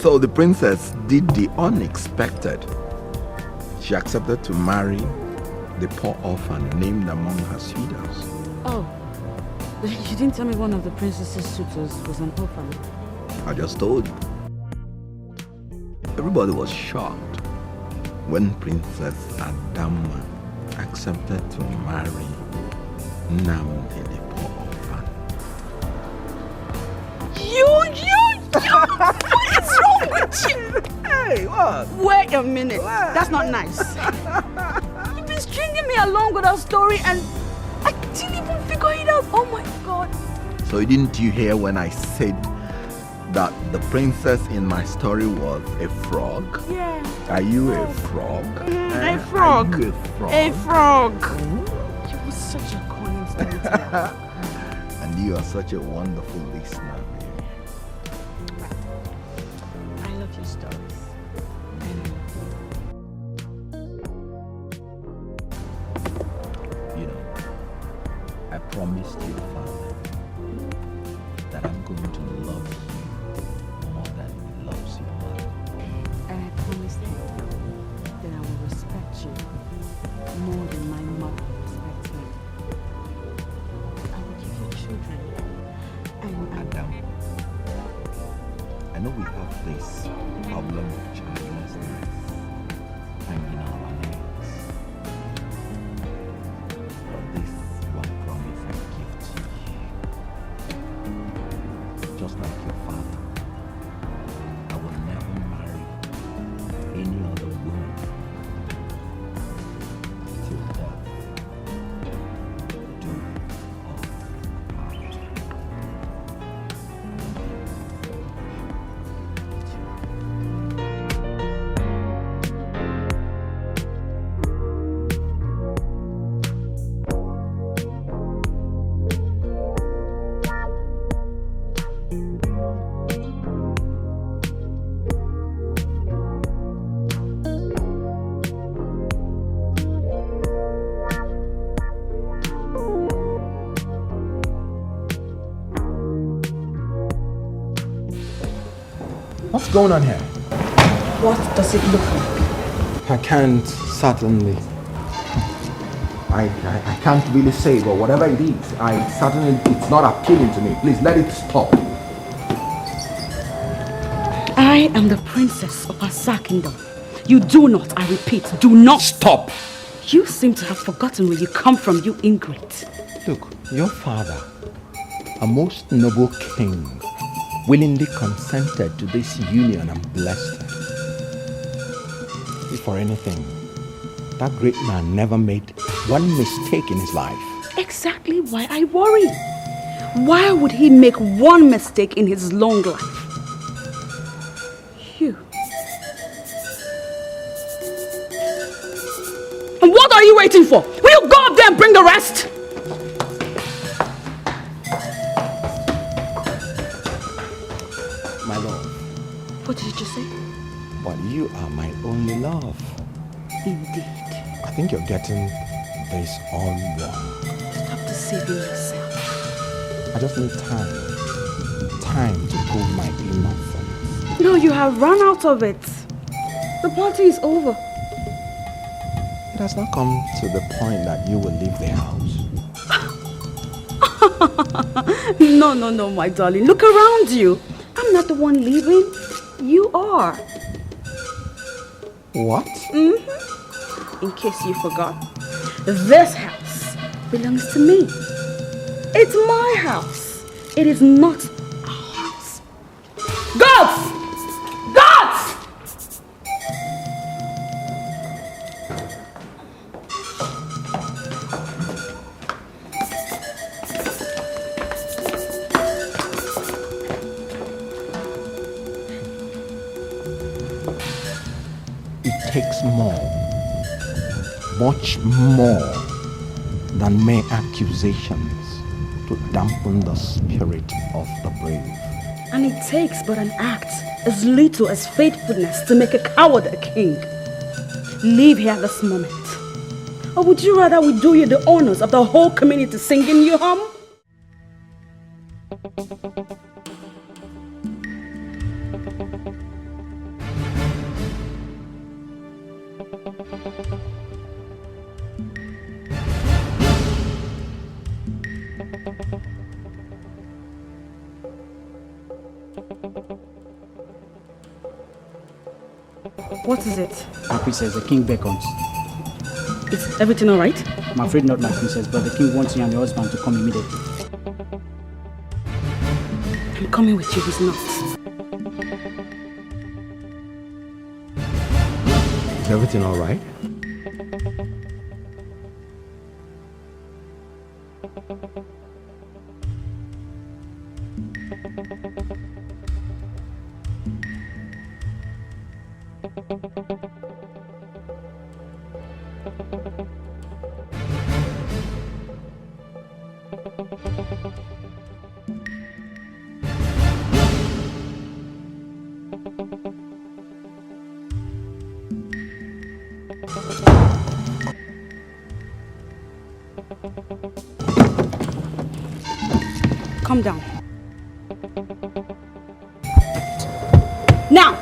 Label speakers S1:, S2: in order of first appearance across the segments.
S1: So the princess did the unexpected. She accepted to marry the poor orphan named among her suitors.
S2: Oh, you didn't tell me one of the princess's suitors was an orphan.
S1: I just told you. Everybody was shocked when Princess Adama accepted to marry Namdi the poor orphan.
S2: What is wrong with you?
S1: Hey, what?
S2: Wait a minute.
S1: What?
S2: That's not nice. You've been stringing me along with our story and I didn't even figure it out. Oh my God.
S1: So didn't you hear when I said that the princess in my story was a frog?
S2: Yeah.
S1: Are you a frog?
S2: A frog.
S1: Are you a frog?
S2: A frog. You were such a cunning storyteller.
S1: And you are such a wonderful listener.
S2: I love your stories.
S1: You know, I promised your father that I'm going to love you more than he loves your mother.
S2: And I promised him that I will respect you more than my mother respects me. I will give you children. And
S1: Adam, I know we have this problem of childlessness hanging on our necks. But this one promise I give to you. Just like your father, I will never marry any other woman till death do us part.
S3: What's going on here?
S2: what does it look like?
S3: I can't certainly. I can't really say, but whatever it is, it's not appealing to me. Please let it stop.
S2: I am the princess of Asa Kingdom. You do not, I repeat, do not.
S3: Stop!
S2: You seem to have forgotten where you come from, you ingrate.
S3: Look, your father, a most noble king, willingly consented to this union and blessed her. If for anything, that great man never made one mistake in his life.
S2: Exactly why I worry. Why would he make one mistake in his long life? You. And what are you waiting for? Will you go up there and bring the rest?
S3: My love.
S2: What did you say?
S3: But you are my only love.
S2: Indeed.
S3: I think you're getting this all wrong.
S2: Stop deceiving yourself.
S3: I just need time. Time to prove my innocence.
S2: No, you have run out of it. The party is over.
S3: It has not come to the point that you will leave the house.
S2: No, my darling. Look around you. I'm not the one leaving. You are.
S3: What?
S2: In case you forgot, this house belongs to me. It's my house. It is not our house. Gods! Gods!
S3: It takes more, much more than mere accusations to dampen the spirit of the brave.
S2: And it takes but an act as little as faithfulness to make a coward a king. Leave here this moment. Or would you rather we do you the honors of the whole community singing you home? What is it?
S4: My princess, the king beckons.
S2: Is everything alright?
S4: I'm afraid not, my princess, but the king wants you and your husband to come immediately.
S2: I'm coming with you, he's not.
S3: Is everything all right?
S2: Calm down. Now!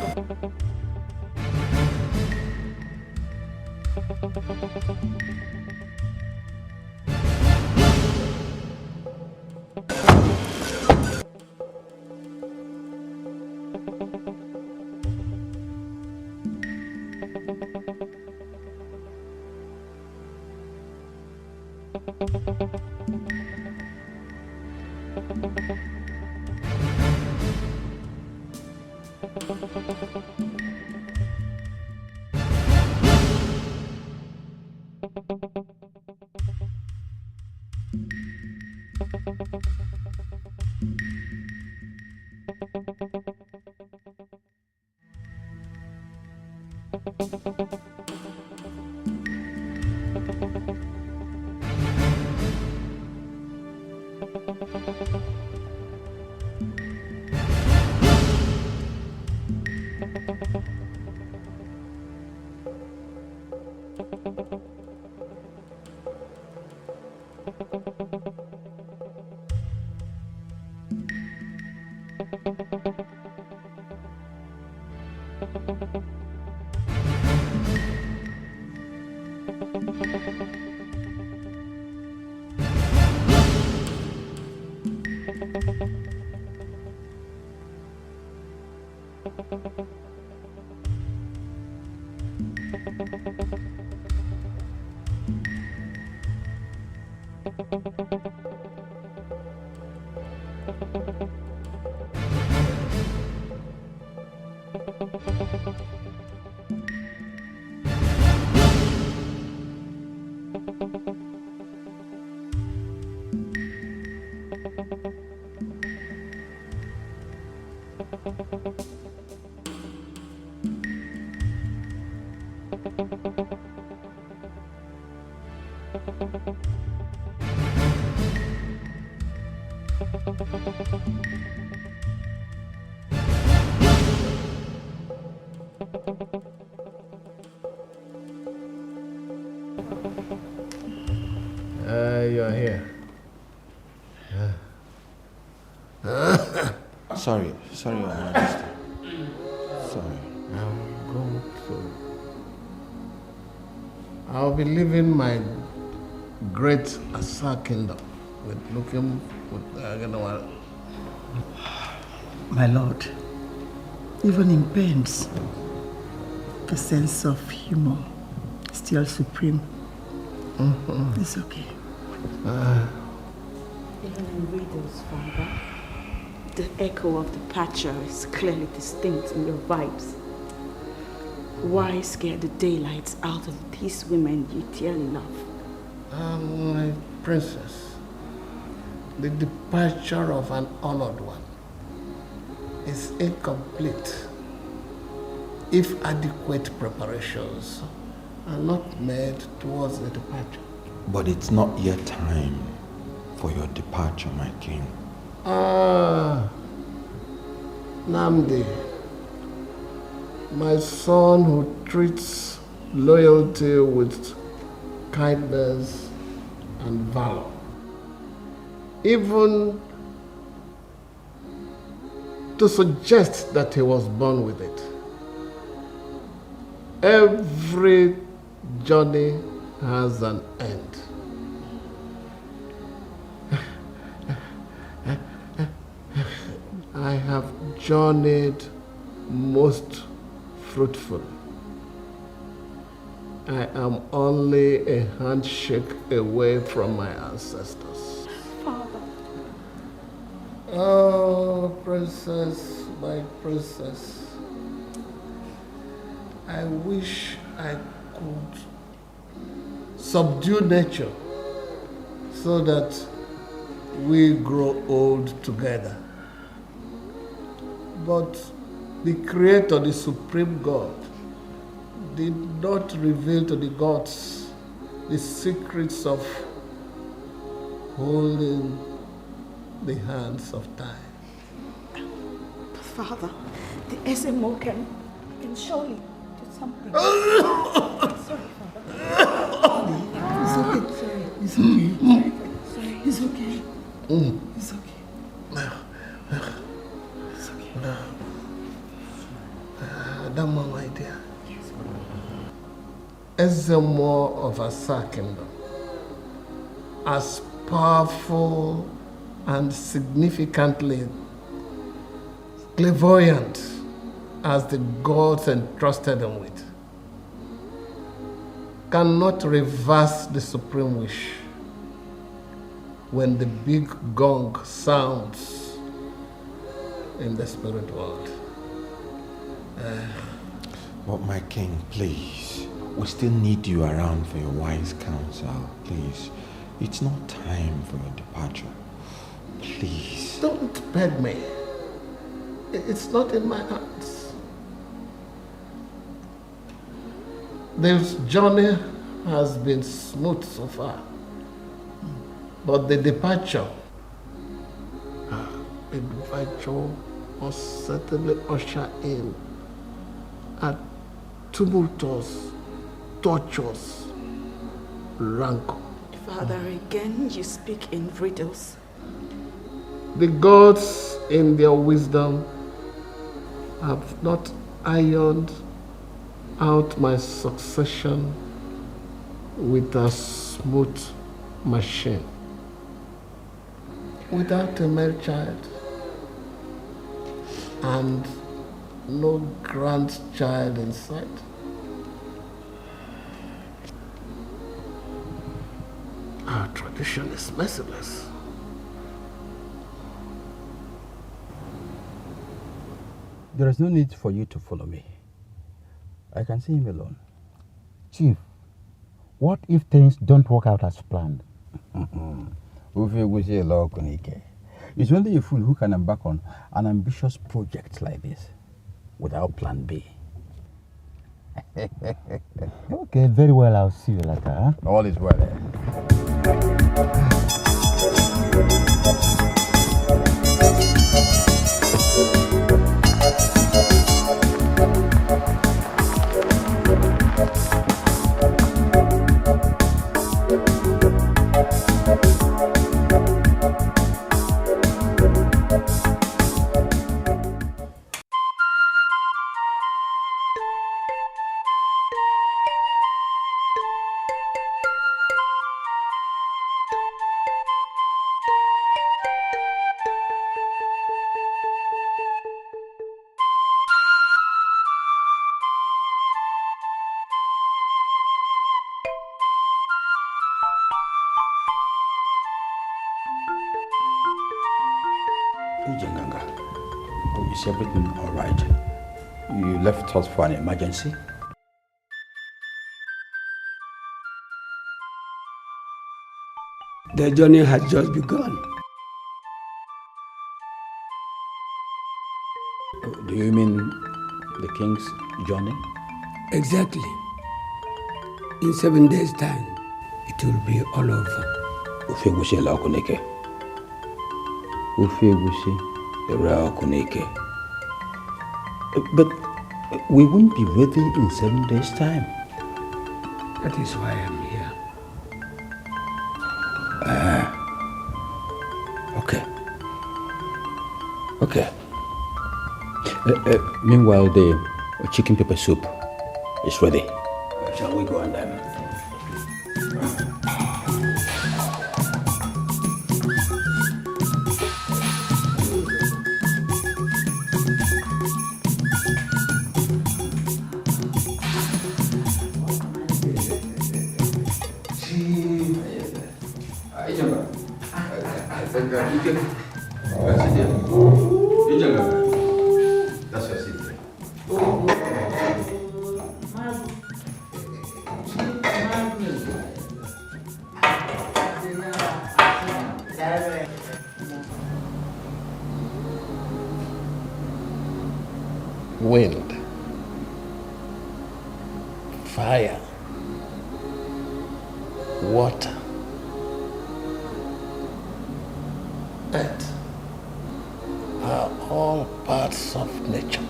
S5: You're here.
S3: Sorry, Your Majesty. Sorry.
S5: I'll be leaving my great Asa kingdom with looking with
S6: My lord, even in pains, the sense of humor is still supreme. It's okay.
S2: Even in riddles, Father, the echo of departure is clearly distinct in your vibes. Why scare the daylights out of these women you dearly love?
S5: My princess, the departure of an honored one is incomplete if adequate preparations are not made towards the departure.
S3: But it's not yet time for your departure, my king.
S5: Namdi, my son who treats loyalty with kindness and valor, even to suggest that he was born with it. Every journey has an end. I have journeyed most fruitful. I am only a handshake away from my ancestors.
S2: Father.
S5: Oh, princess, my princess. I wish I could subdue nature so that we grow old together. But the Creator, the Supreme God, did not reveal to the gods the secrets of holding the hands of time.
S2: Father, the SMO can surely do something. Sorry, Father.
S6: It's okay. It's okay. It's okay. It's okay. It's okay.
S5: Dama, my dear. SMO of Asa Kingdom, as powerful and significantly clairvoyant as the gods entrusted him with, cannot reverse the supreme wish when the big gong sounds in the spirit world.
S3: But my king, please, we still need you around for your wise counsel, please. It's not time for your departure. Please.
S5: Don't beg me. It's not in my hands. This journey has been smooth so far. But the departure must certainly usher in a tumultuous, torturous rancor.
S2: Father, again you speak in riddles.
S5: The gods, in their wisdom, have not ironed out my succession with a smooth machine. Without a male child and no grandchild in sight. Our tradition is merciless.
S1: There is no need for you to follow me. I can see him alone.
S7: Chief, what if things don't work out as planned?
S1: It's only a fool who can embark on an ambitious project like this without plan B.
S7: Okay, very well, I'll see you later. Huh?
S1: All is well. Is everything all right? You left us for an emergency?
S8: The journey has just begun.
S1: Do you mean the king's journey?
S8: Exactly. In 7 days' time, it will be all over.
S1: Ufegusi la Okuneke. Ufegusi la Okuneke. But we won't be ready in 7 days' time.
S8: That is why I'm here.
S1: Okay. Meanwhile, the chicken pepper soup is ready. Shall we go and
S9: That's your seat there.
S3: Wind, fire, water, earth are all parts of nature.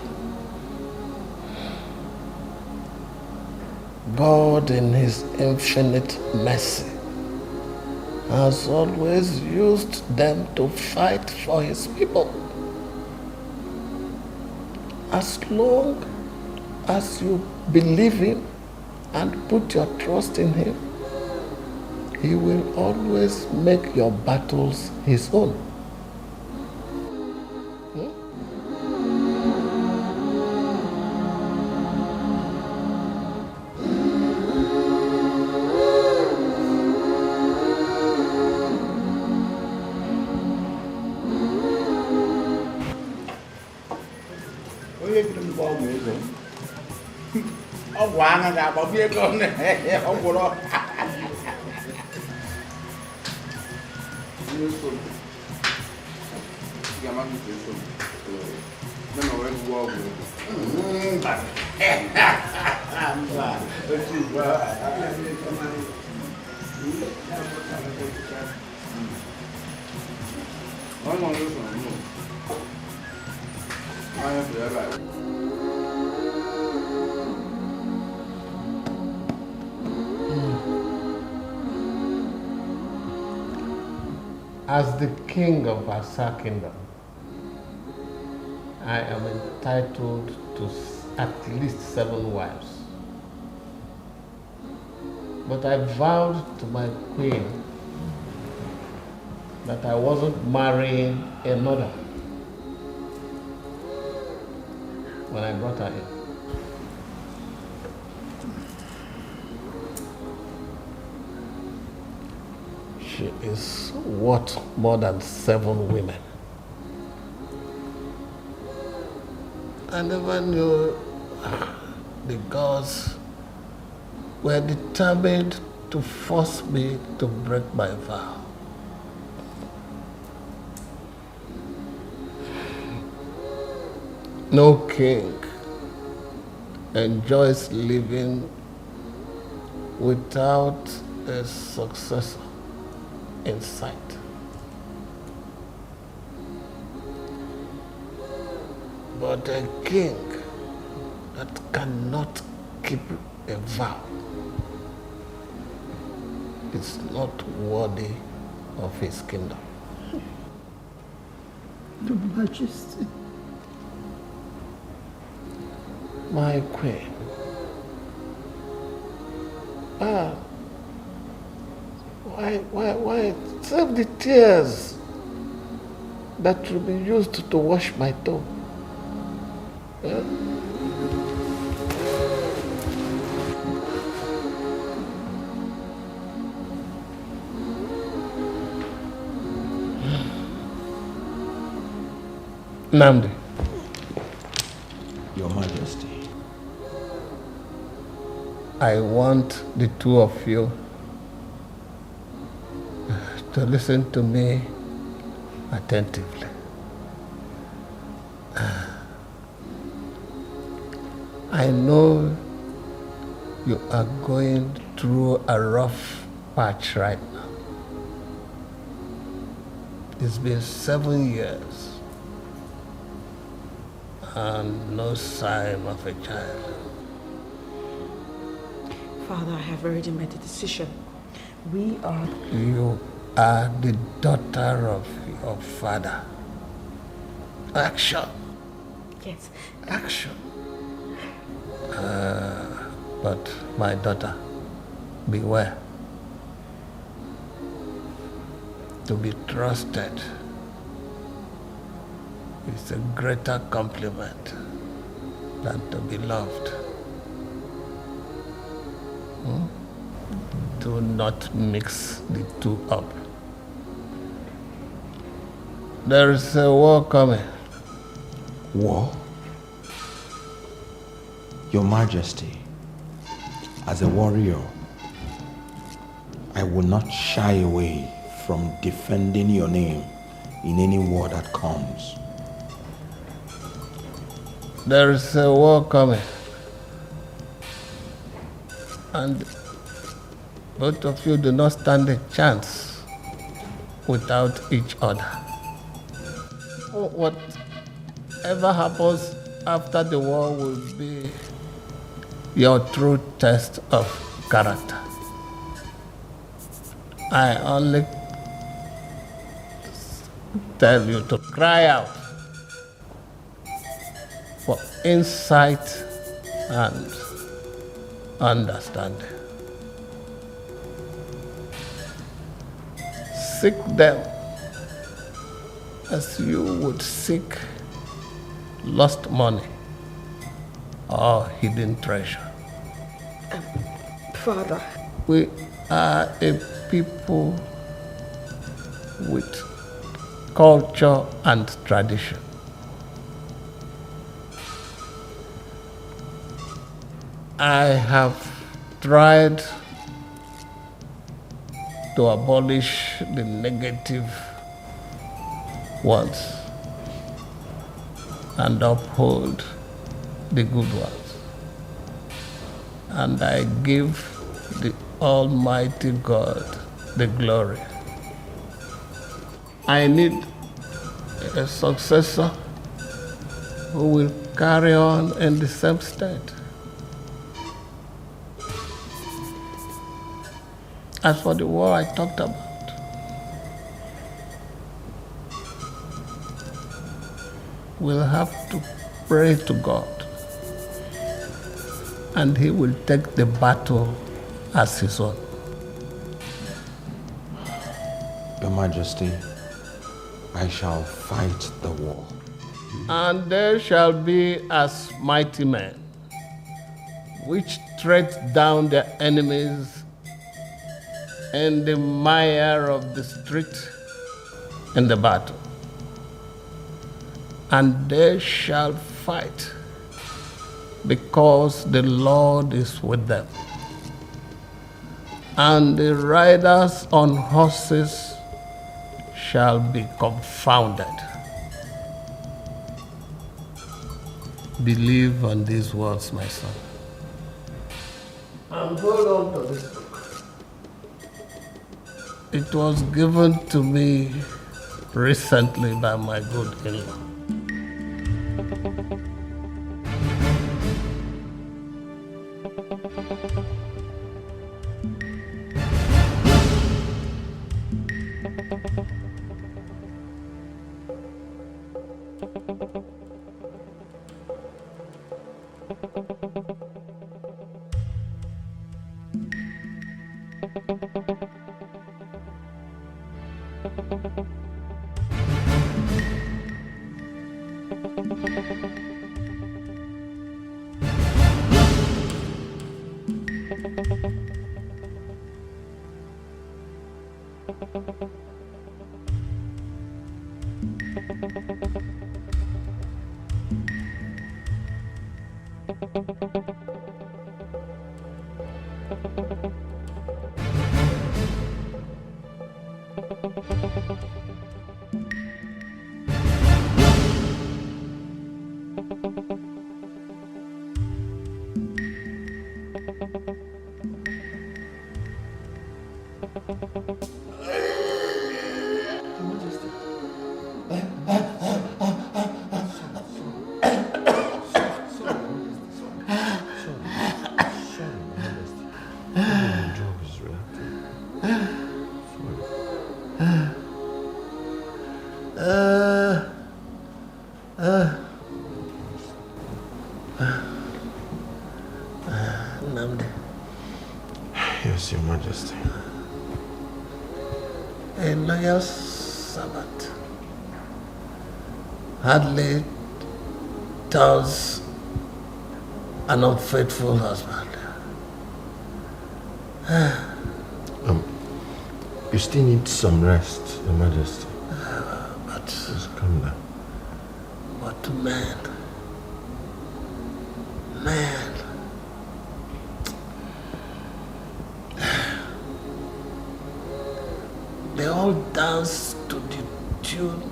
S3: God, in His infinite mercy, has always used them to fight for His people. As long as you believe Him and put your trust in Him, He will always make your battles His own. As the king of Asa Kingdom, I am entitled to at least 7 wives. But I vowed to my queen that I wasn't marrying another when I brought her in. She is worth more than 7 women. I never knew the gods were determined to force me to break my vow. No king enjoys living without a successor in sight. But a king that cannot keep a vow is not worthy of his kingdom.
S6: Your Majesty.
S3: My queen. Why save the tears that will be used to wash my tomb? Namdi.
S1: Your Majesty.
S3: I want the 2 of you to listen to me attentively. I know you are going through a rough patch right now. It's been 7 years and no sign of a child.
S2: Father, I have already made a decision. We are...
S3: You are the daughter of your father. Action.
S2: Yes.
S3: Action. But my daughter, beware. To be trusted is a greater compliment than to be loved. Do not mix the 2 up.
S5: There is a war coming.
S3: War? Your Majesty, as a warrior, I will not shy away from defending your name in any war that comes.
S5: There is a war coming. And both of you do not stand a chance without each other. Whatever happens after the war will be your true test of character. I only tell you to cry out for insight and understanding. Seek them as you would seek lost money or hidden treasure.
S2: Father.
S5: We are a people with culture and tradition. I have tried to abolish the negative ones and uphold the good ones. And I give the Almighty God the glory. I need a successor who will carry on in the same state. As for the war I talked about, we'll have to pray to God, and He will take the battle as His own.
S3: Your Majesty, I shall fight the war.
S5: And there shall be as mighty men, which tread down their enemies in the mire of the street in the battle. And they shall fight, because the Lord is with them. And the riders on horses shall be confounded. Believe on these words, my son. And hold on to this book. It was given to me recently by my good in-law.
S3: Yes, Your Majesty.
S5: A loyal servant hardly tells an unfaithful husband.
S3: You still need some rest, Your Majesty.
S5: But
S3: Just calm down.
S5: But man, they all dance to the tune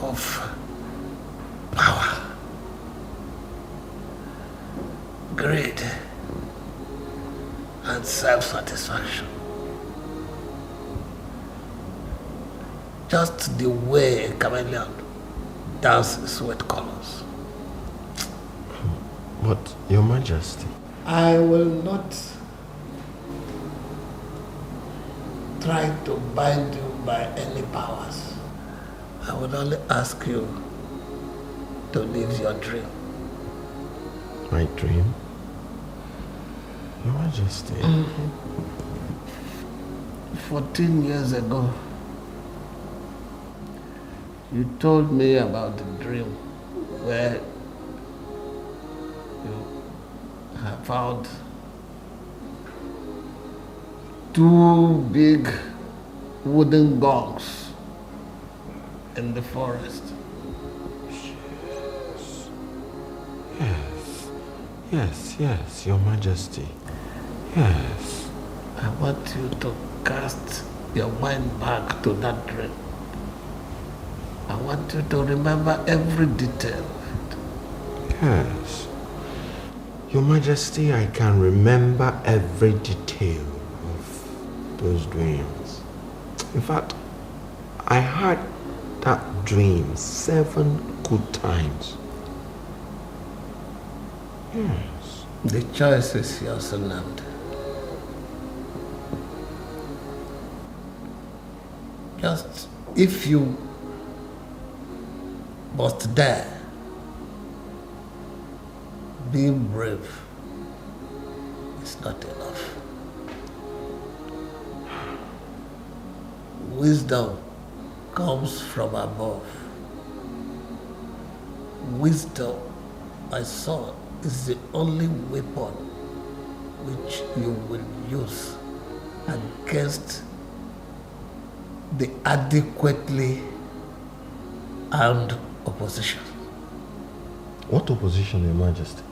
S5: of power, greed, and self-satisfaction. Just the way a chameleon dances with colors.
S3: But, Your Majesty.
S5: I will not try to bind you by any powers. I would only ask you to live your dream.
S3: My dream? Your Majesty.
S5: 14 years ago, you told me about the dream where you have found two big wooden gongs in the forest.
S3: Yes, Your Majesty. Yes.
S5: I want you to cast your mind back to that dream. I want you to remember every detail of it.
S3: Yes. Your Majesty, I can remember every detail of those dreams. In fact, I had that dream 7 good times. Yes.
S5: The choice is yours, Nnamdi. Just if you must dare, being brave is not enough. Wisdom comes from above. Wisdom, my son, is the only weapon which you will use against the adequately armed opposition.
S3: What opposition, Your Majesty?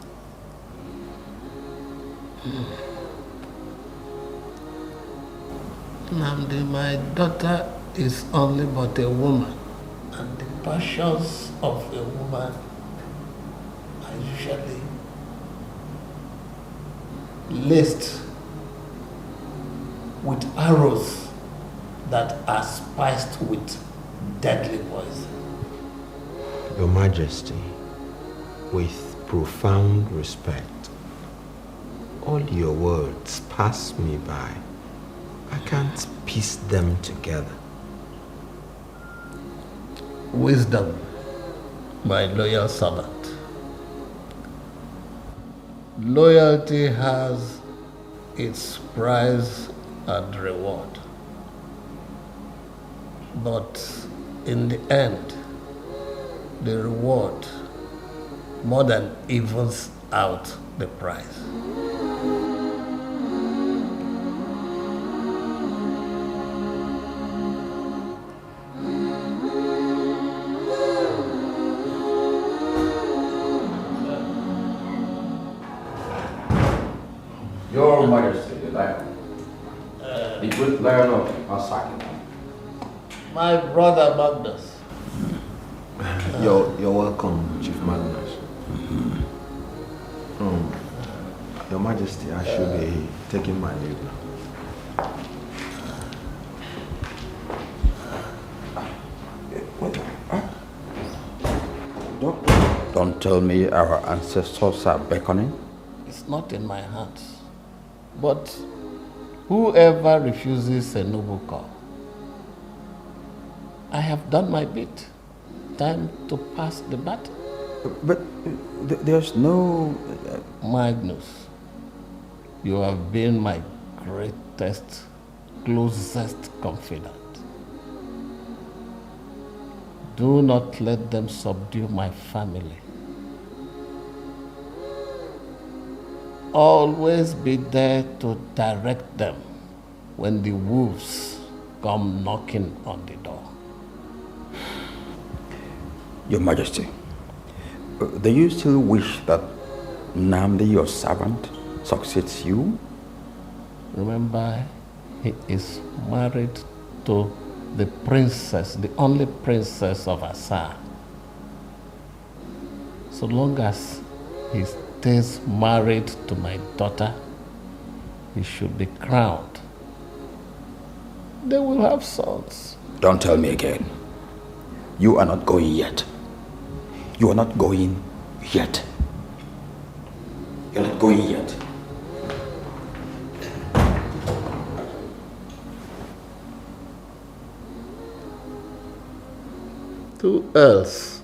S5: Nnamdi, my daughter is only but a woman, and the passions of a woman are usually laced with arrows that are spiced with deadly poison.
S3: Your Majesty, with profound respect, all your words pass me by. I can't piece them together.
S5: Wisdom, my loyal servant. Loyalty has its price and reward. But in the end, the reward more than evens out the price.
S9: Your Majesty, the lion. The great lion of Asaki.
S5: My brother Magnus.
S3: You're welcome, Chief Magnus. Your Majesty, I should be taking my leave now.
S1: Don't tell me our ancestors are beckoning.
S5: It's not in my hands. But whoever refuses a noble call, I have done my bit. Time to pass the baton.
S1: But there's no...
S5: Magnus, you have been my greatest, closest confidant. Do not let them subdue my family. Always be there to direct them when the wolves come knocking on the door.
S3: Your Majesty, do you still wish that Nnamdi, your servant, succeeds you?
S5: Remember, he is married to the princess, the only princess of Asa. So long as he stays married to my daughter, he should be crowned. They will have sons.
S3: Don't tell me again. You are not going yet. You are not going yet. You're not going yet.
S5: Who else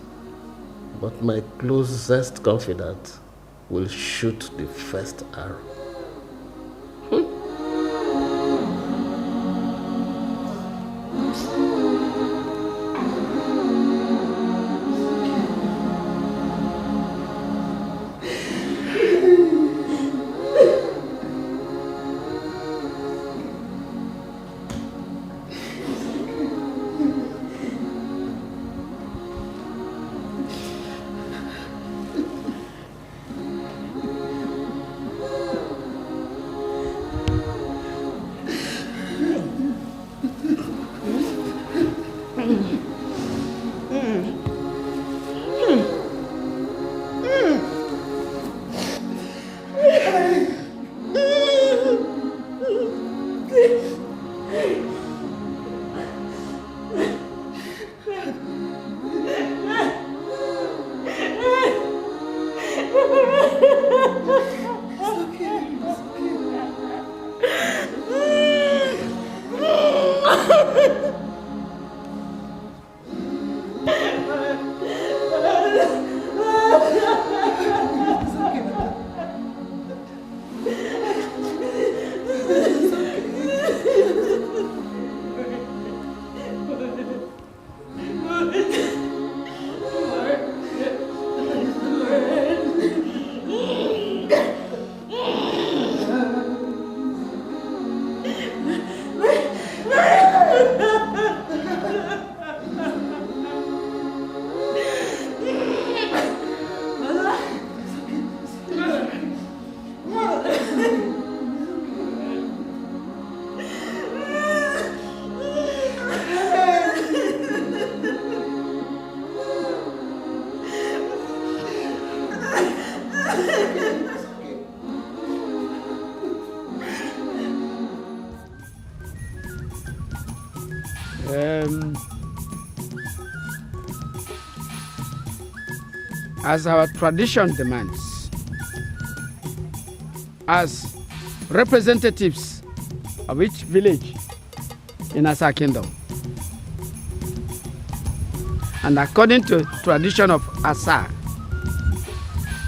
S5: but my closest confidant will shoot the first arrow?
S8: As our tradition demands, as representatives of each village in Asa Kingdom, and according to tradition of Asa,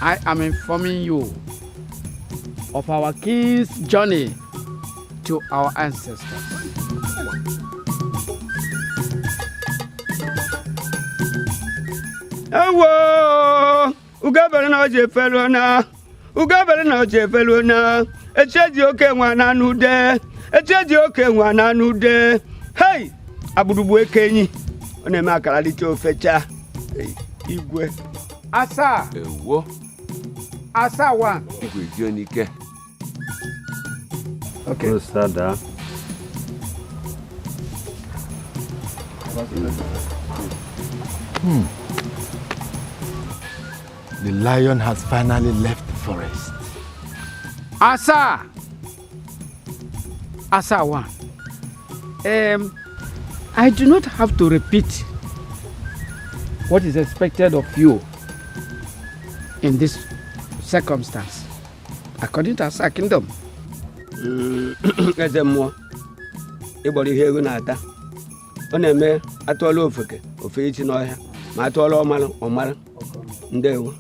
S8: I am informing you of our king's journey to our ancestors. Ewo, ugabere na oje felu na, ugabere na oje felu na. Echeji oke nwa na nude, echeji oke nwa na nude. Hey, abudubu ekenyi, ona eme akara dite ofecha. Igwe. Asa.
S9: Ewo.
S8: Asa one.
S9: Igwe Dionike.
S8: Okay.
S10: Osada.
S11: The lion has finally left the forest.
S8: Asa! Asa one. I do not have to repeat what is expected of you in this circumstance, according to Asa Kingdom.
S12: Ezemo, ibori hego na ata. Ona eme atolo ofeke, ofe ichi no ya. Ma atolo omala, ndewo.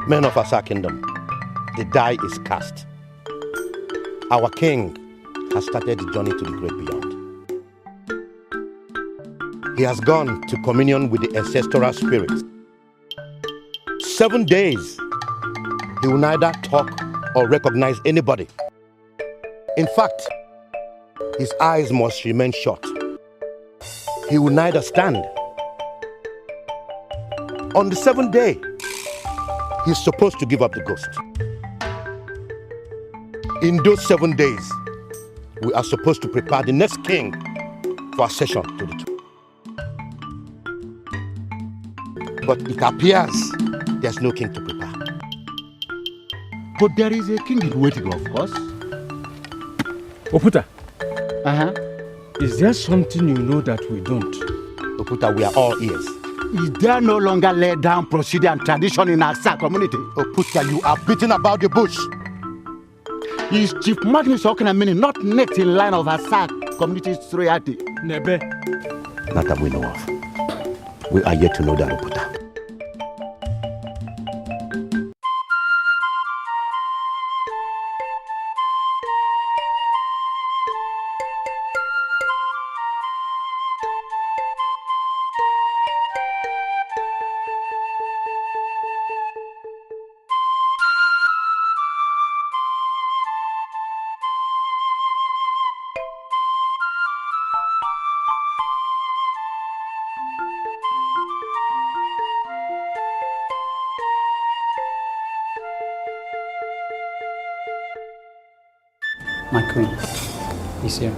S13: Men of Asa Kingdom, the die is cast. Our king has started the journey to the great beyond. He has gone to communion with the ancestral spirits. 7 days He will neither talk or recognize anybody. In fact, his eyes must remain shut. He will neither stand. On the 7th day, he's supposed to give up the ghost. In those 7 days, we are supposed to prepare the next king for accession to the throne. But it appears there's no king to prepare.
S7: But there is a king in waiting, of course.
S10: Oputa. Is there something you know that we don't?
S13: Oputa, we are all ears.
S7: Is there no longer laid down procedure and tradition in our Asa community?
S13: Oputa, you are beating about the bush.
S7: Is Chief Magnus Okonkwo not next in line of Asa community's royalty?
S10: Nebe.
S13: Not that we know of. We are yet to know that, Oputa.
S4: My queen is here.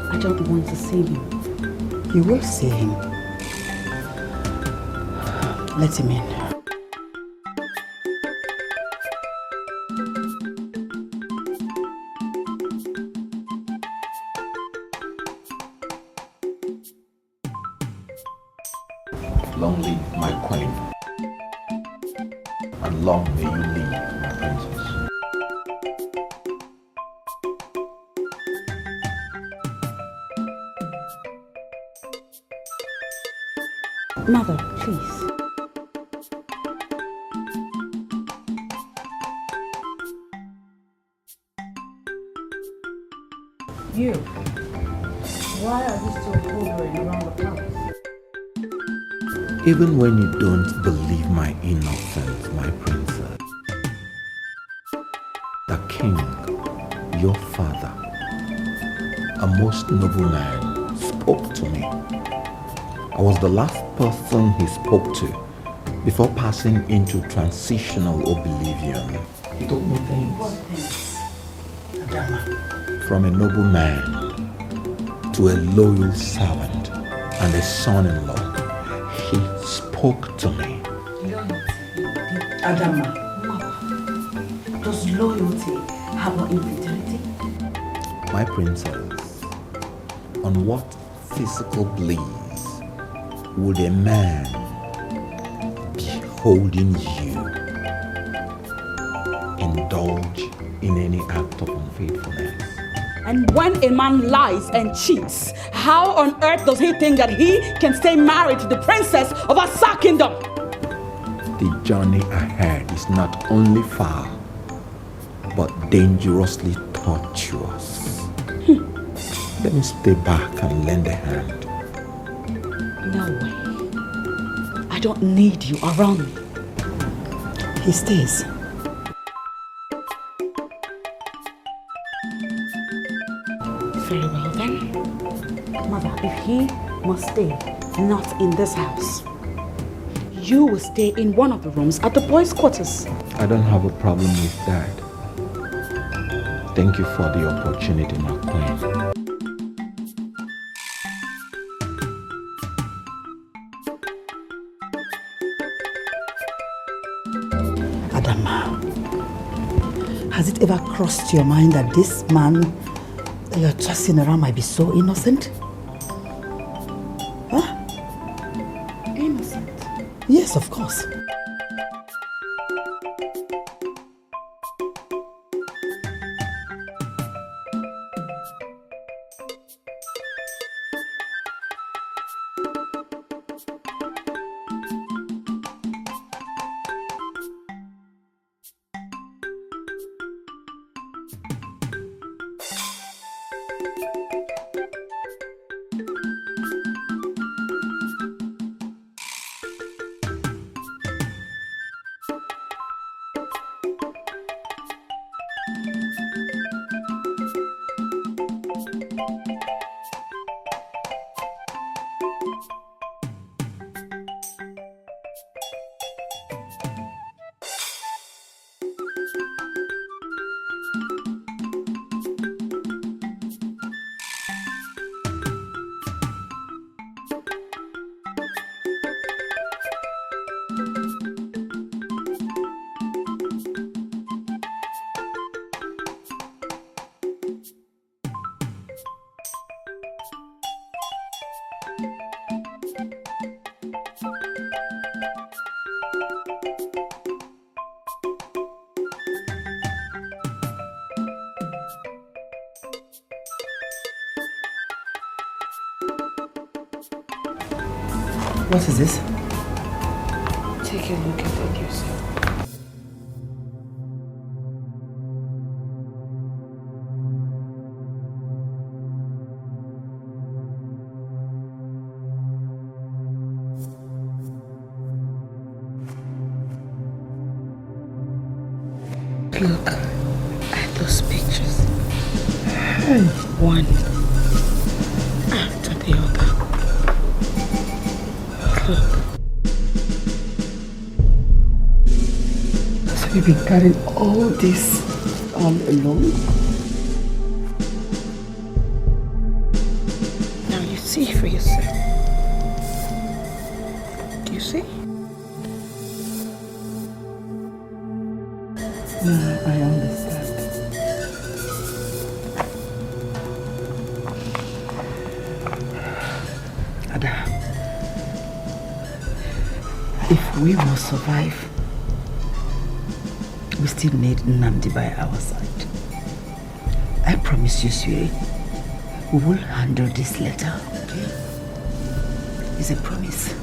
S2: I don't want to see him.
S6: You will see him. Let him in.
S1: Long live my queen, and long may you live, my princess.
S2: Mother, please. You. Why are you still hovering around the palace?
S1: Even when you don't believe my innocence, my princess, the king, your father, a most noble man, spoke to me. I was the last person he spoke to before passing into transitional oblivion. He told me things.
S2: What things?
S6: Adama.
S1: From a noble man to a loyal servant and a son-in-law. He spoke to me.
S2: Loyalty. Adama. Mother. Does loyalty have an infidelity?
S1: My princess, on what physical bliss would a man beholding you indulge in any act of unfaithfulness?
S2: And when a man lies and cheats, how on earth does he think that he can stay married to the princess of Asa Kingdom?
S1: The journey ahead is not only far, but dangerously tortuous. Let me stay back and lend a hand.
S2: No way. I don't need you around me.
S6: He stays.
S2: Very well then. Mother, if he must stay not in this house, you will stay in one of the rooms at the boys' quarters.
S1: I don't have a problem with that. Thank you for the opportunity, my queen.
S6: Adama, has it ever crossed your mind that this man that you're tossing around might be so innocent? Huh?
S2: Innocent?
S6: Yes, of course. What is this?
S2: Take a look at it yourself. Look at those pictures. One after the other. Look. So you've been carrying all this alone? Now you see for yourself. Do you see?
S6: No, I understand. Ada, if we must survive, we still need Nnamdi by our side. I promise you, sweetie, we will handle this letter, okay? It's a promise.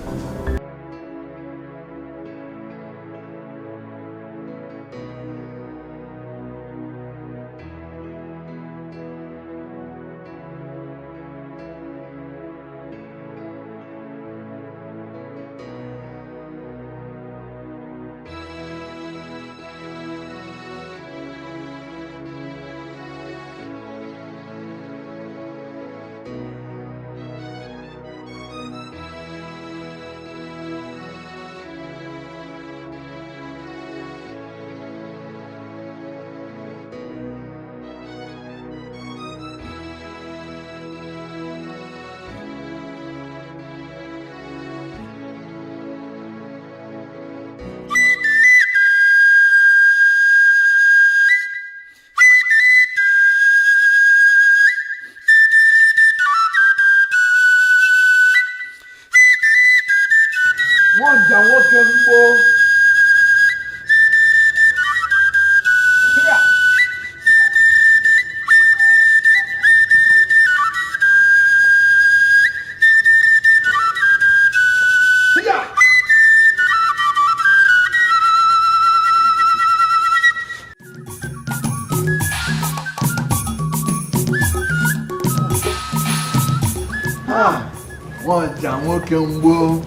S1: Okonkwo.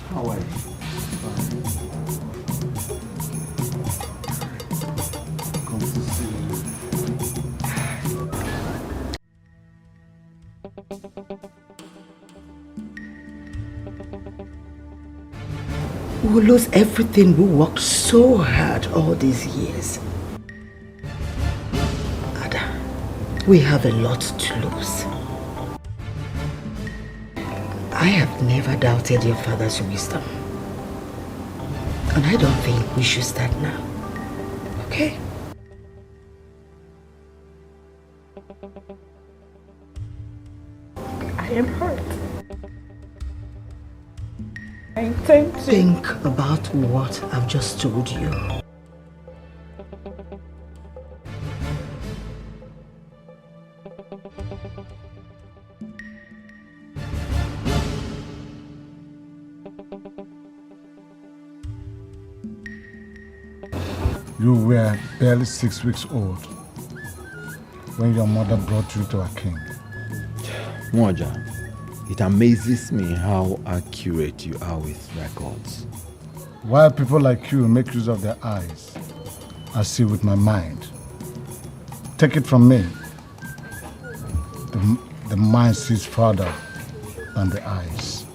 S1: How are you? Come to see you.
S6: We will lose everything we worked so hard all these years. Ada, we have a lot to lose. I have never doubted your father's wisdom. And I don't think we should start now. Okay?
S2: I am hurt. I intend to
S6: think about what I've just told you.
S14: You were barely 6 weeks old when your mother brought you to our king.
S3: Moja, it amazes me how accurate you are with records.
S14: While people like you make use of their eyes, I see with my mind. Take it from me. The mind sees farther than the eyes.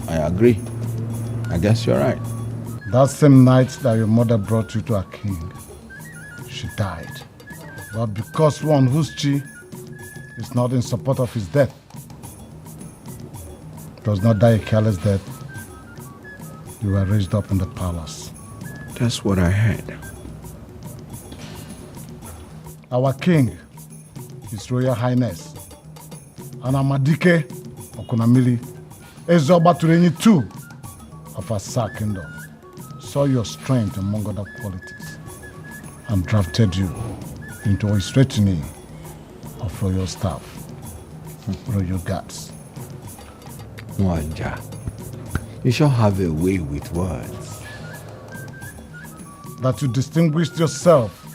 S3: I agree. I guess you're right.
S14: That same night that your mother brought you to our king, she died. But because one whose chi is not in support of his death does not die a careless death, you were raised up in the palace.
S3: That's what I heard.
S14: Our king, His Royal Highness, Anamadike Okunamili, Ezobatureni II of Asa Kingdom, saw your strength among other qualities and drafted you into his retinue of royal staff, royal guards.
S1: Mwanja, you shall have a way with words.
S14: That you distinguished yourself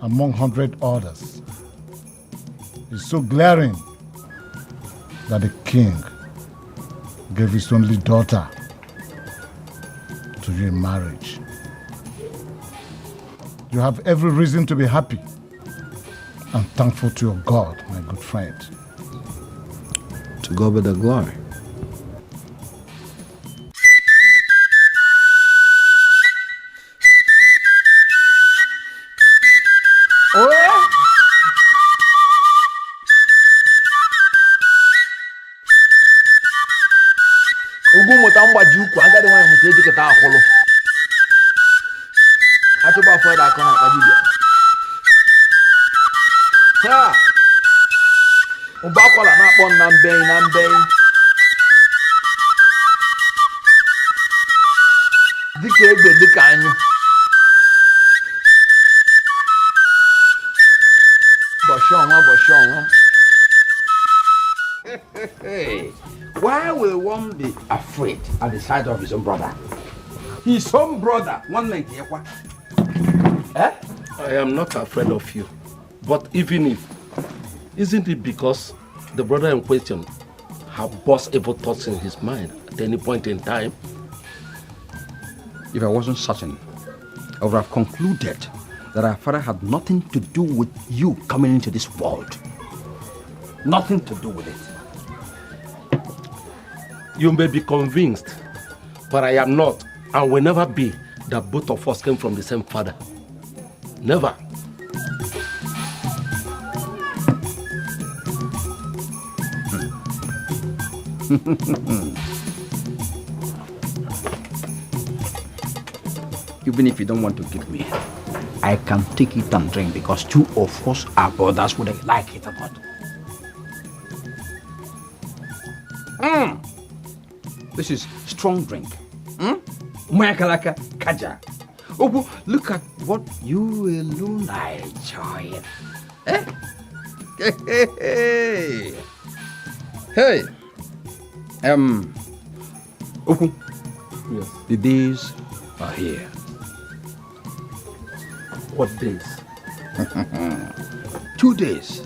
S14: among 100 others is so glaring that the king gave his only daughter to you in marriage. You have every reason to be happy and thankful to your God, my good friend.
S1: To God be the glory.
S3: Ugumuta mgbaji ukwu agadi nwanyị mụta ejikọta akwụlụ. Achụba afọ ịda aka na akpa dibịa. Taa, ụba akwala na-akpọ na mbeyi. Dịka egbe dịka anyụ. Bọchị ọnwa. Why will one be afraid at the sight of his own brother? His own brother, one man.
S15: I am not afraid of you. But even if, isn't it because the brother in question have boss evil thoughts in his mind at any point in time?
S3: If I wasn't certain, I would have concluded that our father had nothing to do with you coming into this world. Nothing to do with it.
S15: You may be convinced, but I am not and will never be that both of us came from the same father. Never.
S3: Even if you don't want to give me, I can take it and drink because two of us are brothers, whether you like it or not. This is strong drink. Mayakalaka kaja. Oh, look at what you alone enjoy. Hey. Oku.
S15: Yes.
S3: The days are here.
S15: What days?
S3: 2 days,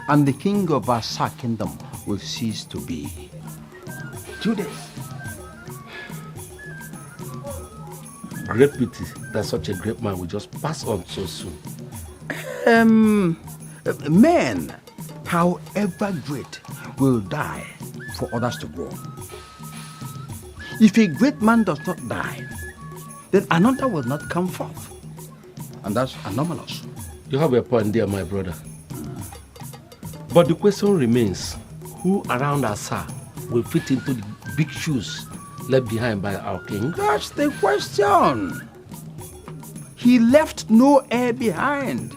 S3: and the king of our kingdom will cease to be. 2 days.
S15: Great pity that such a great man will just pass on so soon.
S3: Men, however great, will die for others to grow. If a great man does not die, then another will not come forth. And that's anomalous.
S15: You have a point there, my brother. But the question remains, who around Asa will fit into the big shoes left behind by our king?
S3: That's the question. He left no heir behind.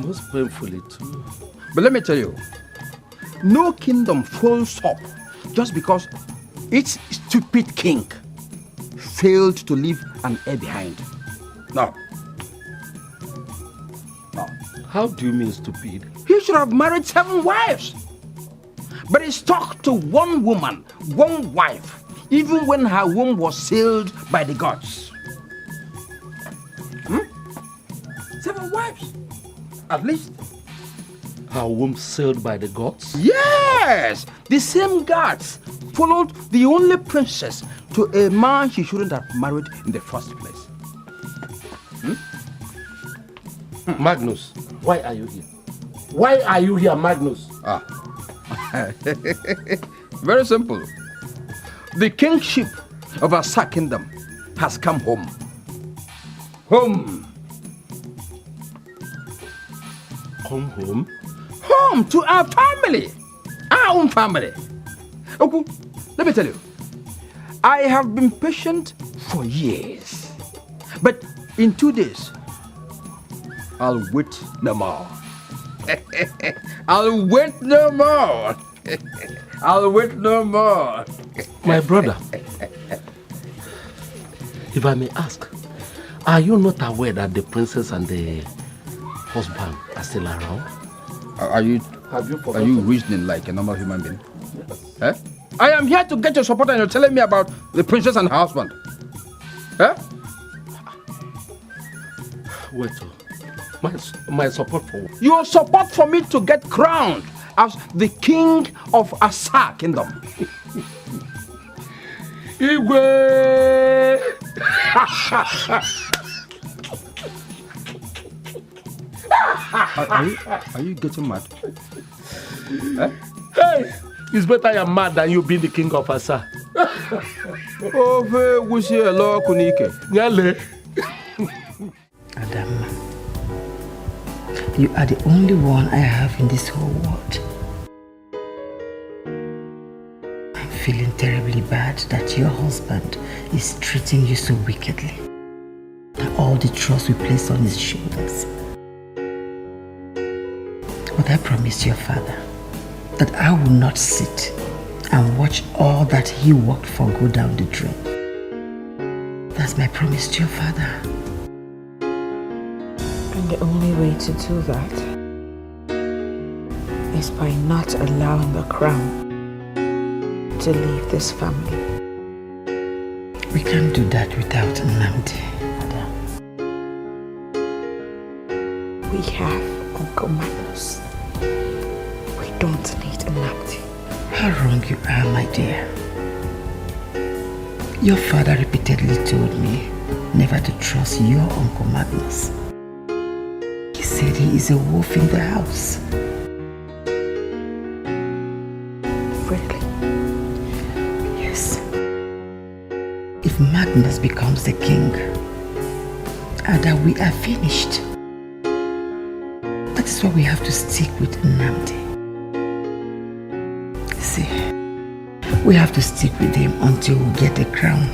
S15: Most painfully too.
S3: But let me tell you, no kingdom falls up just because its stupid king failed to leave an heir behind. No.
S15: How do you mean stupid?
S3: He should have married 7 wives. But he stuck to one woman, one wife, even when her womb was sealed by the gods. 7 wives, at least.
S15: Her womb sealed by the gods?
S3: Yes! The same gods followed the only princess to a man she shouldn't have married in the first place.
S15: Magnus, why are you here? Why are you here, Magnus?
S3: Very simple. The kingship of our kingdom has come home. Home.
S15: Come home?
S3: Home to our family. Our own family. Okay, let me tell you. I have been patient for years. But in 2 days, I'll wait no more. I'll wait no more. I'll wait no more.
S15: My brother, if I may ask, are you not aware that the princess and the husband are still around?
S16: Are you reasoning like a normal human being? Yes. I am here to get your support and you're telling me about the princess and her husband.
S15: Wait, my support for what?
S16: Your support for me to get crowned as the king of Asa Kingdom.
S15: Igwe!
S16: Are you getting mad?
S15: Hey! It's better I am mad than you being the king of Asa.
S6: Adam, you are the only one I have in this whole world. I'm feeling terribly bad that your husband is treating you so wickedly. All the trust we place on his shoulders. But I promised your father that I will not sit and watch all that he worked for go down the drain. That's my promise to your father.
S17: And the only way to do that is by not allowing the crown to leave this family.
S6: We can't do that without Nnamdi, Madam.
S17: We have Uncle Magnus. We don't need Nnamdi.
S6: How wrong you are, my dear. Your father repeatedly told me never to trust your Uncle Magnus. He said he is a wolf in the house.
S17: Really?
S6: Yes. If Magnus becomes the king, Ada, we are finished. That is why we have to stick with Nnamdi. See, we have to stick with him until we get the crown.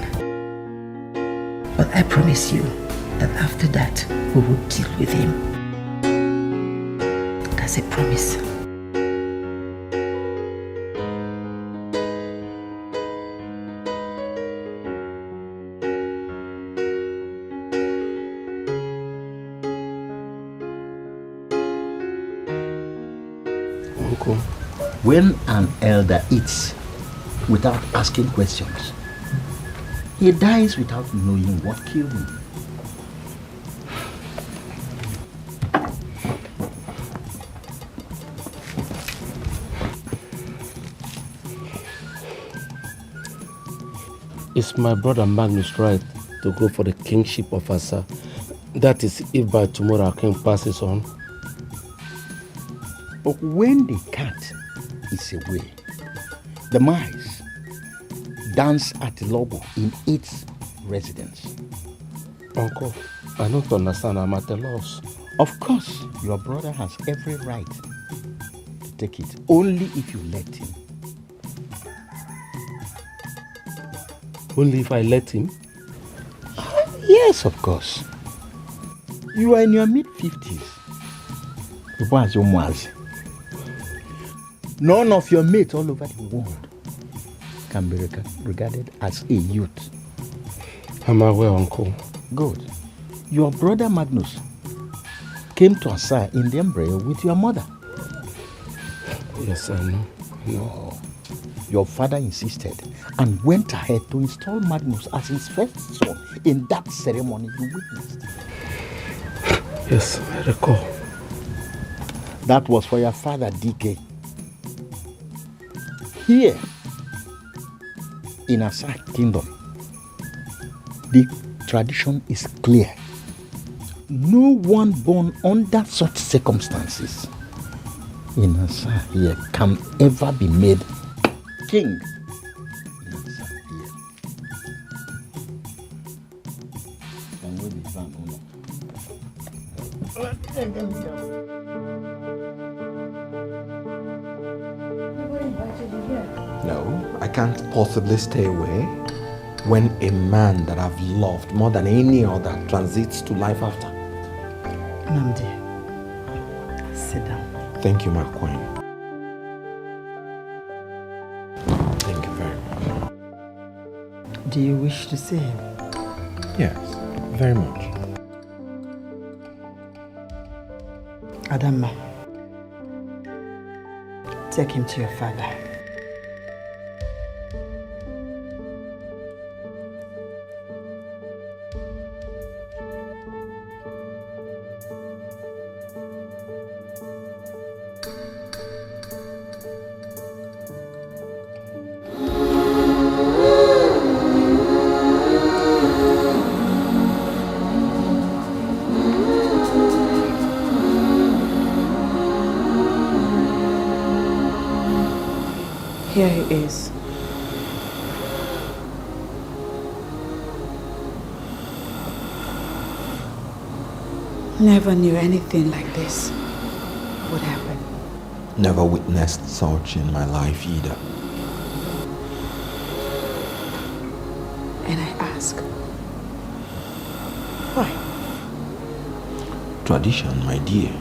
S6: But I promise you that after that, we will deal with him. That's a promise.
S1: Uncle, when an elder eats without asking questions, he dies without knowing what killed him.
S15: Is my brother Magnus right to go for the kingship of Asa? That is, if by tomorrow our king passes on.
S1: But when the cat is away, the mice dance at the lobo in its residence.
S15: Uncle, I don't understand. I'm at a loss.
S1: Of course, your brother has every right to take it, only if you let him.
S15: Only if I let him?
S1: Yes, of course. You are in your mid-50s. None of your mates all over the world can be regarded as a youth.
S15: I'm aware, Uncle.
S1: Good. Your brother Magnus came to Asa in the embryo with your mother.
S15: Yes, I know. No.
S1: Your father insisted and went ahead to install Magnus as his first son in that ceremony you witnessed.
S15: Yes, I recall.
S1: That was for your father, DK. Here, in Asa Kingdom, the tradition is clear. No one born under such circumstances in Asa here can ever be made king.
S3: No, I can't possibly stay away when a man that I've loved more than any other transits to life after.
S6: Nnamdi, sit down.
S3: Thank you, my queen. Thank you very much.
S6: Do you wish to see him?
S3: Yes, very much.
S6: Adama, take him to your father. Here he is. Never knew anything like this would happen.
S1: Never witnessed such in my life either.
S6: And I ask, why?
S1: Tradition, my dear.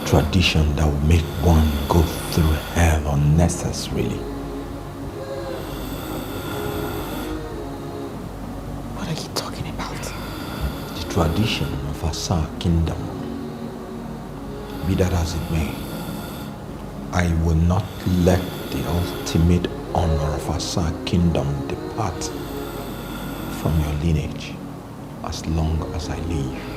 S1: Tradition that will make one go through hell unnecessarily.
S6: What are you talking about?
S1: The tradition of Asa kingdom. Be that as it may, I will not let the ultimate honor of Asa kingdom depart from your lineage as long as I live.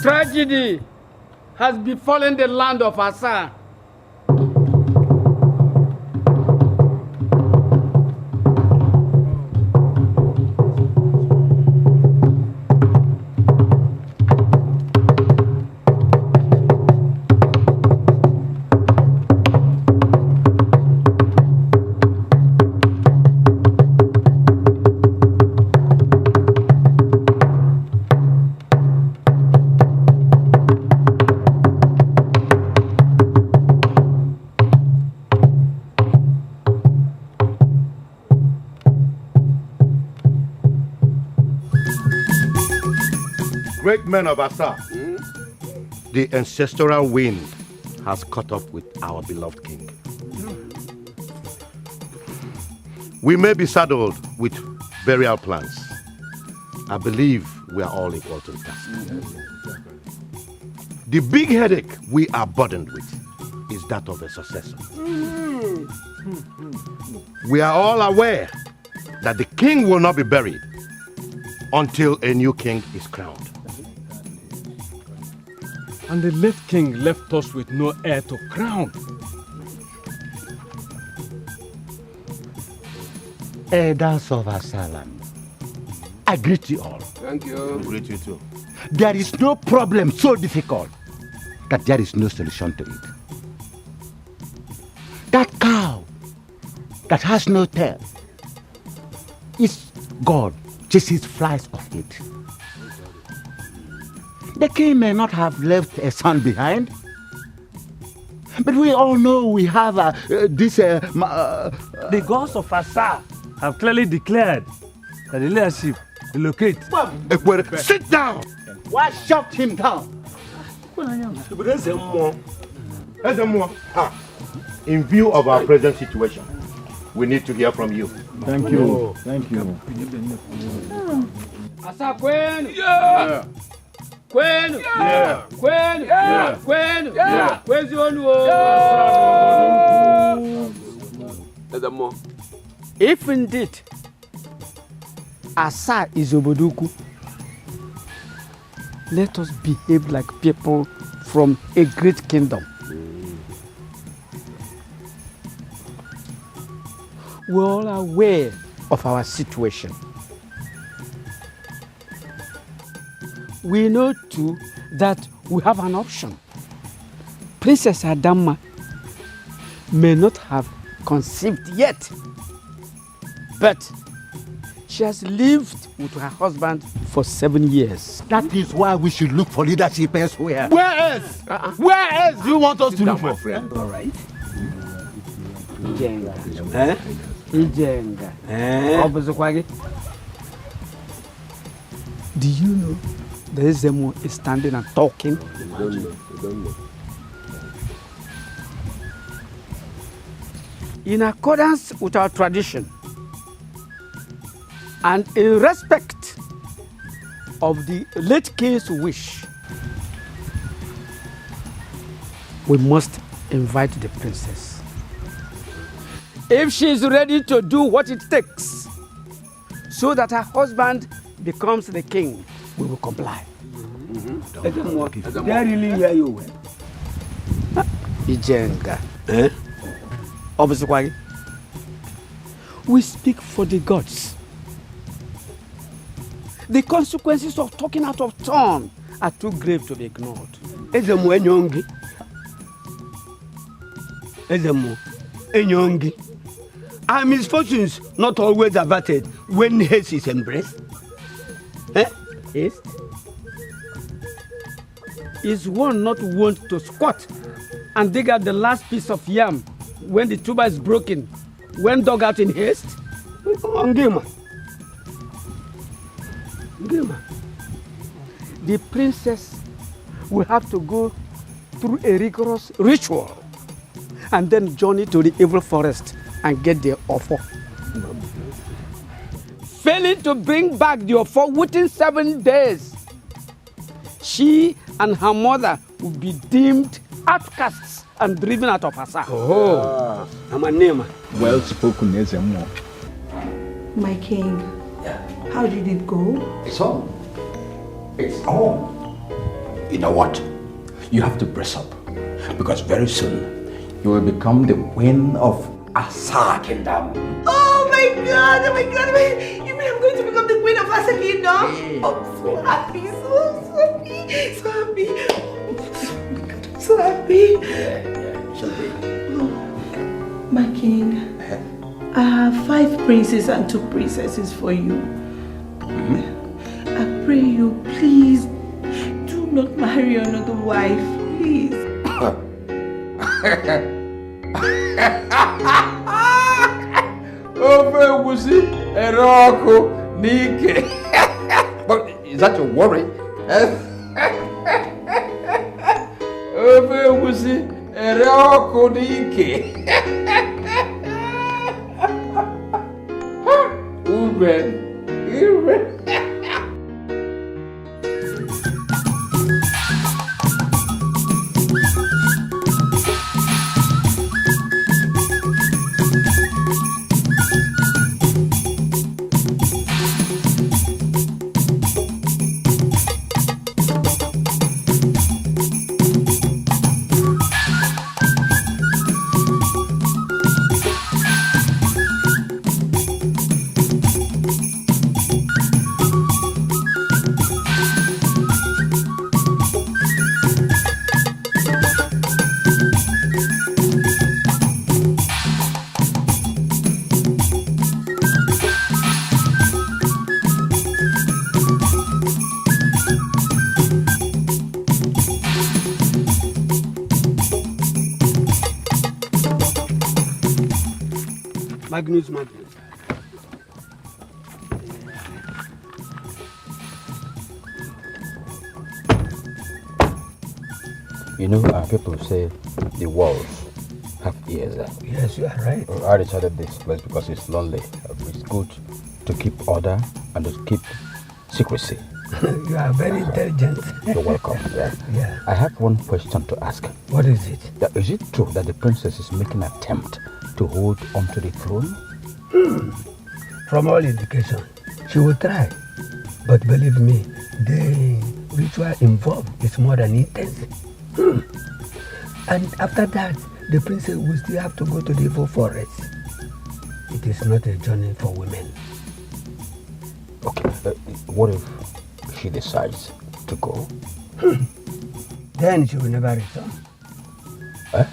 S5: Tragedy has befallen the land of Asa.
S13: Great men of Asa, the ancestral wind has caught up with our beloved king. We may be saddled with burial plans. I believe we are all equal to the task. The big headache we are burdened with is that of a successor. We are all aware that the king will not be buried until a new king is crowned.
S10: And the late king left us with no heir to crown.
S7: Elders of Asalam, I greet you all.
S5: Thank you.
S7: I greet you too. There is no problem so difficult that there is no solution to it. That cow that has no tail. It's God chases flies off it. The king may not have left a son behind, but we all know we have
S10: the gods of Asa have clearly declared that the leadership will locate.
S7: Sit down! Why shut him down?
S13: In view of our present situation, we need to hear from you.
S11: Thank you. Thank you.
S12: Asa kwenu.
S10: Yeah.
S12: Kwenu.
S10: Yeah.
S12: Kwenu.
S10: Yeah.
S12: Kwenu.
S10: Yeah.
S12: Kwezi onu. If indeed Asa is Oboduku, let us behave like people from a great kingdom. We're all aware of our situation. We know too that we have an option. Princess Adama may not have conceived yet, but she has lived with her husband for 7 years.
S7: That is why we should look for leadership elsewhere.
S11: Where else? Where else do you want us to look for?
S12: All right. Ijenga. Eh? Ijenga. Eh? Do you know the Ezemo is standing and talking? In accordance with our tradition and in respect of the late king's wish, we must invite the princess. If she is ready to do what it takes so that her husband becomes the king, we will comply.
S8: Did I really hear you well?
S12: Ijenga. Eh? We speak for the gods. The consequences of talking out of turn are too grave to be ignored.
S8: Ezemo enyongi. Ezemo enyongi. Are misfortunes not always averted when haste is embraced?
S12: Eh? Haste? Is one not wont to squat and dig out the last piece of yam when the tuber is broken, when dug out in haste?
S8: Ngima.
S12: The princess will have to go through a rigorous ritual and then journey to the evil forest and get the offer. Failing to bring back the offer within 7 days, she and her mother will be deemed outcasts and driven out of Asa.
S8: Oh, I'm a name.
S11: Well spoken, Ezemo.
S17: My king, how did it go?
S1: It's on. It's on. You know what? You have to brace up. Because very soon, you will become the queen of Asa Kingdom.
S17: Oh my god, oh my god. You mean I'm going to become the queen of Asa Kingdom? Yeah. I'm so happy, so happy. I'm so happy.
S1: Yeah, shall be.
S17: My king, I have 5 princes and 2 princesses for you. I pray you, please, do not marry another wife, please.
S16: But is that your worry?
S12: Magnus.
S18: You know, people say the walls have ears.
S19: Yes, you are right.
S18: I decided this place because it's lonely. It's good to keep order and to keep secrecy.
S19: You are very intelligent.
S18: You're welcome. Yeah.
S19: Yeah.
S18: I have one question to ask.
S19: What is it?
S18: Is it true that the princess is making an attempt to hold onto the throne?
S19: From all indication, she will try. But believe me, the ritual involved is more than intense. And after that, the princess will still have to go to the evil forest. It is not a journey for women.
S18: Okay, what if she decides to go?
S19: Then she will never return.
S18: Huh?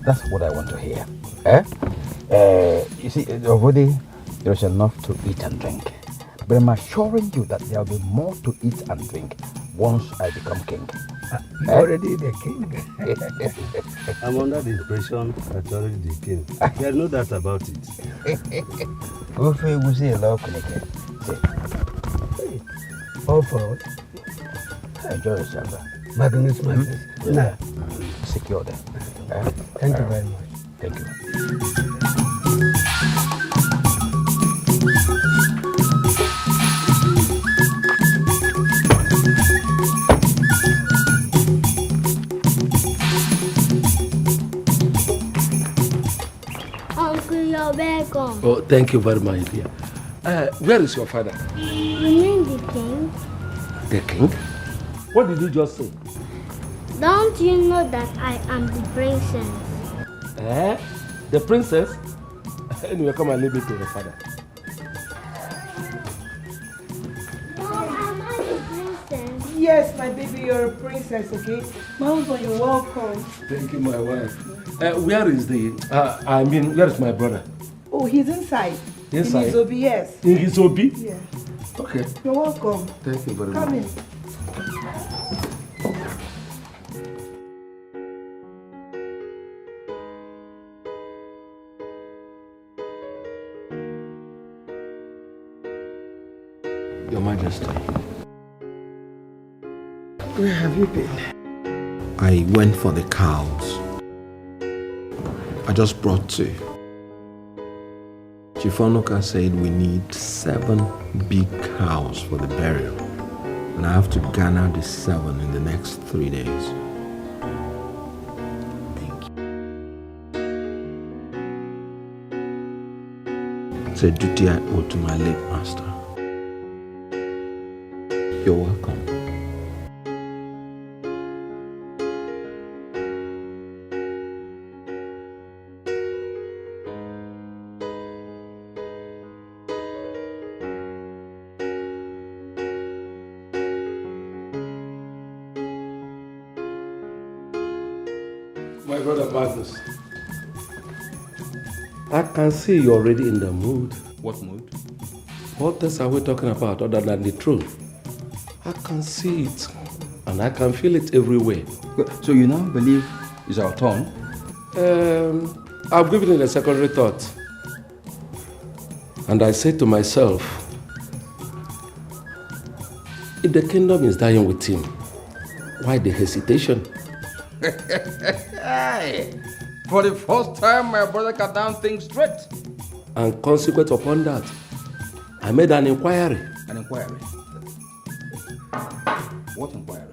S18: That's what I want to hear. You see, already there is enough to eat and drink. But I'm assuring you that there will be more to eat and drink once I become king.
S19: You're already the king.
S10: I'm under the impression that you're already the king. There's no doubt about it.
S19: All for all.
S18: Enjoy yourself.
S19: Magnus. Nah.
S18: Secure them.
S19: Thank you very much.
S18: Thank you.
S20: Uncle, you're welcome.
S15: Oh, thank you very much, dear. Where is your father?
S20: You mean the king?
S15: The king? What did you just say?
S20: Don't you know that I am the princess?
S15: The princess? Anyway, come and leave me to your father.
S20: Am I the princess?
S17: Yes, my baby, you're a princess, okay? Mama, you're welcome.
S15: Thank you, my wife. Where is where is my brother?
S17: Oh, he's inside.
S15: Inside?
S17: In his obi, yes.
S15: In his obi?
S17: Yeah.
S15: Okay.
S17: You're welcome.
S15: Thank you very much.
S17: Come in.
S1: Your Majesty. Where have you been? I went for the cows. I just brought 2. Chief Onoka said we need 7 big cows for the burial. And I have to garner the 7 in the next 3 days. Thank you. It's a duty I owe to my late master. You're welcome.
S15: My brother Magnus, I can see you're already in the mood.
S18: What mood?
S15: What else are we talking about other than the throne? I can see it and I can feel it everywhere.
S18: So you now believe it's our turn?
S15: I've given it a secondary thought. And I said to myself, if the kingdom is dying with him, why the hesitation?
S16: For the first time, my brother can down things straight.
S15: And consequent upon that, I made an inquiry.
S16: An inquiry? What inquiry?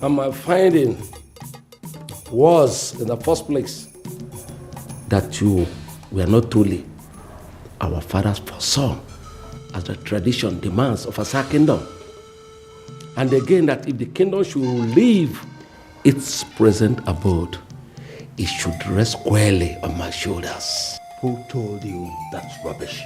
S15: And my finding was, in the first place, that you were not truly our father's first son, as the tradition demands of a kingdom. And again, that if the kingdom should leave its present abode, it should rest squarely on my shoulders.
S18: Who told you that's rubbish?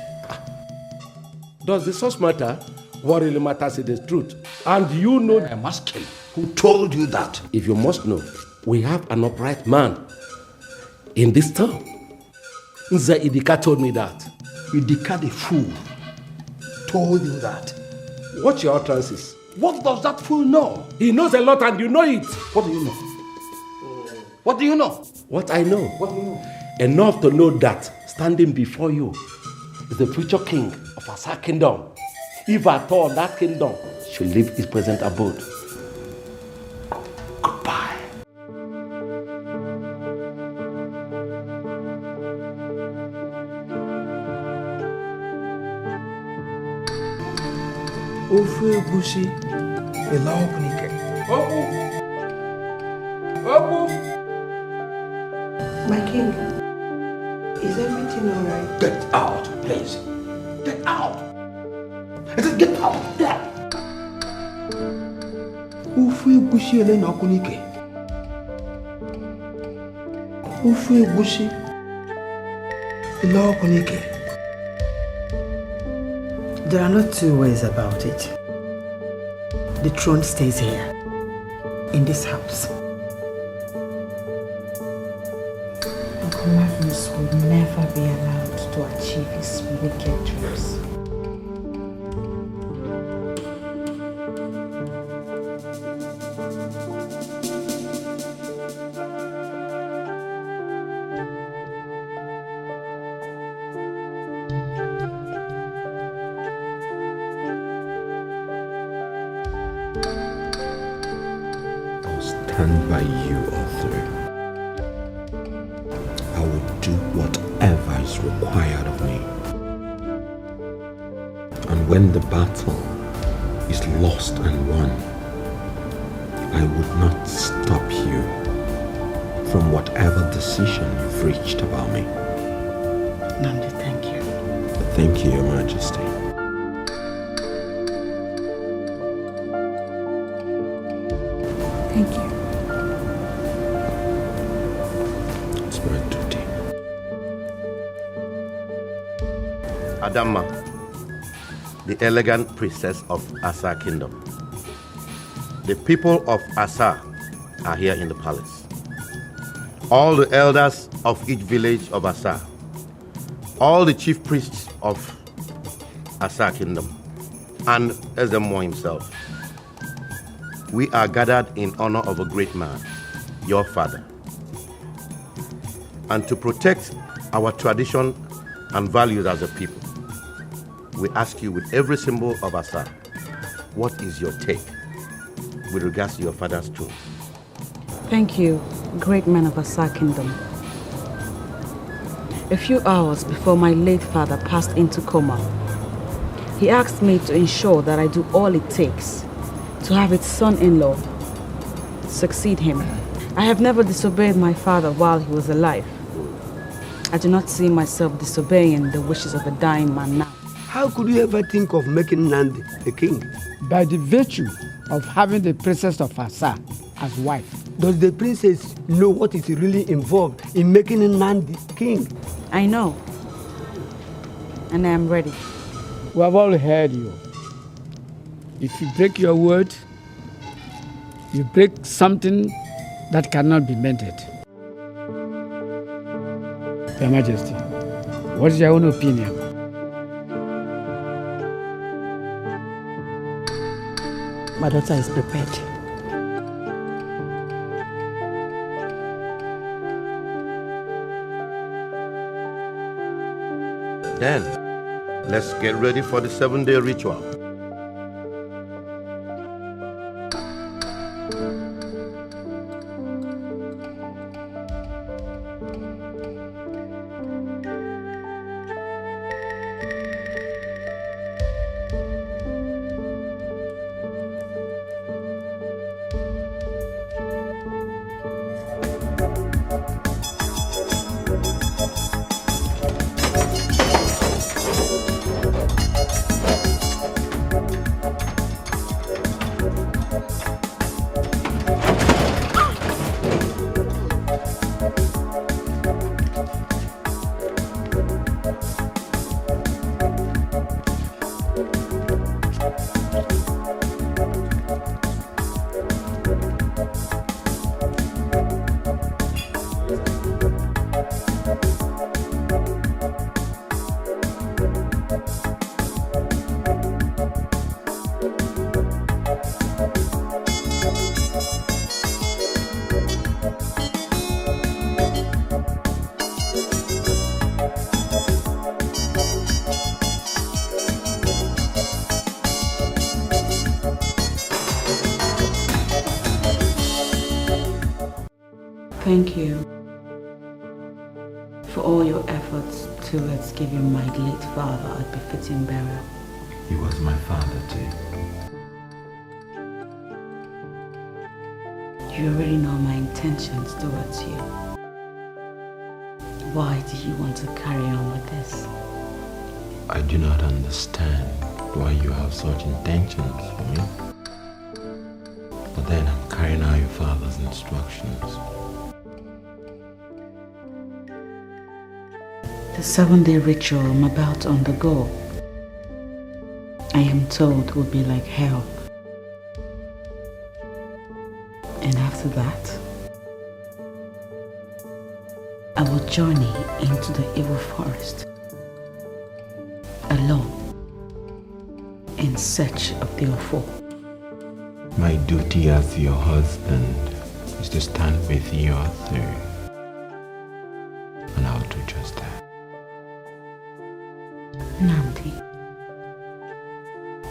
S15: Does the source matter? What really matters is the truth. And you know...
S18: I'm asking, who told you that?
S15: If you must know, we have an upright man in this town. Nze Idika told me that.
S18: Idika the fool told you that?
S15: Watch your utterances. What does that fool know? He knows a lot and you know it. What do you know? What do you know? What I know. What do you know? Enough to know that standing before you is the future king of Asa kingdom. If at all that kingdom should leave its present abode. Goodbye.
S18: Ofu egusi, ela okunike.
S15: Oku!
S17: My king, is everything alright?
S15: Get out, please. Get out. I said get out. Yeah.
S18: Ofu egusi ele na okunike. Ofu egusi, ela okunike.
S6: There are no two ways about it. The throne stays here, in this house. Uncle Magnus will never be allowed to achieve his wicked dreams.
S1: Stand by you, Arthur. I will do whatever is required of me. And when the battle is lost and won, I would not stop you from whatever decision you've reached about me.
S6: Nandi, thank you.
S1: Thank you, Your Majesty.
S6: Thank you.
S1: It's my duty.
S13: Adamma, the elegant princess of Asa Kingdom. The people of Asa are here in the palace. All the elders of each village of Asa, all the chief priests of Asa Kingdom, and Ezemo himself. We are gathered in honor of a great man, your father. And to protect our tradition and values as a people, we ask you with every symbol of Asa, what is your take with regards to your father's throne?
S2: Thank you, great man of Asa Kingdom. A few hours before my late father passed into coma, he asked me to ensure that I do all it takes to have his son-in-law succeed him. I have never disobeyed my father while he was alive. I do not see myself disobeying the wishes of a dying man now.
S8: How could you ever think of making Nandi a king?
S12: By the virtue of having the princess of Asa as wife.
S8: Does the princess know what is really involved in making Nandi king?
S2: I know. And I am ready.
S12: We have all heard you. If you break your word, you break something that cannot be mended. Your Majesty, what is your own opinion?
S6: My daughter is prepared.
S13: Then, let's get ready for the 7-day ritual.
S2: Thank you for all your efforts towards giving my late father a befitting burial.
S1: He was my father too.
S2: You already know my intentions towards you. Why do you want to carry on with this?
S1: I do not understand why you have such intentions for me. But then I'm carrying out your father's instructions.
S2: The 7-day ritual I'm about to undergo, I am told will be like hell. And after that, I will journey into the evil forest, alone, in search of the Ofo.
S1: My duty as your husband is to stand with you through. And I'll do just that.
S2: Namdi,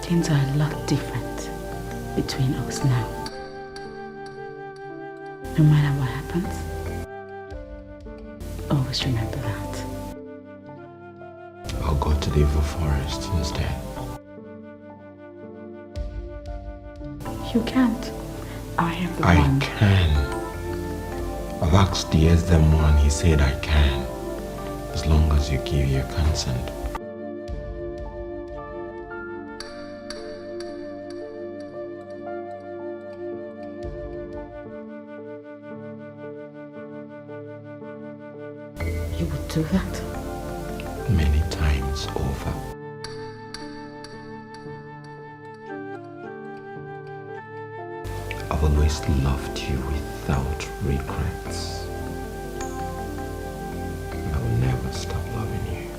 S2: things are a lot different between us now. No matter what happens, always remember that.
S1: I'll go to the evil forest instead.
S2: You can't. I am the
S1: I
S2: one.
S1: can. I've asked the SM one, he said I can. As long as you give your consent.
S2: You would do that?
S1: Many times over. I've always loved you without regrets. And I will never stop loving you.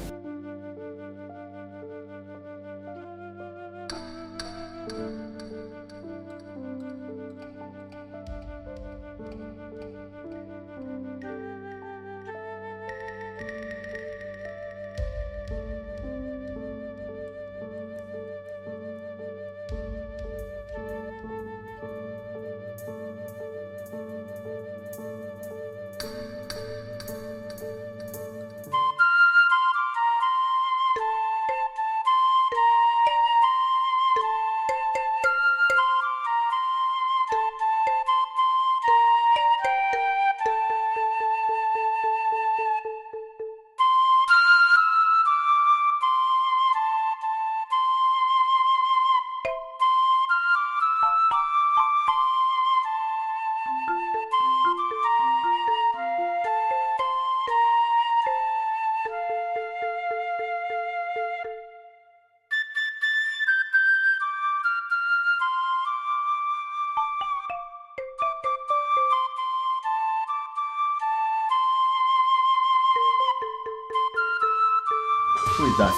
S9: Who is that?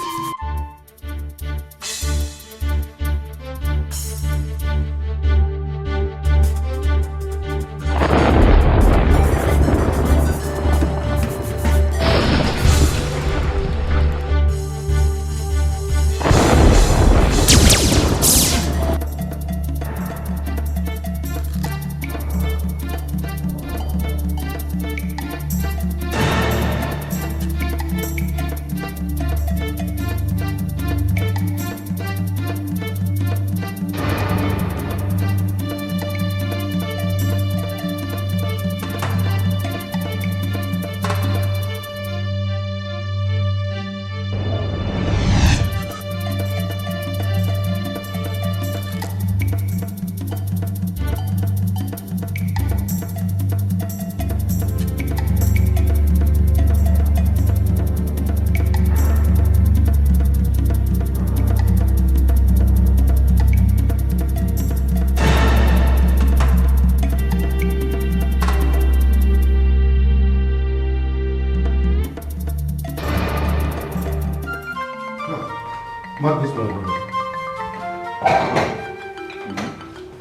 S15: Mark this one.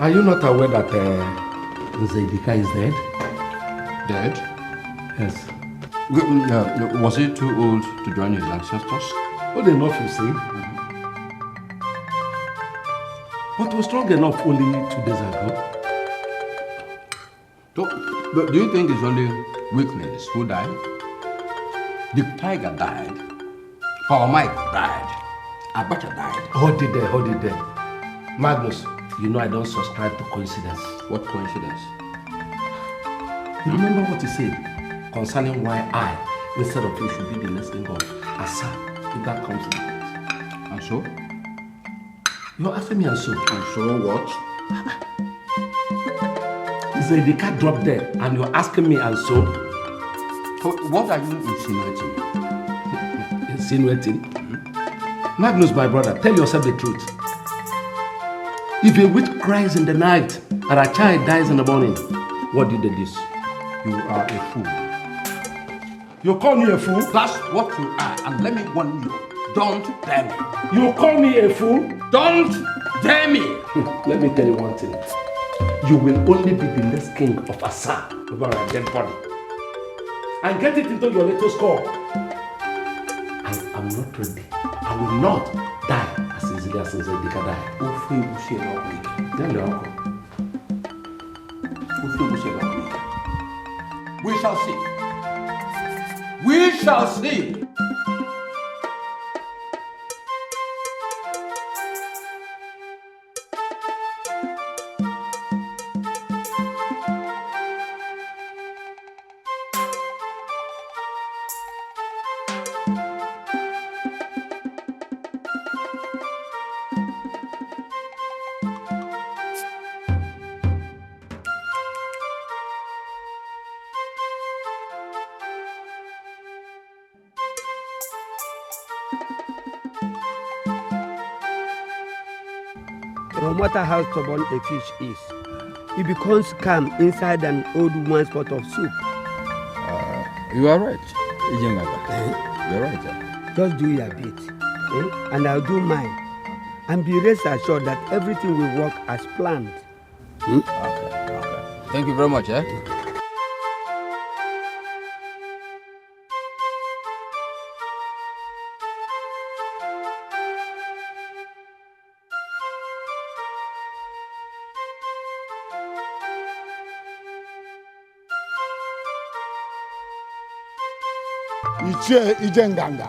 S15: Are you not aware that Nzedika is dead?
S16: Dead?
S15: Yes.
S16: Was he too old to join his ancestors?
S15: Old enough, you see. But was strong enough only 2 days ago.
S16: So, but do you think it's only weaklings who died? The tiger died. Our Mike died. Abacha died.
S15: Hold it there. Magnus, you know I don't subscribe to coincidence.
S16: What coincidence?
S15: You remember what he said concerning why I, instead of you, should be the next king of Asa, if that comes to it.
S16: And so?
S15: You're asking me and so?
S16: And so what?
S15: The cat dropped there and you're asking me and so?
S16: What are you insinuating?
S15: Insinuating? Magnus, my brother, tell yourself the truth. If a witch cries in the night and a child dies in the morning, what did they do?
S16: You are a fool.
S15: You call me a fool?
S16: That's what you are, and let me warn you. Don't dare me.
S15: You call me a fool?
S16: Don't dare me.
S15: Let me tell you one thing. You will only be the next king of Asa over a dead body. And get it into your little skull. I am not ready. I will not die as easily as Zedeka died.
S16: We shall see. We shall see.
S8: No matter how stubborn a fish is, it becomes calm inside an old woman's pot of soup.
S18: You are right, Ijengaga. You are right.
S8: Just do your bit, and I'll do mine. And be rest assured that everything will work as planned.
S18: Okay. Thank you very much,
S14: Iche Ijenganga.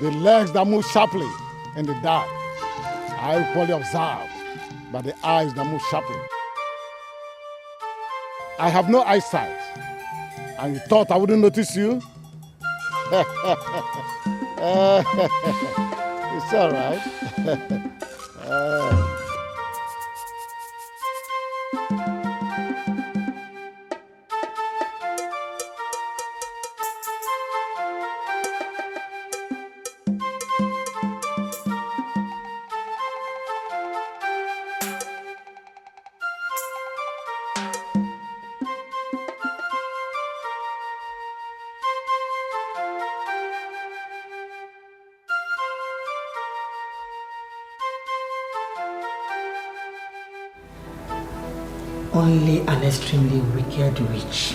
S14: The legs that move sharply in the dark are equally observed by the eyes that move sharply. I have no eyesight, and you thought I wouldn't notice you? It's all right.
S6: Only an extremely wicked witch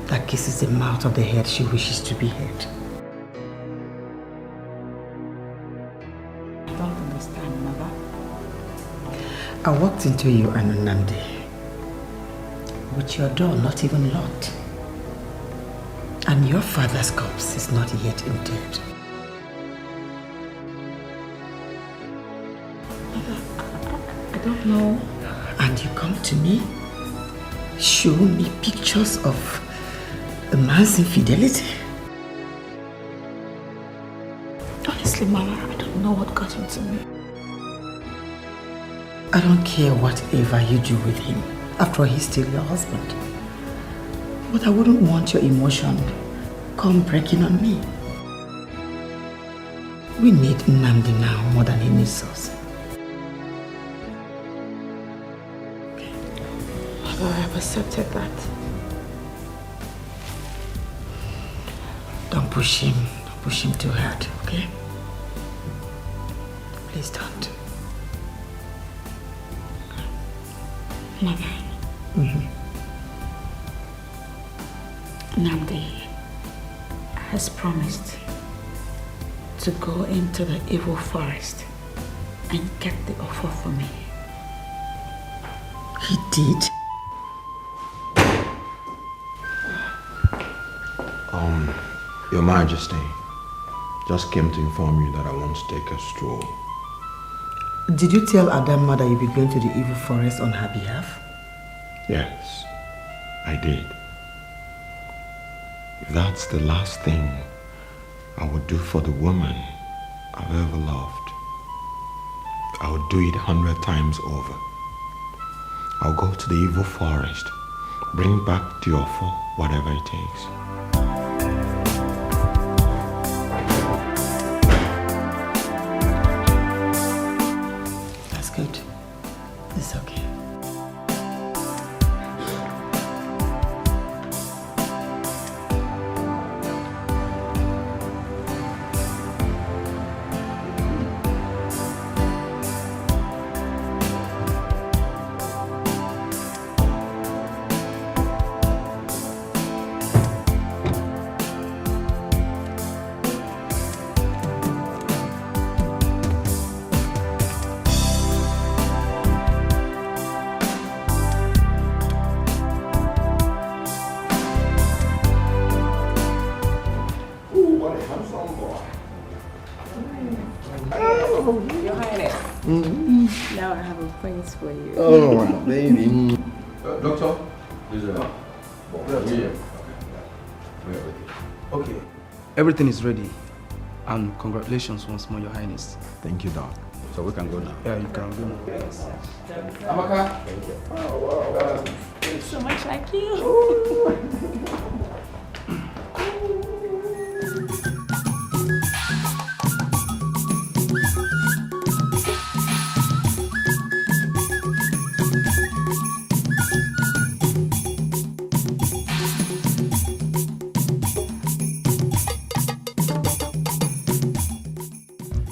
S6: that kisses the mouth of the head she wishes to be head.
S2: I don't understand, Mother.
S6: I walked into you and Nnamdi with your door not even locked. And your father's corpse is not yet interred.
S2: Mother, I don't know.
S6: And you come to me, show me pictures of a man's infidelity.
S2: Honestly, Mama, I don't know what got into me.
S6: I don't care whatever you do with him. After all, he's still your husband. But I wouldn't want your emotion come breaking on me. We need Nnamdi now more than he needs us.
S2: I have accepted that.
S6: Don't push him too hard, okay? Please don't.
S2: Mother. Nnamdi has promised to go into the evil forest and get the offer for me.
S6: He did?
S1: Your Majesty, just came to inform you that I want to take a stroll.
S21: Did you tell Adamma that you'll be going to the evil forest on her behalf?
S1: Yes, I did. If that's the last thing I would do for the woman I've ever loved, I would do it 100 times over. I'll go to the evil forest, bring back the offer, whatever it takes.
S21: That's good. It's okay.
S22: Now I have a place for you.
S1: Oh, baby.
S16: Doctor, this is
S23: Okay, everything is ready. And congratulations once more, Your Highness.
S1: Thank you, Doc.
S23: So we can go now. Yeah, you can go now.
S16: Amaka.
S22: So much like you.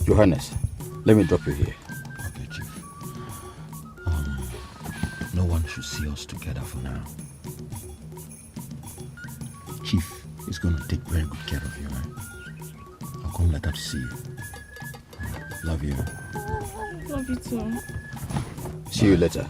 S18: Your Highness, let me drop you here.
S1: Okay, Chief. No one should see us together for now. Chief is going to take very good care of you, right? I'll come later to see you. Love you.
S22: Love you too.
S18: See you later.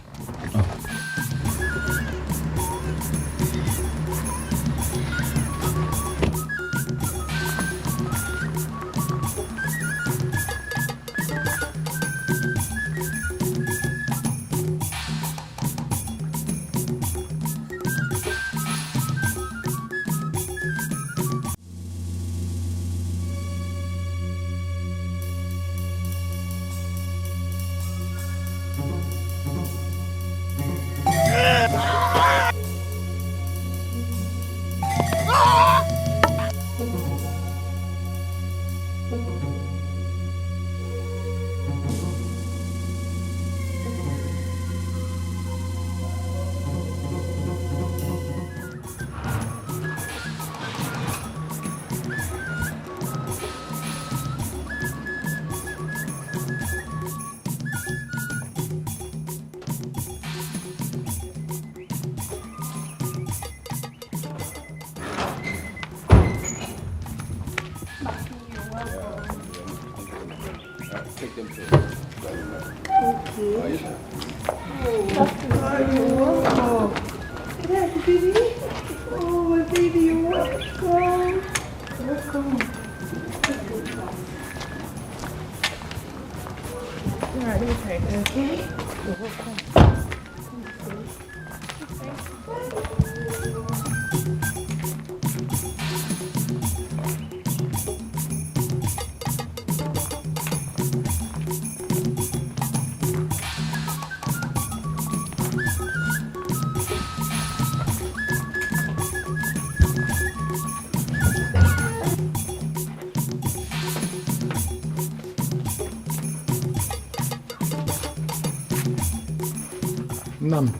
S14: None.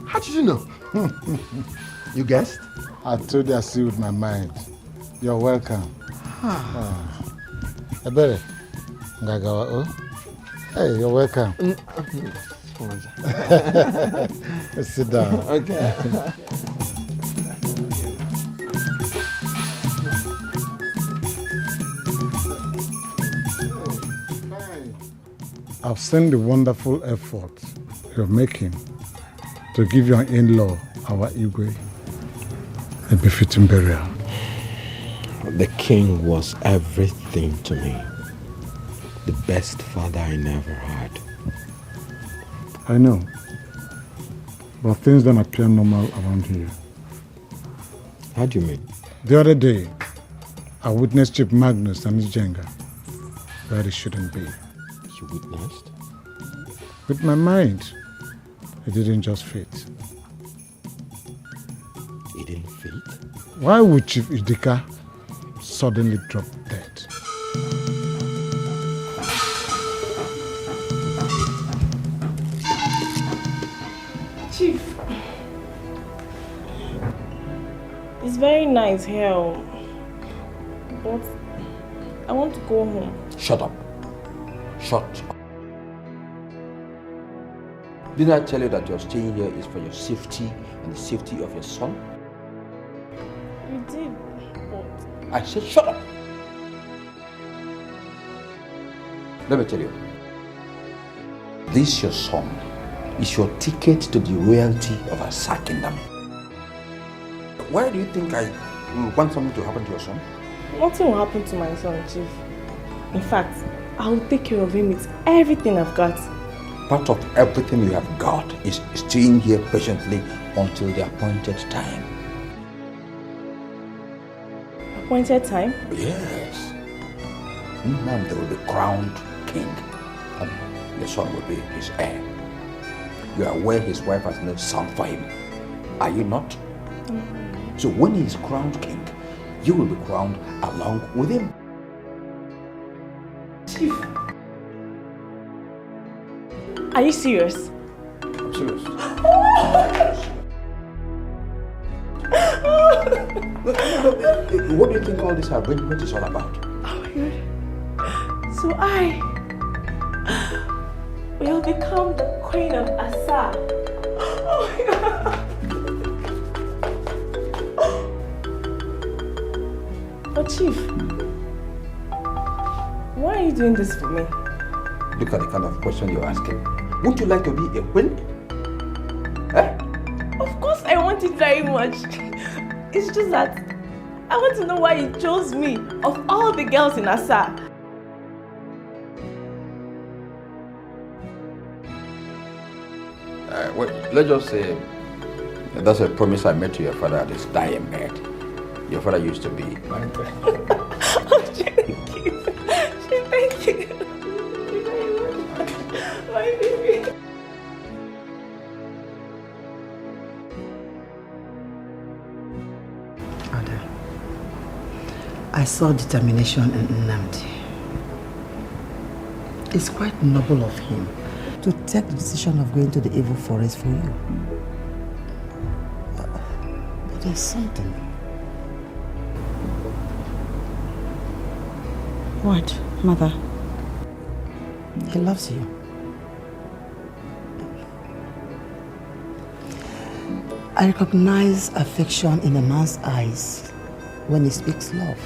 S11: How did you know? You guessed?
S14: I told you I see with my mind. You're welcome. Ebere, Ngagawa, oh? Hey, you're welcome. Sit down.
S11: Okay.
S14: I've seen the wonderful effort you're making to give your in-law our Igwe. a befitting burial.
S1: The king was everything to me. The best father I never had.
S14: I know. But things don't appear normal around here.
S1: How do you mean?
S14: The other day, I witnessed Chief Magnus and his Jenga where they shouldn't be.
S1: You witnessed?
S14: With my mind, it didn't just fit.
S1: It didn't fit?
S14: Why would Chief Idika suddenly drop dead?
S22: Chief, it's very nice here, but I want to go home.
S16: Shut up. Shut up. Didn't I tell you that your staying here is for your safety and the safety of your son?
S22: You did, but...
S16: I said shut up. Let me tell you. This your son is your ticket to the royalty of Asa Kingdom. Why do you think I want something to happen to your son?
S22: Nothing will happen to my son, Chief. In fact, I will take care of him with everything I've got.
S16: Part of everything you have got is staying here patiently until the appointed time.
S22: Appointed time?
S16: Yes. Now there will be crowned king and the son will be his heir. You are aware his wife has no son for him. Are you not? So when he is crowned king, you will be crowned along with him.
S22: Chief, are you serious?
S16: I'm serious. What do you think all this arrangement is all about?
S22: Oh my God. So I will become the queen of Asa. Oh my God. But Chief, why are you doing this for me?
S16: Look at the kind of question you're asking. Would you like to be a queen?
S22: Of course I want it very much. It's just that I want to know why you chose me of all the girls in Asa.
S16: Well, let's just say that's a promise I made to your father at his dying bed. Your father used to be my friend.
S22: Oh, thank you. Thank you. My baby.
S6: Ada, I saw determination in Nnamdi. It's quite noble of him to take the decision of going to the evil forest for you. But there's something.
S2: What, Mother?
S6: He loves you. I recognize affection in a man's eyes when he speaks love.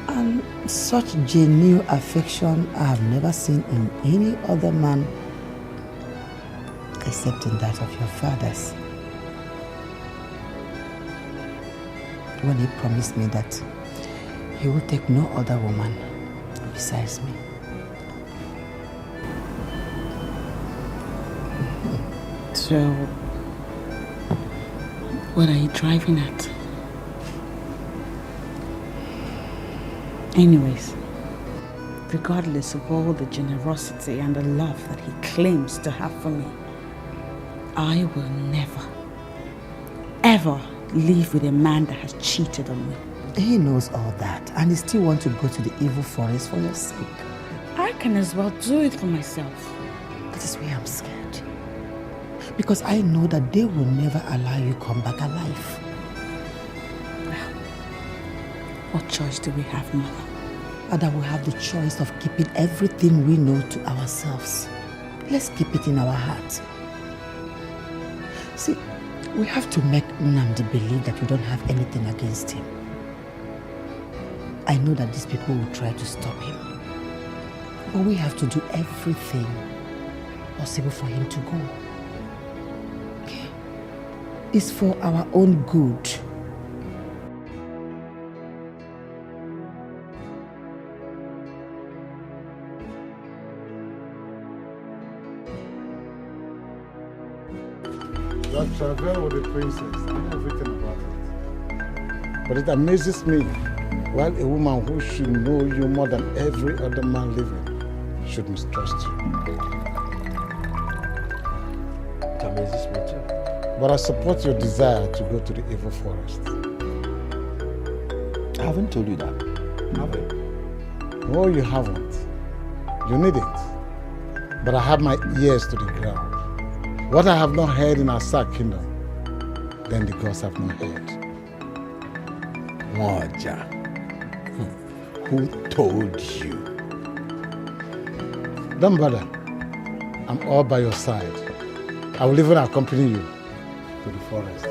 S6: And such genuine affection I have never seen in any other man except in that of your father's. When he promised me that he will take no other woman besides me.
S2: So, what are you driving at? Anyways, regardless of all the generosity and the love that he claims to have for me, I will never, ever live with a man that has cheated on me.
S6: He knows all that, and he still wants to go to the evil forest for your sake.
S2: I can as well do it for myself.
S6: That is why I'm scared. Because I know that they will never allow you come back alive.
S2: What choice do we have, Mother?
S6: Ada, we have the choice of keeping everything we know to ourselves. Let's keep it in our hearts. See, we have to make Nnamdi believe that we don't have anything against him. I know that these people will try to stop him. But we have to do everything possible for him to go. Okay? is for our own good.
S14: You have traveled with the princess. I know everything about it. But it amazes me why a woman who should know you more than every other man living should mistrust you.
S11: It amazes me too.
S14: But I support your desire to go to the evil forest.
S11: I haven't told you that, have I?
S14: No, you haven't. You need it. But I have my ears to the ground. What I have not heard in Asa kingdom, then the gods have not heard.
S1: Waja, who told you?
S14: Don't bother. I'm all by your side. I will even accompany you to the forest.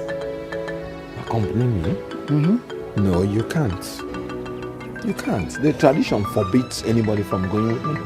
S1: Accompany me?
S14: Mm-hmm.
S1: No, you can't. You can't. The tradition forbids anybody from going with me.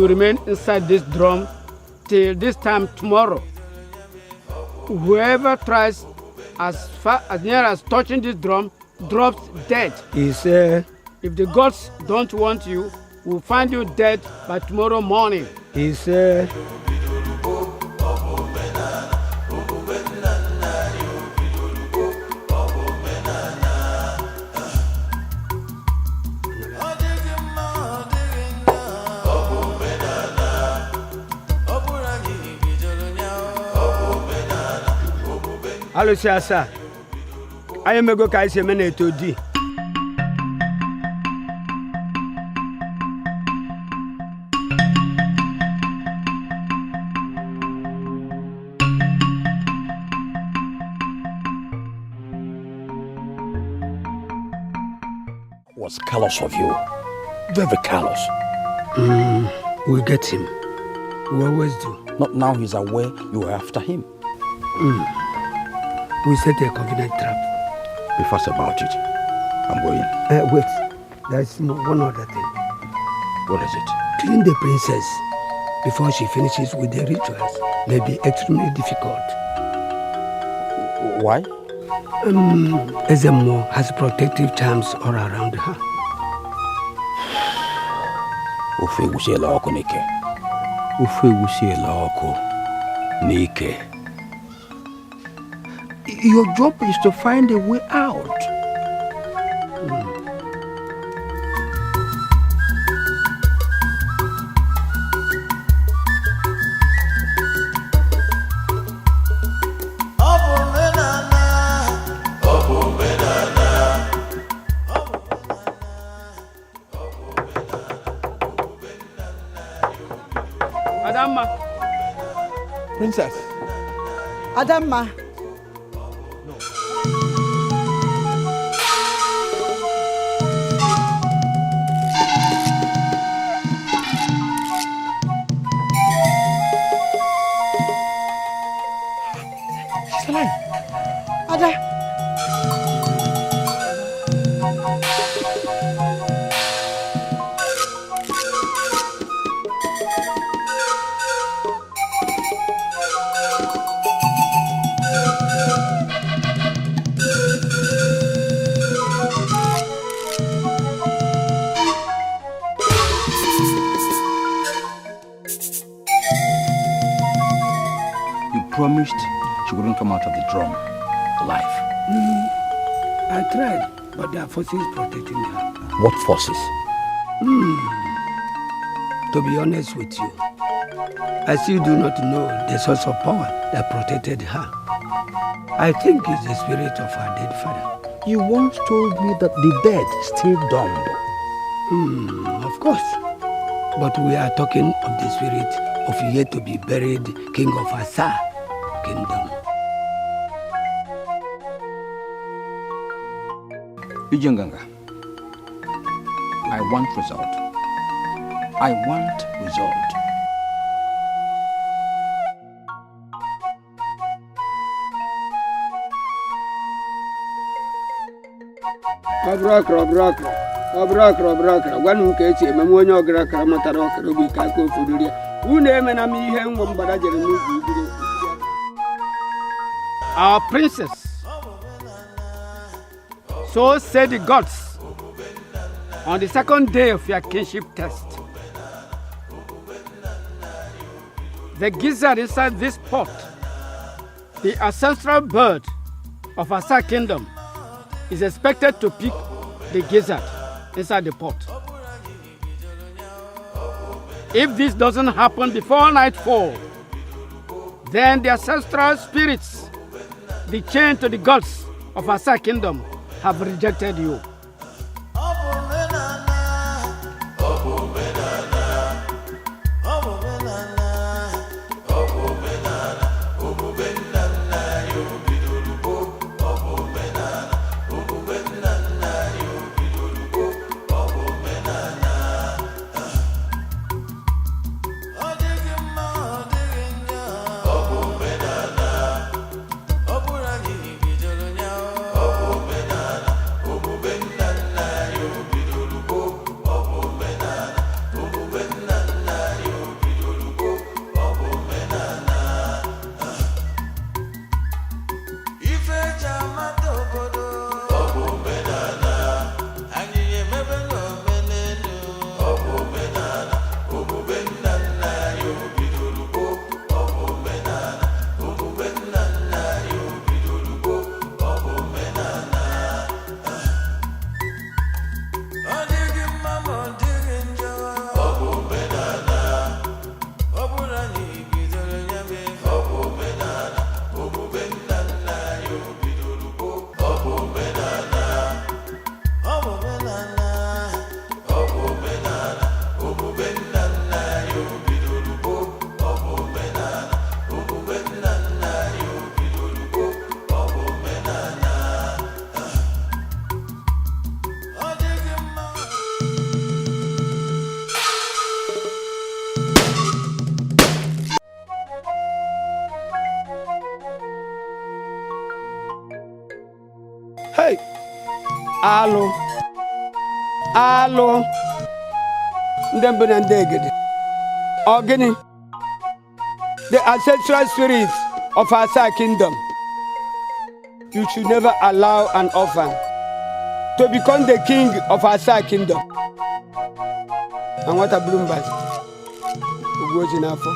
S12: to remain inside this drum till this time tomorrow. Whoever tries as near as touching this drum drops dead.
S8: He said,
S12: if the gods don't want you, we'll find you dead by tomorrow morning.
S8: He said, Alụsị asaa, anyị emego ka anyị si eme na-eto di.
S16: Was callous of you. Very callous.
S19: We'll get him. We always do.
S16: Not now he's aware you are after him.
S19: We set a convenient trap.
S16: Be fast about it. I'm going.
S19: Wait. There's one other thing.
S16: What is it?
S19: Killing the princess before she finishes with the rituals may be extremely difficult.
S16: Why?
S19: Ezemo has protective charms all around her.
S16: Ufe wusiela oko nike. Ufe wusiela oko nike. Your job is to find a way out.
S12: Adamma.
S11: Princess.
S21: Adamma.
S11: She's alive.
S21: Ada.
S16: Promised she wouldn't come out of the drum alive.
S19: I tried, but there are forces protecting her.
S16: What forces?
S19: To be honest with you, I still do not know the source of power that protected her. I think it's the spirit of her dead father.
S16: You once told me that the dead still dumb.
S19: Of course. But we are talking of the spirit of yet to be buried king of Asa kingdom.
S16: Ijenganga, I want result. I want result.
S8: Abrakra. Gwanụ nke echi ememe onye ọgara matara ọkara obi ka aka ofuduru ya. Unu emena m ihe nwa mgbada jere n'ugwu ibiri.
S12: Our princess, so said the gods, on the second day of your kingship test. The gizzard inside this pot, the ancestral bird of Asa kingdom, is expected to pick the gizzard inside the pot. If this doesn't happen before nightfall, then the ancestral spirits, the chain to the gods of Asa kingdom, have rejected you.
S8: Alụ. Alụ. Ndị mbụ na ndị egede. Ọ gịnị? The ancestral spirit of Asa kingdom. You should never allow an orphan to become the king of Asa kingdom. And what a Bloomberg. Who goes in Afro?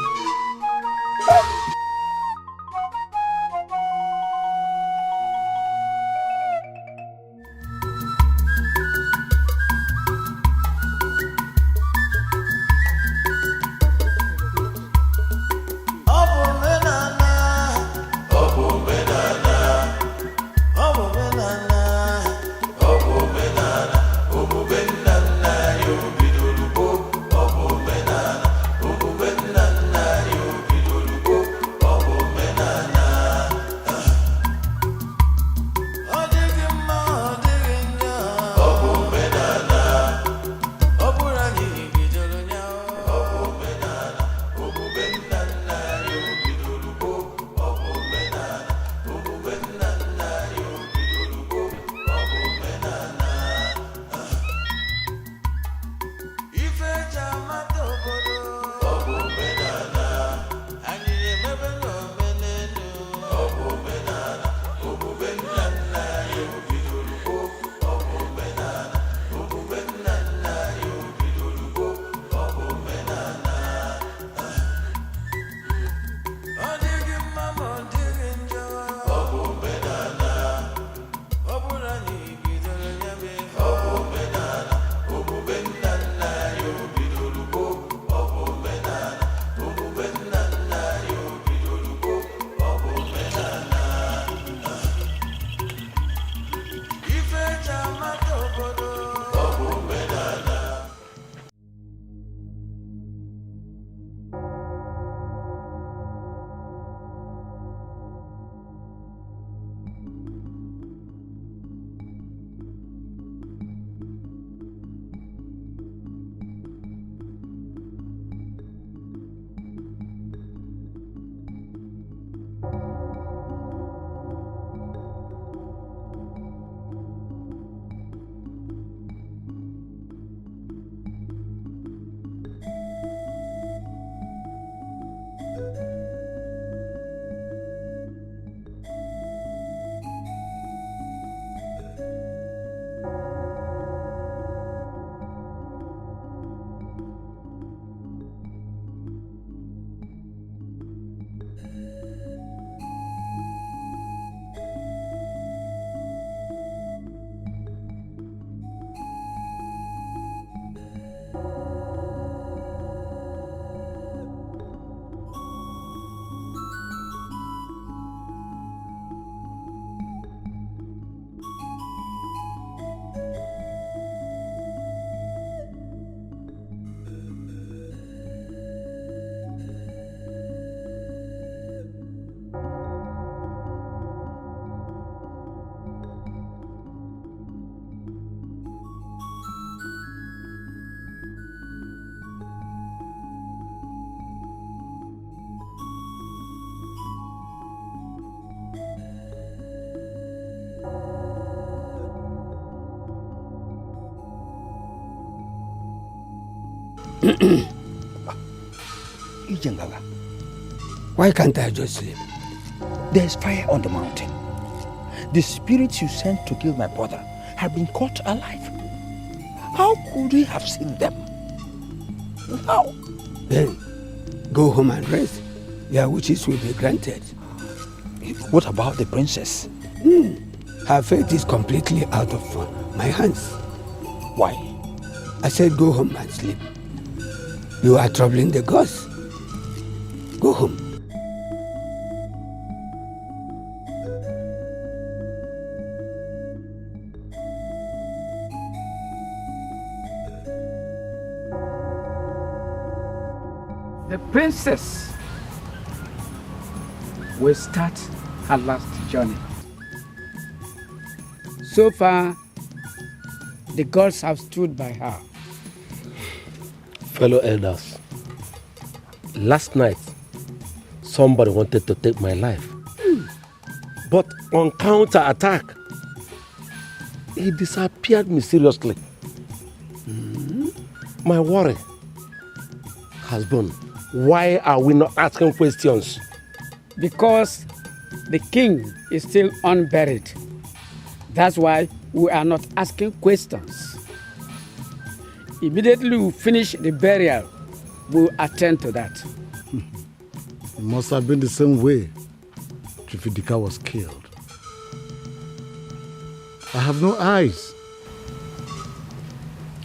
S19: Why can't I just sleep?
S16: There's fire on the mountain. The spirits you sent to kill my brother have been caught alive. How could we have seen them? How?
S19: Then, go home and rest. Your wishes will be granted.
S16: What about the princess?
S19: Her fate is completely out of my hands.
S16: Why?
S19: I said go home and sleep. You are troubling the gods. Go home.
S12: The princess will start her last journey. So far, the gods have stood by her.
S15: Fellow elders, last night, somebody wanted to take my life. But on counter-attack, he disappeared mysteriously. My worry has been, why are we not asking questions?
S12: Because the king is still unburied. That's why we are not asking questions. Immediately we finish the burial, we'll attend to that.
S14: It must have been the same way Chief Idika was killed. I have no eyes,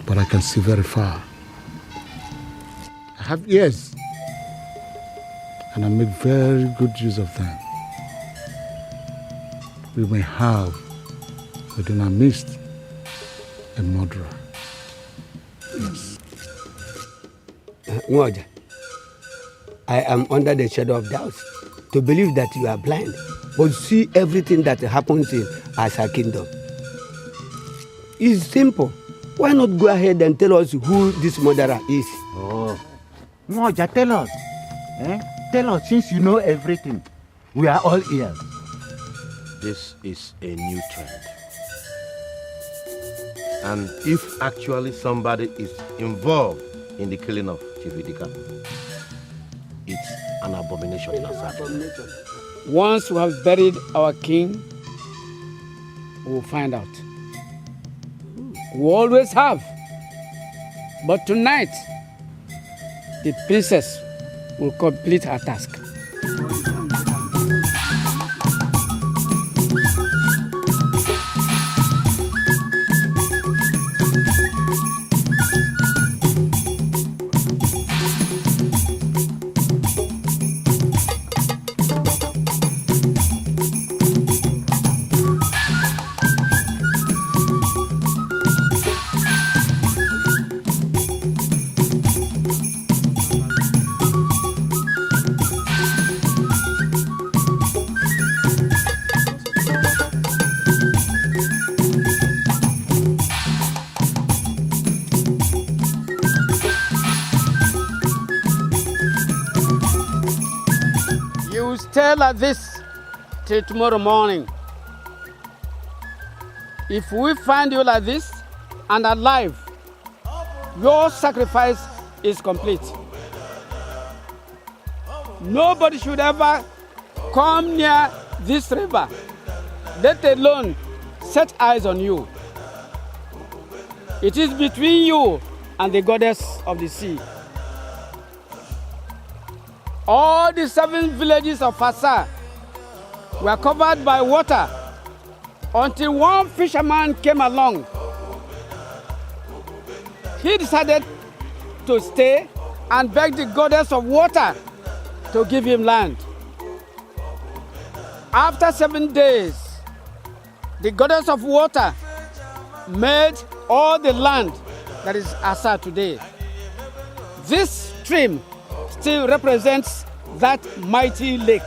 S14: but I can see very far. I have ears, and I make very good use of them. We may have within our midst a murderer. Yes.
S19: Ngoja, I am under the shadow of doubt to believe that you are blind, but see everything that happens in Asa Kingdom. It's simple. Why not go ahead and tell us who this murderer is?
S7: Oh, Ngoja, tell us. Tell us, since you know everything. We are all ears.
S13: This is a new trend. And if actually somebody is involved in the killing of Chief Idika, it's an abomination in Asa.
S12: Once we have buried our king, we'll find out. We always have. But tonight, the princess will complete her task. Stay like this till tomorrow morning. If we find you like this and alive, your sacrifice is complete. Nobody should ever come near this river, let alone set eyes on you. It is between you and the goddess of the sea. All the 7 villages of Asa were covered by water until one fisherman came along. He decided to stay and beg the goddess of water to give him land. After 7 days, the goddess of water made all the land that is Asa today. This stream still represents that mighty lake.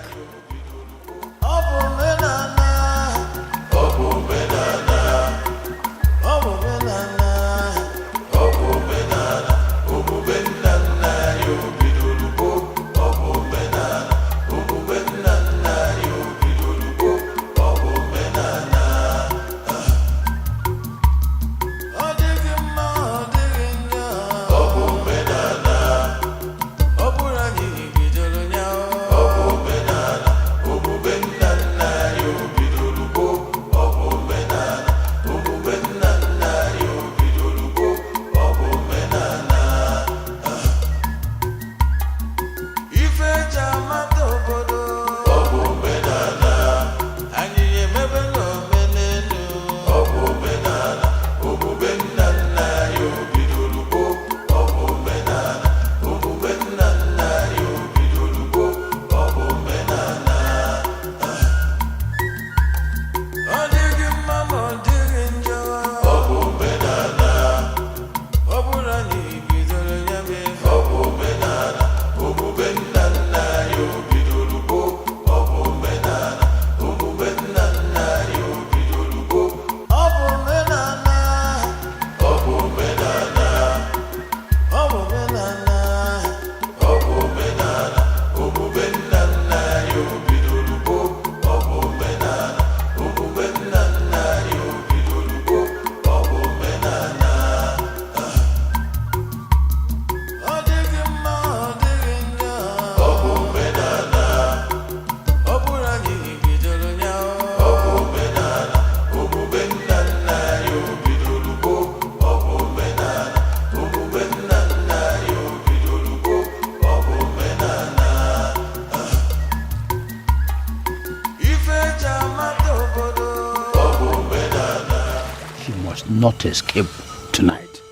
S16: must not escape tonight.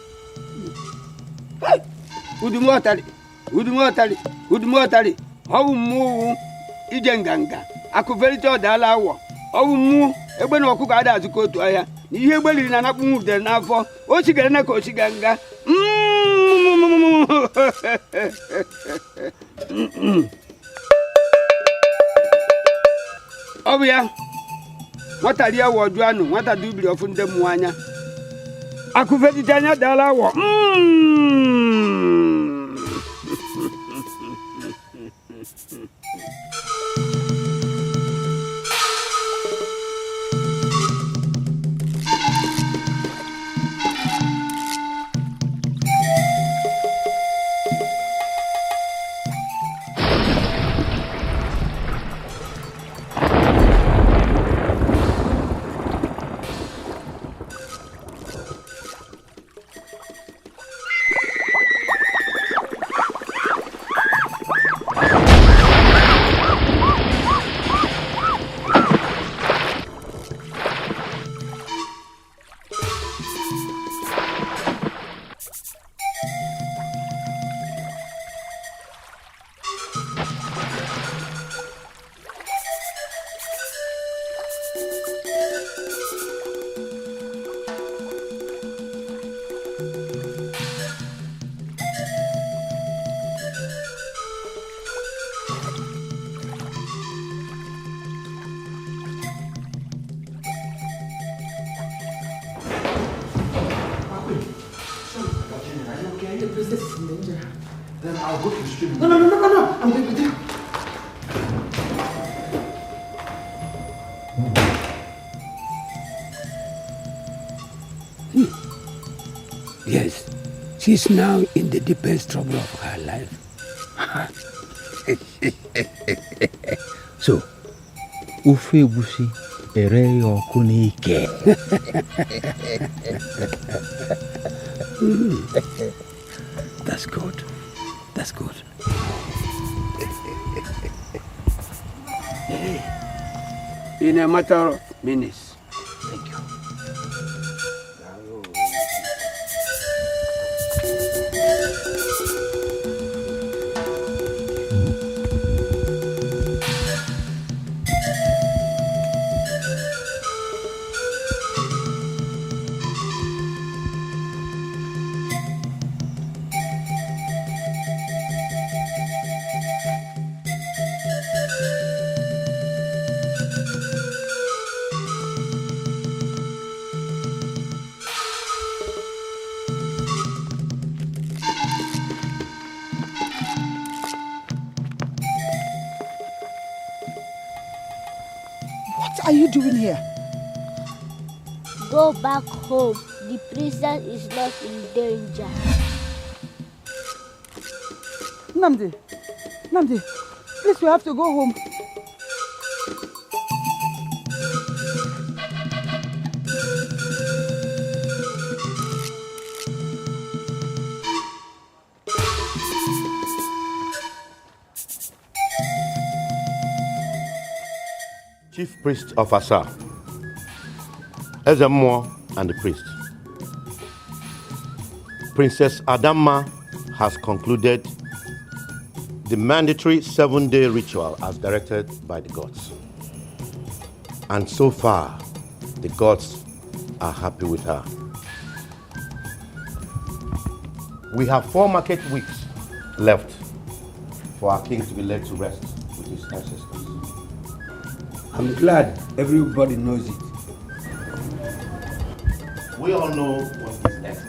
S8: Udumotari, how move Ijenganga, Akuverito Dalawa, how move Eben Okugada to go to Aya, you will not move there now for Oshigana Koshiganga. Oh, yeah. What are you doing? What are you doing from the Muanya? Akuverito Dalawa.
S11: Then I'll go to the street.
S12: No. I'm going with you.
S19: Yes, she's now in the deepest trouble of her life.
S18: So, Ufe Busi, Ere Okonkwo.
S19: That's good. That's good.
S8: In a matter of minutes.
S19: Thank you.
S21: What are you doing here?
S20: Go back home. The princess is not in danger.
S21: Namdi, please, we have to go home.
S13: Chief priest of Asa, Ezemo and the priest. Princess Adamma has concluded the mandatory 7-day ritual as directed by the gods. And so far, the gods are happy with her. We have 4 market weeks left for our king to be led to rest with his ancestors.
S8: I'm glad everybody knows it.
S13: We all know what is next.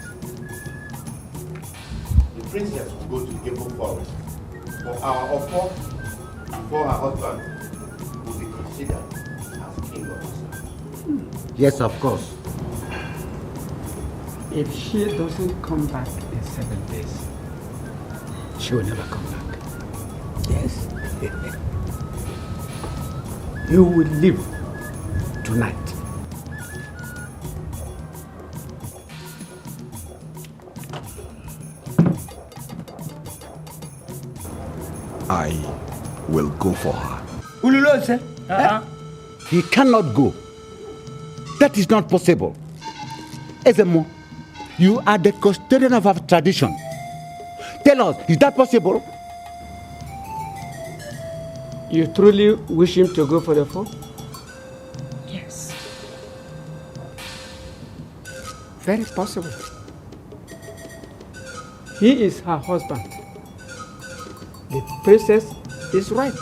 S13: The princess will go to the Gable Forest for our offer before her husband will be considered as king of Asa.
S7: Yes, of course.
S12: If she doesn't come back in 7 days, she will never come back. Yes. You will leave tonight.
S1: I will go for her.
S21: Ululose, he cannot go. That is not possible.
S7: Ezemo, you are the custodian of our tradition. Tell us, is that possible?
S12: You truly wish him to go for the fall?
S21: Yes.
S12: Very possible. He is her husband. The princess is right.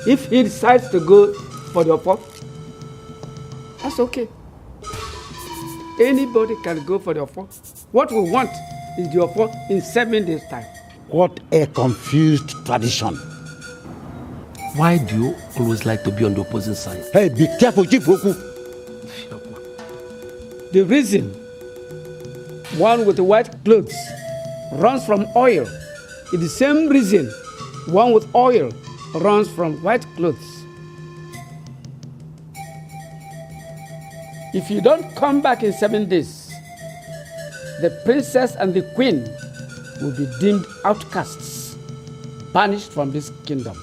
S12: If he decides to go for the fall, that's okay. Anybody can go for the fall. What we want is the fall in 7 days' time.
S7: What a confused tradition.
S15: Why do you always like to be on the opposite side?
S7: Hey, be careful, Chief Oku.
S12: The reason one with white clothes runs from oil is the same reason one with oil runs from white clothes. If you don't come back in 7 days, the princess and the queen will be deemed outcasts, banished from this kingdom.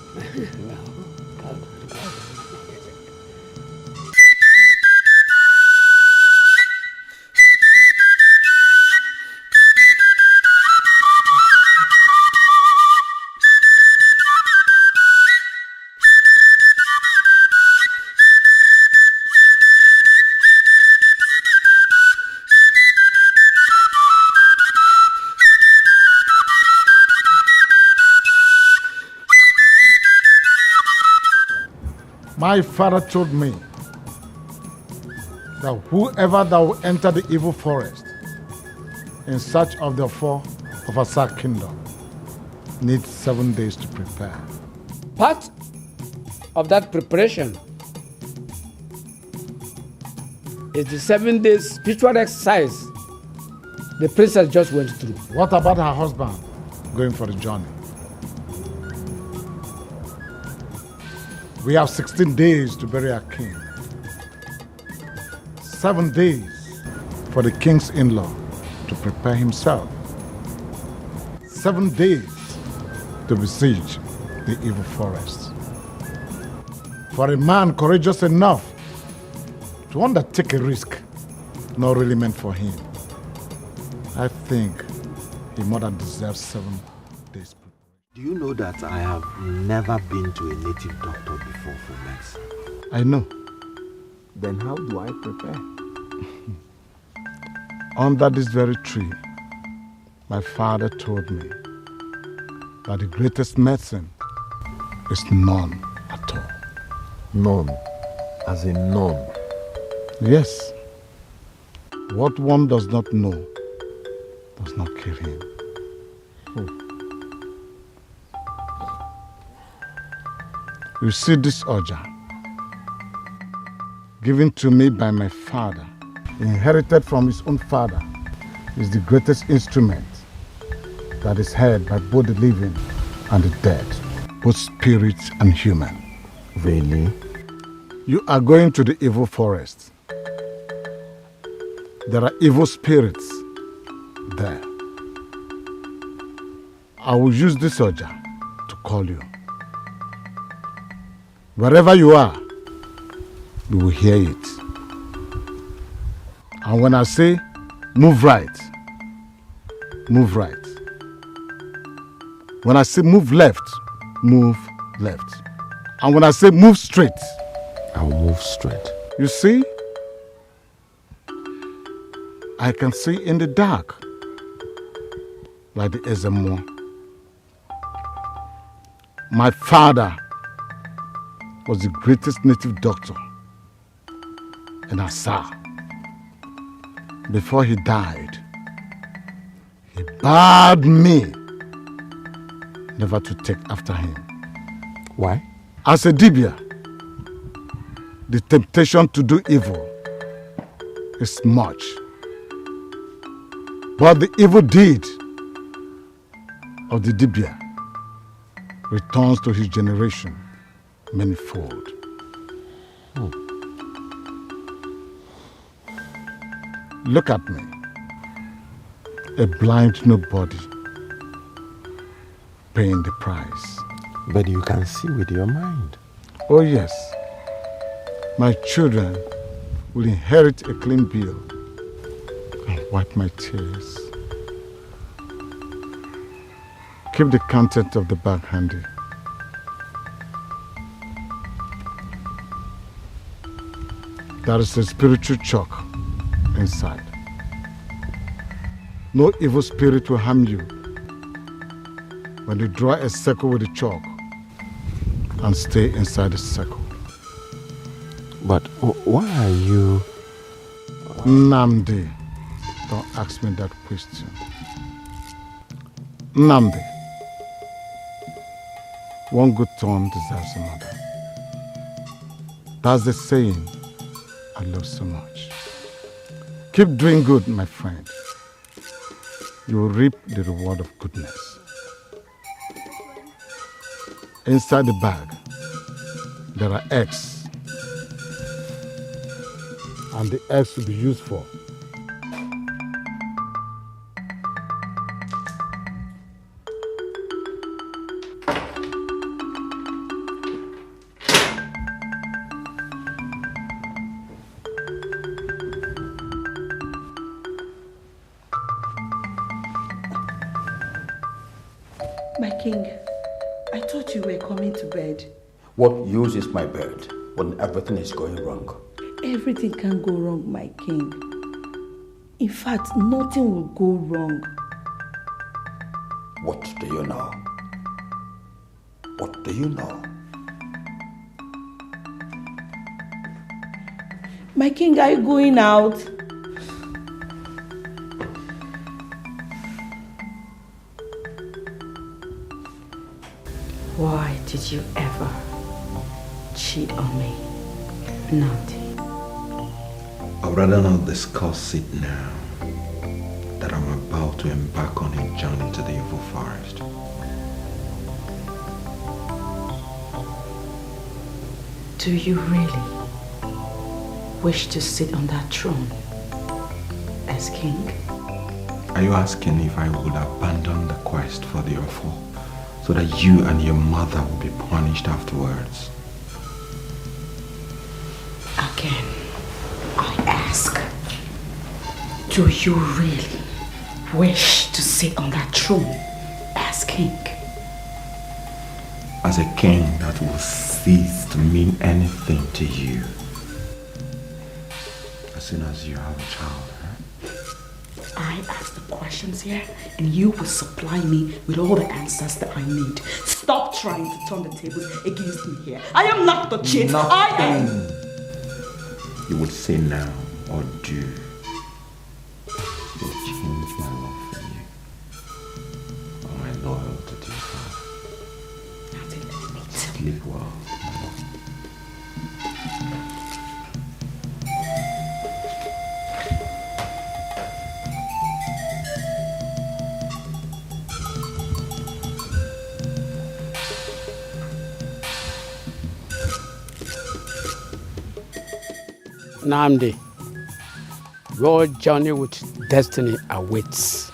S14: My father told me that whoever that will enter the evil forest in search of the fall of Asa kingdom needs 7 days to prepare.
S12: Part of that preparation is the 7 days spiritual exercise the princess just went through.
S14: What about her husband going for the journey? We have 16 days to bury our king. 7 days for the king's in-law to prepare himself. 7 days to besiege the evil forest. For a man courageous enough to undertake a risk not really meant for him, I think he more than deserves 7 days.
S1: Do you know that I have never been to a native doctor before for medicine?
S14: I know.
S1: Then how do I prepare?
S14: Under this very tree, my father told me that the greatest medicine is none at all.
S1: None? As in none?
S14: Yes. What one does not know does not kill him. You see this oja, given to me by my father, inherited from his own father, is the greatest instrument that is held by both the living and the dead, both spirits and human.
S1: Really?
S14: You are going to the evil forest. There are evil spirits there. I will use this oja to call you. Wherever you are, you will hear it. And when I say, move right, move right. When I say move left, move left. And when I say move straight,
S1: I will move straight.
S14: You see? I can see in the dark, like the Ezemo. My father was the greatest native doctor in Asa. Before he died, he barred me never to take after him.
S1: Why?
S14: As a Dibia, the temptation to do evil is much. But the evil deed of the Dibia returns to his generation manifold. Look at me, a blind nobody, paying the price.
S1: But you can see with your mind.
S14: Oh yes, my children will inherit a clean bill and wipe my tears. Keep the content of the bag handy. There is a spiritual chalk inside. No evil spirit will harm you when you draw a circle with the chalk and stay inside the circle.
S1: But why are you...
S14: Nnamdi, don't ask me that question. Nnamdi, one good turn deserves another. That's the saying I love so much. Keep doing good, my friend. You will reap the reward of goodness. Inside the bag, there are eggs. And the eggs will be used for
S17: My king, I thought you were coming to bed.
S16: What use is my bed when everything is going wrong?
S17: Everything can go wrong, my king. In fact, nothing will go wrong.
S16: What do you know? What do you know?
S17: My king, are you going out?
S2: Why did you ever cheat on me, Nnamdi?
S1: I'd rather not discuss it now that I'm about to embark on a journey to the evil forest.
S2: Do you really wish to sit on that throne as king?
S1: Are you asking if I would abandon the quest for the awful so that you and your mother will be punished afterwards?
S2: Again, I ask, do you really wish to sit on that throne as king?
S1: As a king that will cease to mean anything to you as soon as you have a child,
S2: I ask the questions here and you will supply me with all the answers that I need. Stop trying to turn the tables against me here. I am not the cheat. I am.
S1: You would say now or do will change my love for you or my loyalty to your father. Sleep well.
S12: Nnamdi, your journey with destiny awaits.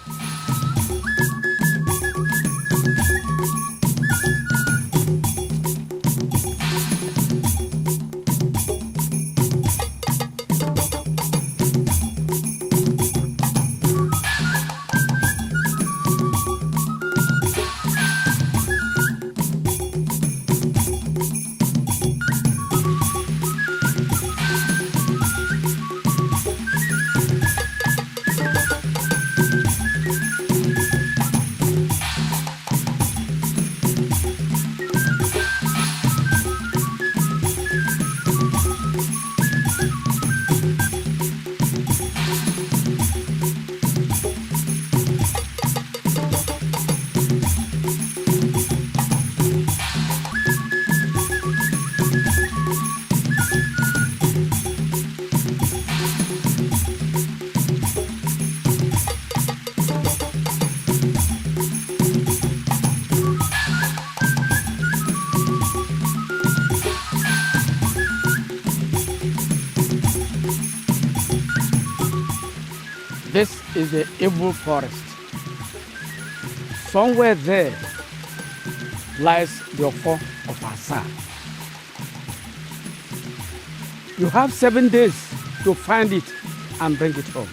S12: This is the evil forest. Somewhere there lies the Okonkwo of Asa. You have 7 days to find it and bring it home.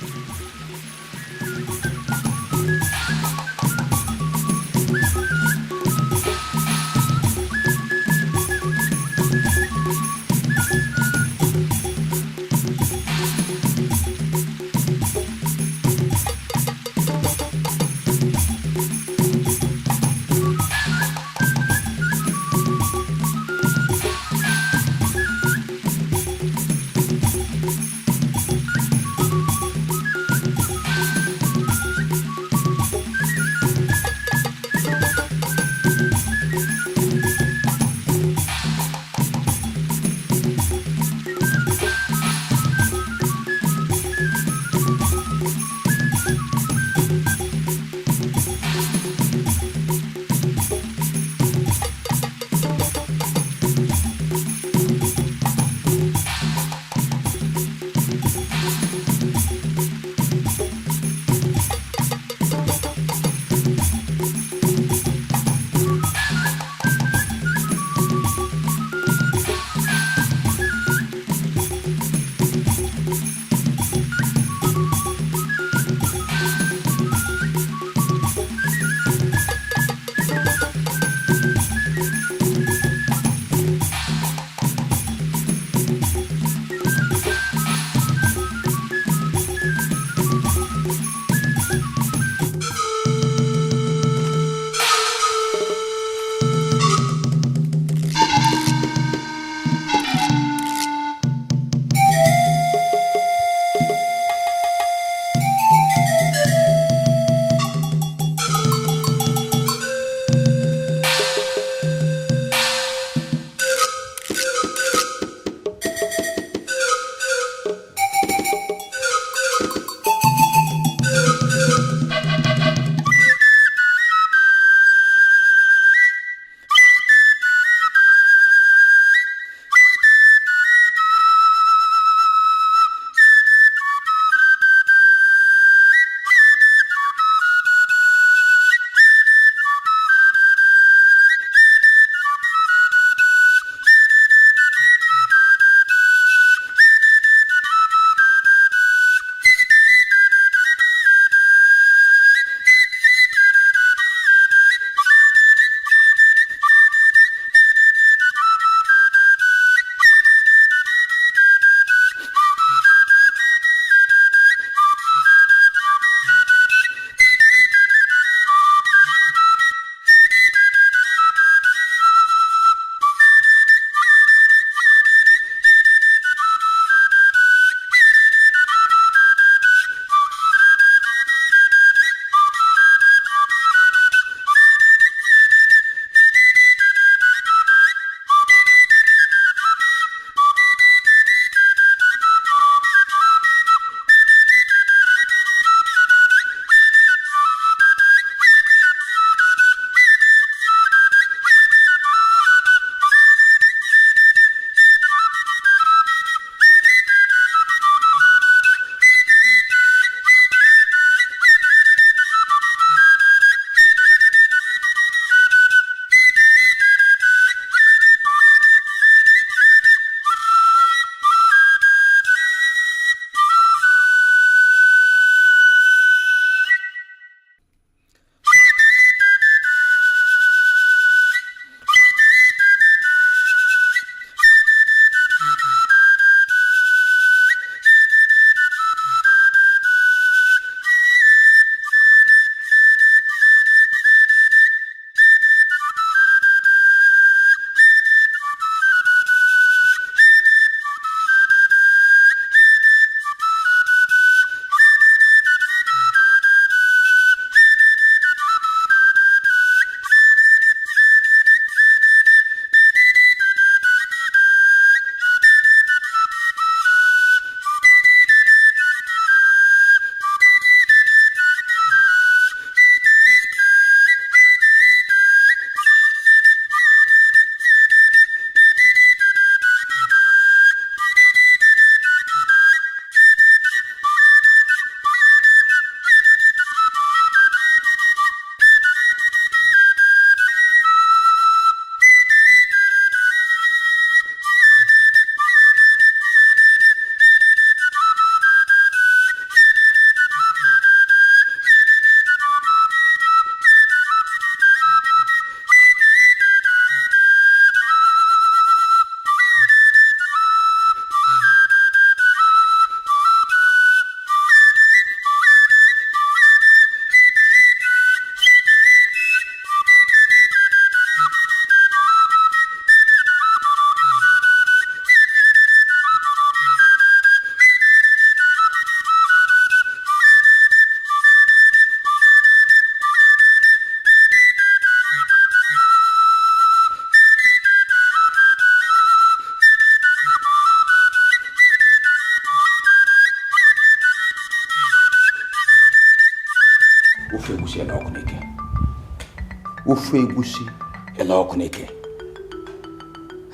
S16: Hello, Ekeh.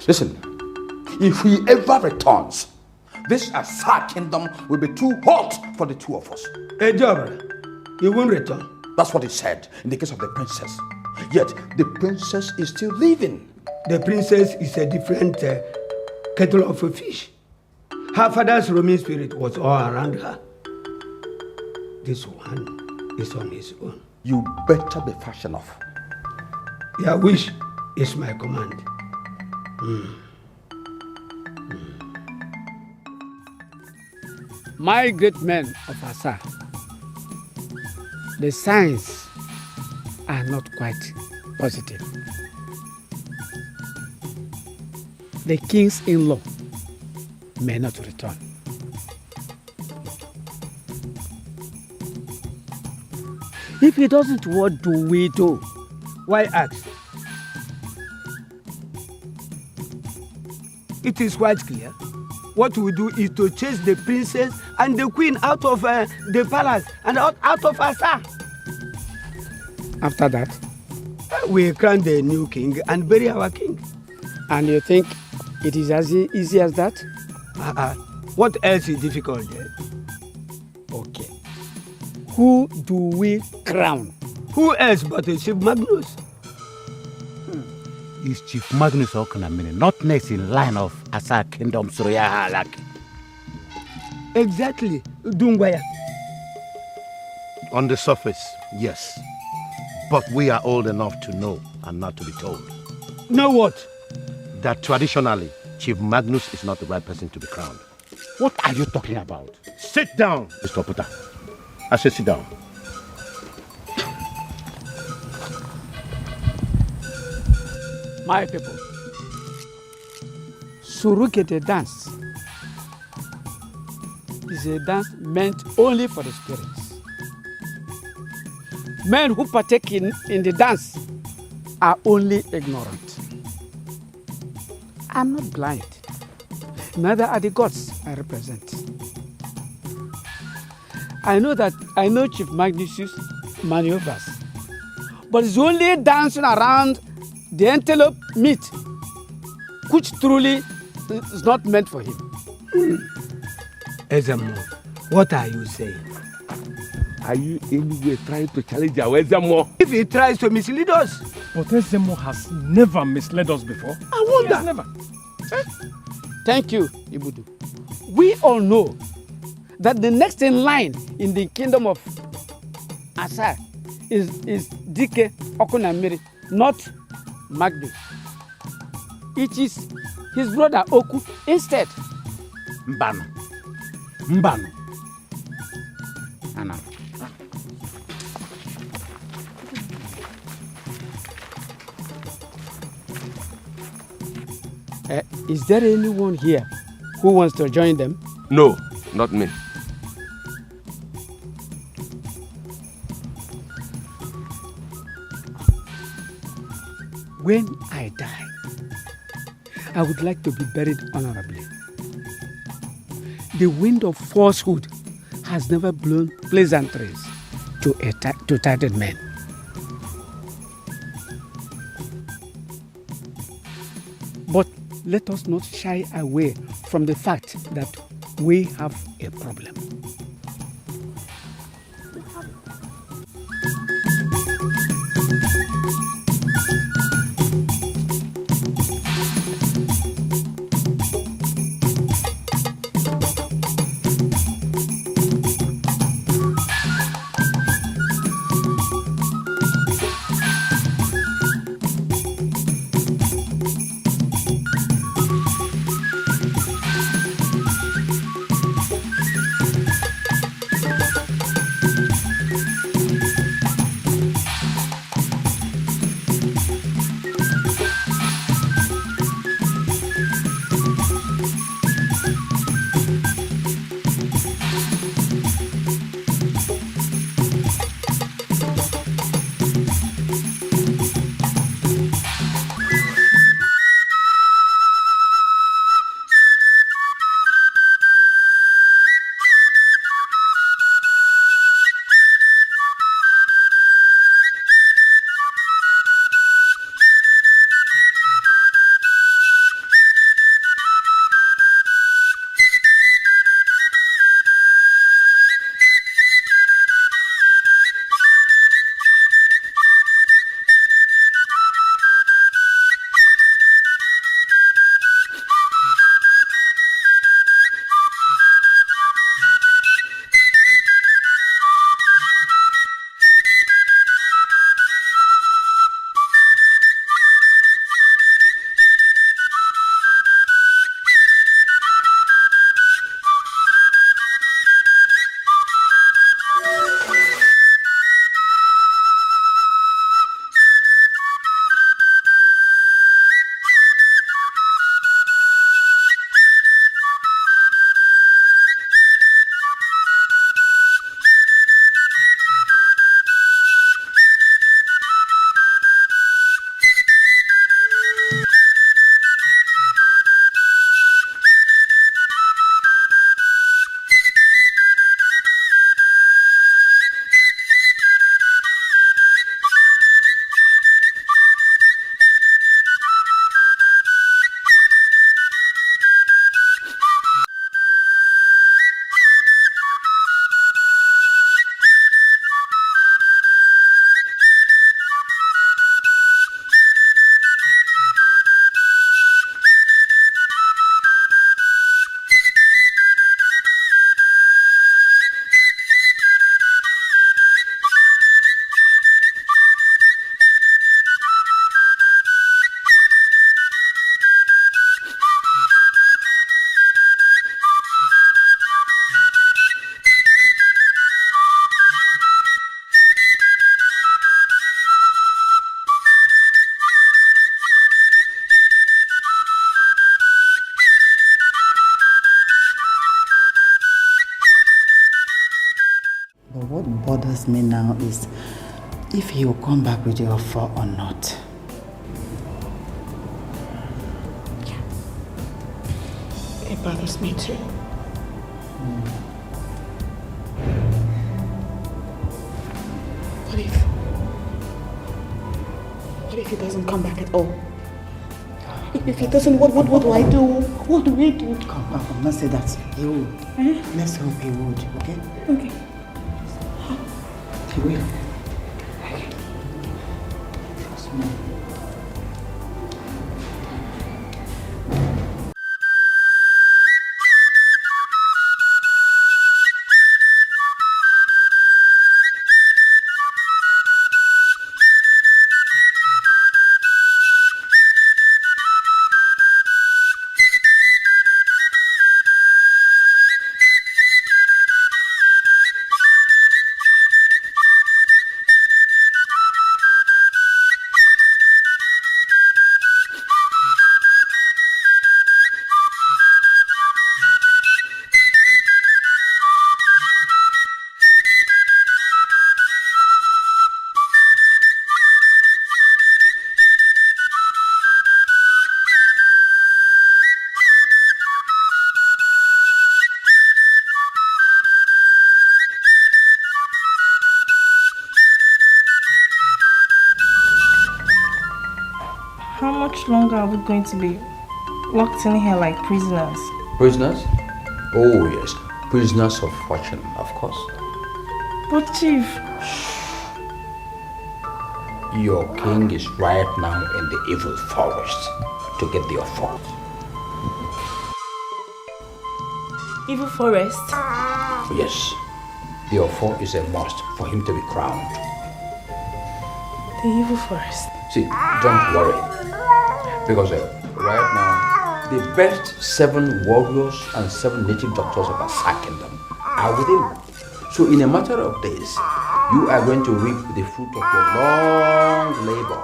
S16: Listen, if he ever returns, this Asa kingdom will be too hot for the two of us.
S8: Hey, Jobra, he won't return.
S16: That's what he said in the case of the princess. Yet, the princess is still living.
S8: The princess is a different kettle of a fish. Her father's roaming spirit was all around her. This one is on his own.
S16: You better be fast enough.
S8: Your wish is my command.
S12: My great men of Asa, the signs are not quite positive. The king's in-law may not return. If he doesn't, what do we do?
S8: Why ask? It is quite clear. What we do is to chase the princess and the queen out of the palace and out of Asa.
S12: After that?
S8: We crown the new king and bury our king.
S12: And you think it is as easy as that?
S8: What else is difficult there?
S12: Okay. Who do we crown?
S8: Who else but Chief Magnus?
S7: Is Chief Magnus Okonkwo not next in line of Asa Kingdom's royal hierarchy?
S8: Exactly. Dungwaya.
S13: On the surface, yes. But we are old enough to know and not to be told.
S8: Know what?
S13: That traditionally, Chief Magnus is not the right person to be crowned.
S7: What are you talking about?
S13: Sit down, Mr. Oputa. I say sit down.
S12: My people, Surukete dance is a dance meant only for the spirits. Men who partake in the dance are only ignorant. I'm not blind. Neither are the gods I represent. I know Chief Magnus's maneuvers, but it's only dancing around the antelope meat, which truly is not meant for him.
S8: Ezemo, what are you saying?
S3: Are you anyway trying to challenge our Ezemo?
S8: If he tries to mislead us.
S3: But Ezemo has never misled us before.
S8: I wonder.
S3: Yes, never.
S12: Thank you, Ibudu. We all know that the next in line in the kingdom of Asa is Dike Okonkwo, not Magnus. It is his brother Oku instead.
S7: Mbano. Anna.
S12: Is there anyone here who wants to join them?
S3: No, not me.
S12: When I die, I would like to be buried honorably. The wind of falsehood has never blown pleasantries to titled men. But let us not shy away from the fact that we have a problem.
S21: bothers me now is if he will come back with the offer or not.
S2: Yeah. It bothers me too. What if he doesn't come back at all? If he doesn't, what do I do? What do we do?
S21: Come, don't say that. He will. Let's hope he would, okay?
S2: Okay.
S21: He will.
S22: How much longer are we going to be locked in here like prisoners?
S16: Prisoners? Oh yes, prisoners of fortune, of course.
S22: But Chief...
S16: Your king is right now in the evil forest to get the offer.
S22: Evil forest?
S16: Yes, the offer is a must for him to be crowned.
S22: The evil forest?
S16: See, don't worry, because right now, the best 7 warriors and 7 native doctors of Asa Kingdom are with him. So in a matter of days, you are going to reap the fruit of your long labor.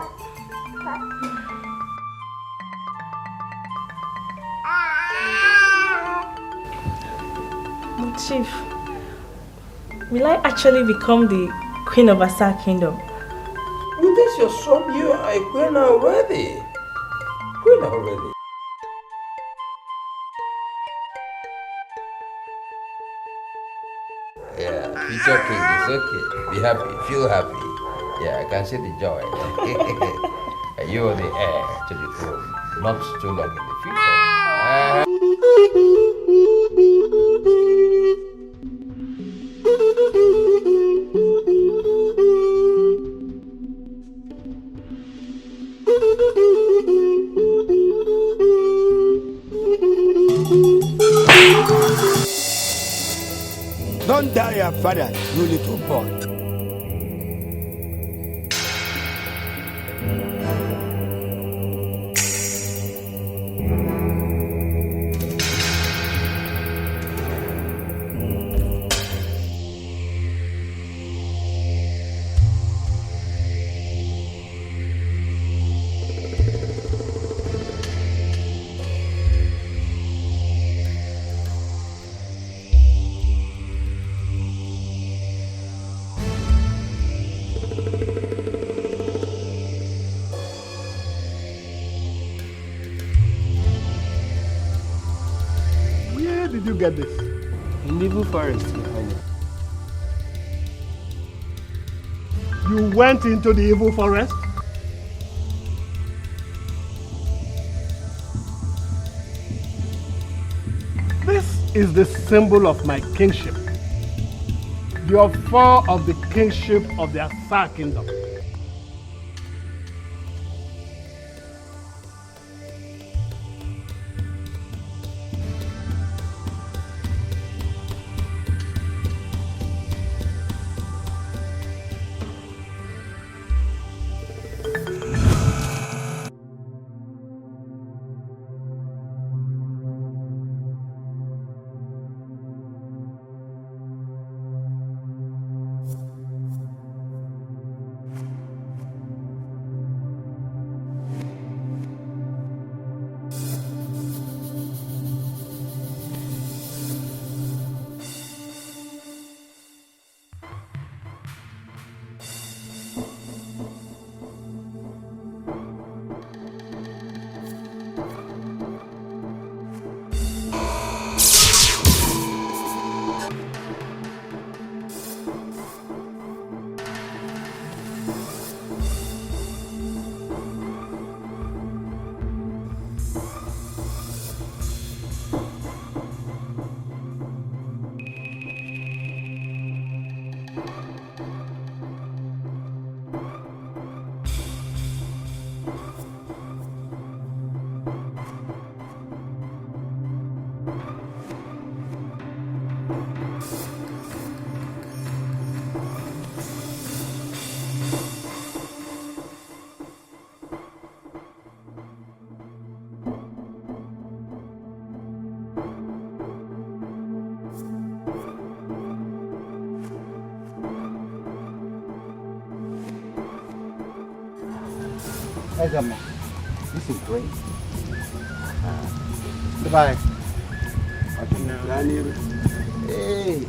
S22: But Chief, will I actually become the Queen of Asa Kingdom?
S16: With this your son, you are a queen already. Queen already. Yeah, it's okay, it's okay. Be happy, feel happy. Yeah, I can see the joy. You are the heir to the throne, not too long in the future.
S8: Don't die your father, you little boy.
S3: Where did you get this?
S12: In the evil forest, Your Highness.
S3: You went into the evil forest? This is the symbol of my kingship. The offer of the kingship of the Asa Kingdom.
S7: Ezemo, this is great.
S3: Goodbye.
S7: Hey.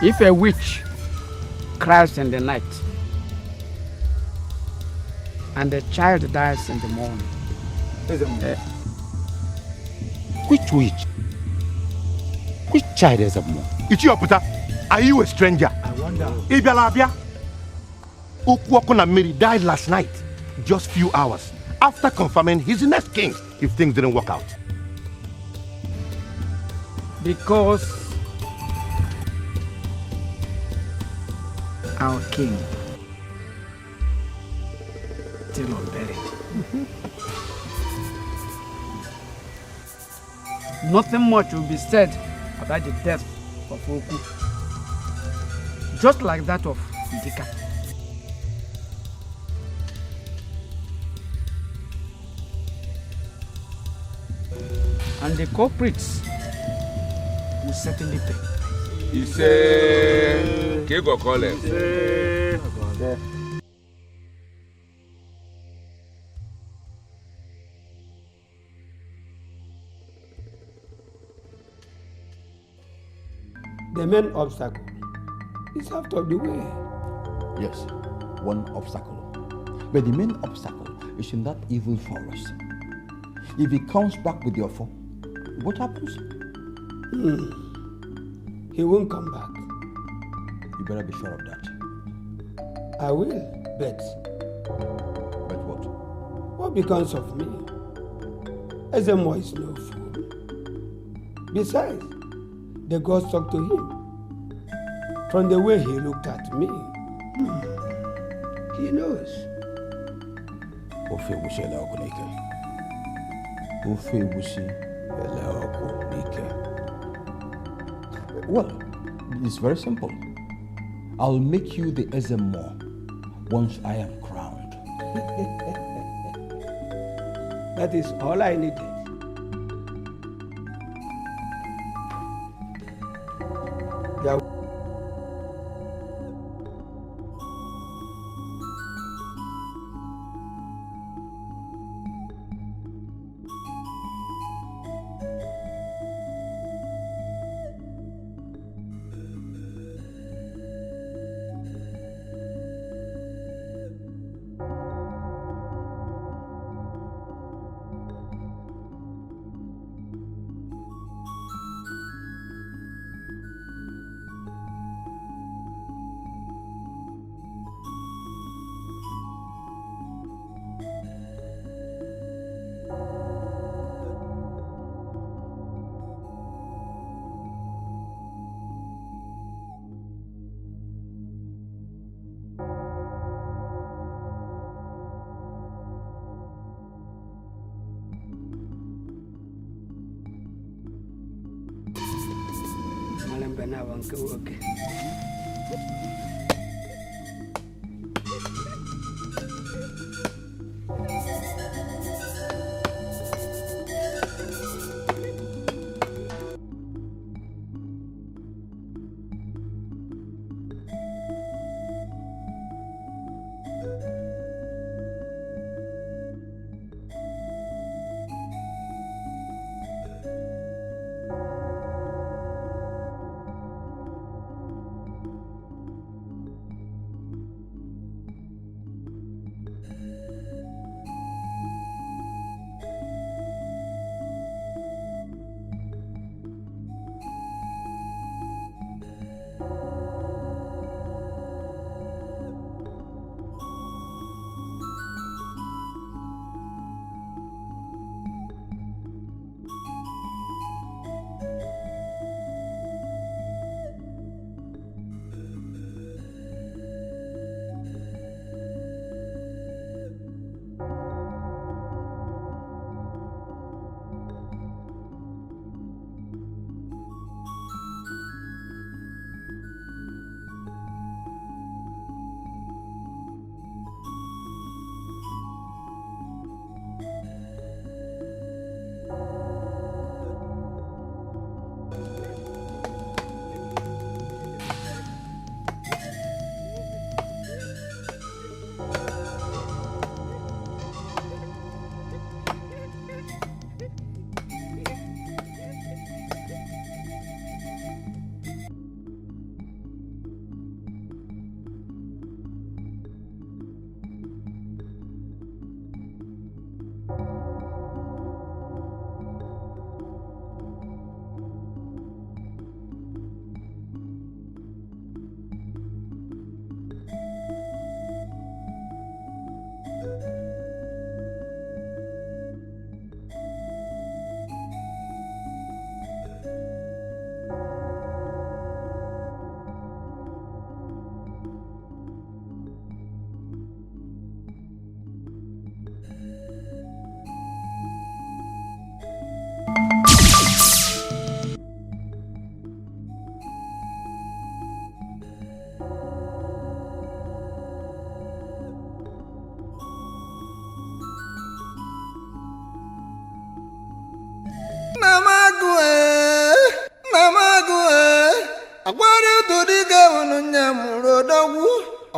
S12: If a witch cries in the night and the child dies in the morning,
S11: Which witch? Which child is a more?
S4: It's your puta. Are you a stranger?
S11: I wonder.
S4: Ibialabia. Okonkwo Mary died last night, just few hours after confirming he's the next king if things didn't work out.
S12: because our king still unburied. Nothing much will be said about the death of Oku, just like that of Dika. And the culprits will certainly pay.
S5: Ise, Kego Kole.
S10: The main obstacle is out of the way.
S16: Yes, one obstacle. But the main obstacle is in that evil forest. If he comes back with your foe, what happens?
S10: He won't come back.
S16: You better be sure of that.
S10: I will, bet.
S16: Bet what?
S10: What becomes of me? Ezemo is no fool. Besides, the gods talk to him. From the way he looked at me, he knows.
S16: Well, it's very simple. I'll make you the Ezemo once I am crowned.
S10: That is all I needed. Okay.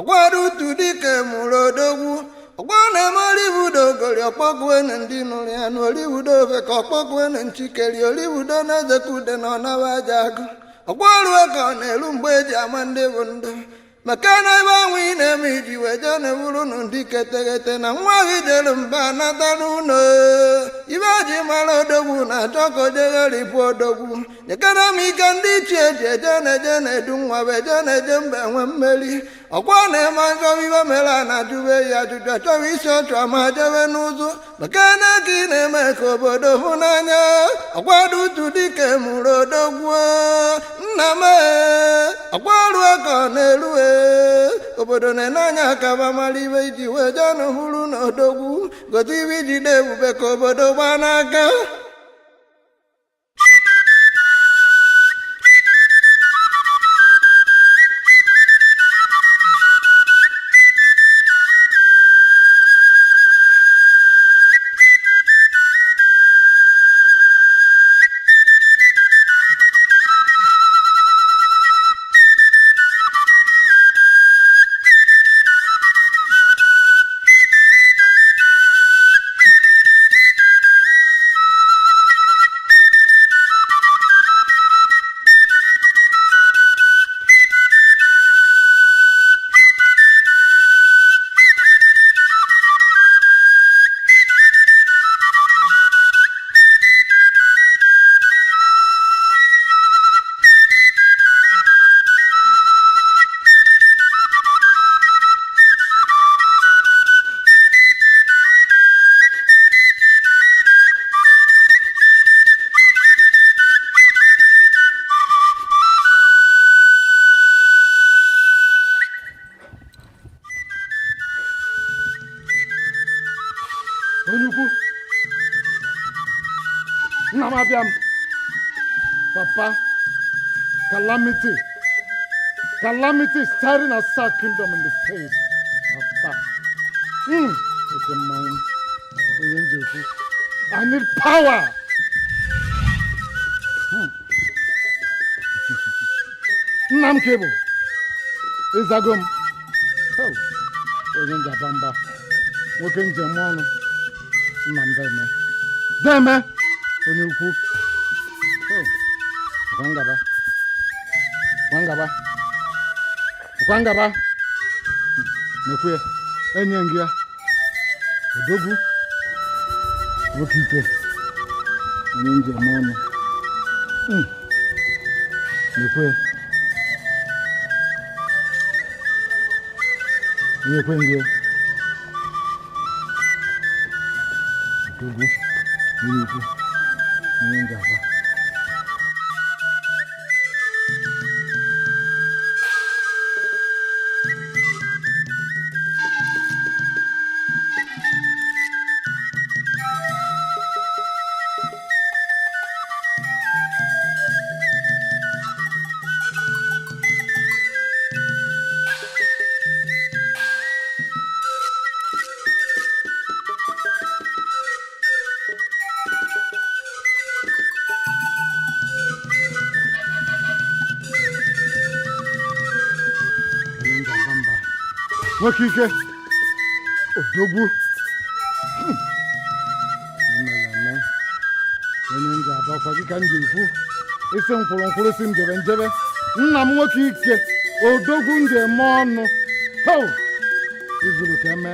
S5: Ọkwadu tudike murodogwu. Ọgbọ́nà mọ́ríwúdò gòrì ọ̀pọ̀gùn ẹni ndínú rẹ̀ ẹnu oríwúdò fẹ̀kọ̀ ọ̀pọ̀gùn ẹni nchikeri oríwúdò n'ezekude na ọ̀nàwájà agụ. Ọgbọ́ọ̀rù ẹ̀kọ́ n'elu mgbe eji ama ndị bụ ndụ. Maka na ebe ahụ ị na-eme iji weje na-ewuru n'ụdị keteghete na nwa gị jere mba nata n'ụlọ. Ibe ji mara odogwu na-achọ ka o jegharịpụ odogwu. Nyekere m ike ndị ichie ji eje na-eje na-edu nwa bụ eje na-eje mba enwe mmeri. Ọkwa na-eme achọrọ ibe mere a na-ajụbe ya ajụjụ achọrọ isi ọchụ ama jebe n'ụzụ. Maka na ka ị na-eme ka obodo hụ n'anya. Ọkwado utu dike mụrụ odogwu nna m ọkwaọrụ aka ọ na-eru obodo na-ene anya ka ba mara ibe iji wee jee n'ụhụrụ na odogwu gote ibe iji na-ebube ka obodo gbaa n'aka.
S14: Papa, calamity. Calamity is staring Asa kingdom in the face. Papa. Okay, Mom. I need power. Nam cable. Izagum. Oh. Oyen Jabamba. Woken Jamon. Nam Deme. Deme. Onyuku. Oh. Kwangaba. Kwangaba. Kwangaba. Nekwe. Enyengia. Odogu. Wokike. Oyen Jamon. Nekwe. Nekwe. Odogu. Onyuku. Oyen Jabamba. Wakike Odogwu Mmeleme onye nje abakwa dịka m ji ekwu isi nkwụrụ si njebe nna m nwoke ike Odogwu nje eme ọnụ izuru ka eme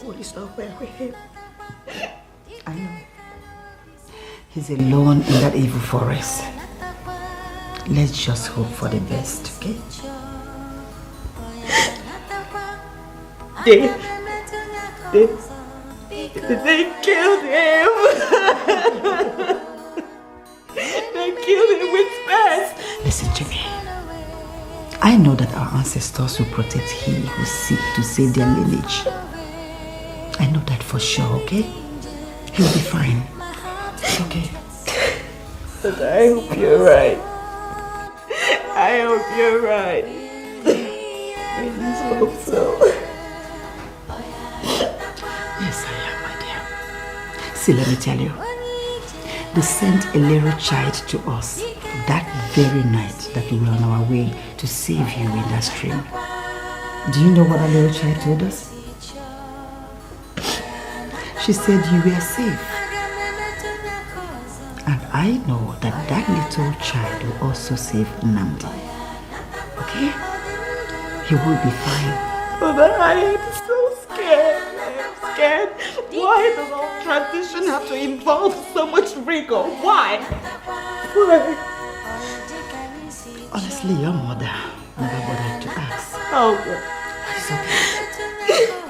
S21: What is up with him? I know. He's alone in that evil forest. Let's just hope for the best, okay?
S2: They killed him. They killed him with spears.
S21: Listen to me. I know that our ancestors will protect he who seek to save their lineage. I know that for sure, okay? He'll be fine. It's okay.
S2: But I hope you're right. I hope you're right. I just hope so.
S21: Yes, I am, my dear. See, let me tell you. They sent a little child to us that very night that we were on our way to save you in that stream. Do you know what that little child told us? She said you were safe. And I know that that little child will also save Nnamdi. Okay? He will be fine.
S2: But I am so scared. I'm scared. Why does all tradition have to involve so much rigor? Why? Why?
S21: Honestly, your mother never bothered to ask.
S2: Oh,
S21: it's okay.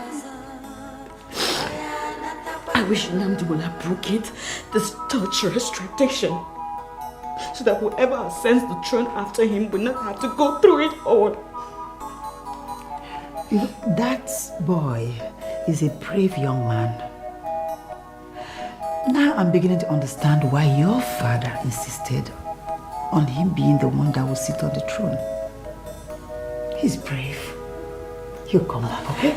S2: I wish Nnamdi would abrogate this torturous tradition so that whoever ascends the throne after him will not have to go through it all.
S21: You know, that boy is a brave young man. Now I'm beginning to understand why your father insisted on him being the one that will sit on the throne. He's brave. He'll come back, okay?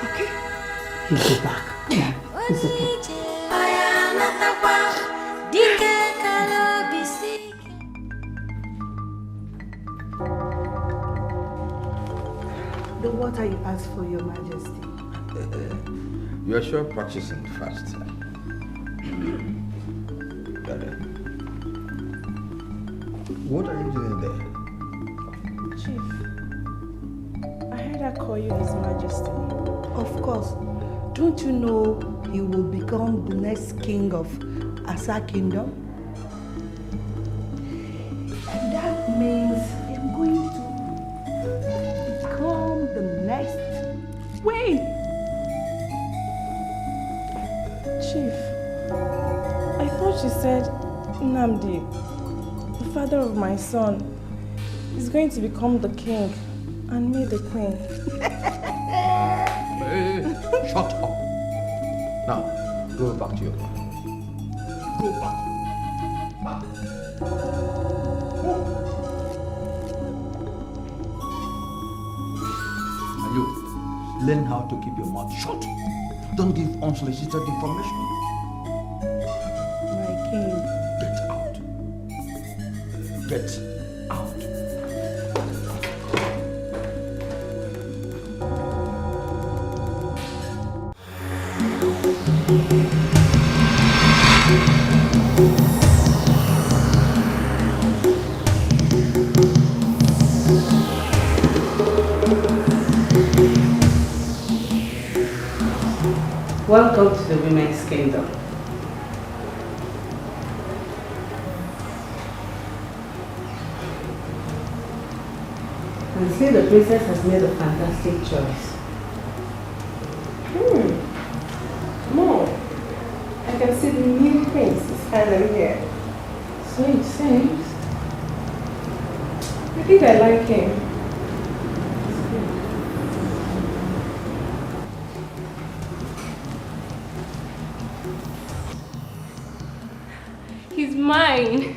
S21: Okay? He'll be back. Yeah, it's okay. The water you asked for, Your Majesty.
S16: You are sure practicing fast. What are you doing there?
S22: Chief, I heard her call you His Majesty.
S21: Of course. Don't you know he will become the next king of Asa Kingdom? And that means I'm going to become the next.
S22: Wait! Chief, I thought you said Nnamdi, the father of my son, is going to become the king and me the queen.
S16: Hey, shut up. Now, go back to your father. Go back. learn how to keep your mouth shut. Don't give unsolicited information.
S22: My king.
S16: Get out. Get out.
S2: Welcome to the Women's Kingdom. And see, the princess has made a fantastic choice.
S22: Mom, I can see the new prince is finally here. So it seems. I think I like him. He's mine.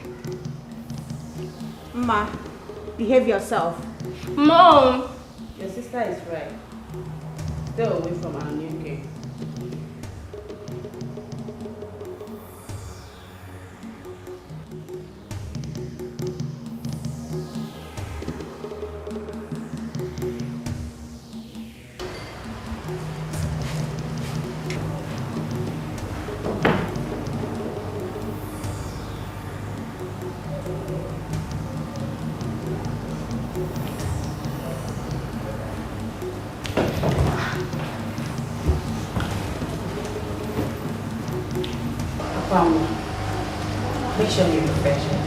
S2: Ma, behave yourself.
S22: Mom!
S2: Your sister is right. Stay away from our new king. Make sure you refresh it.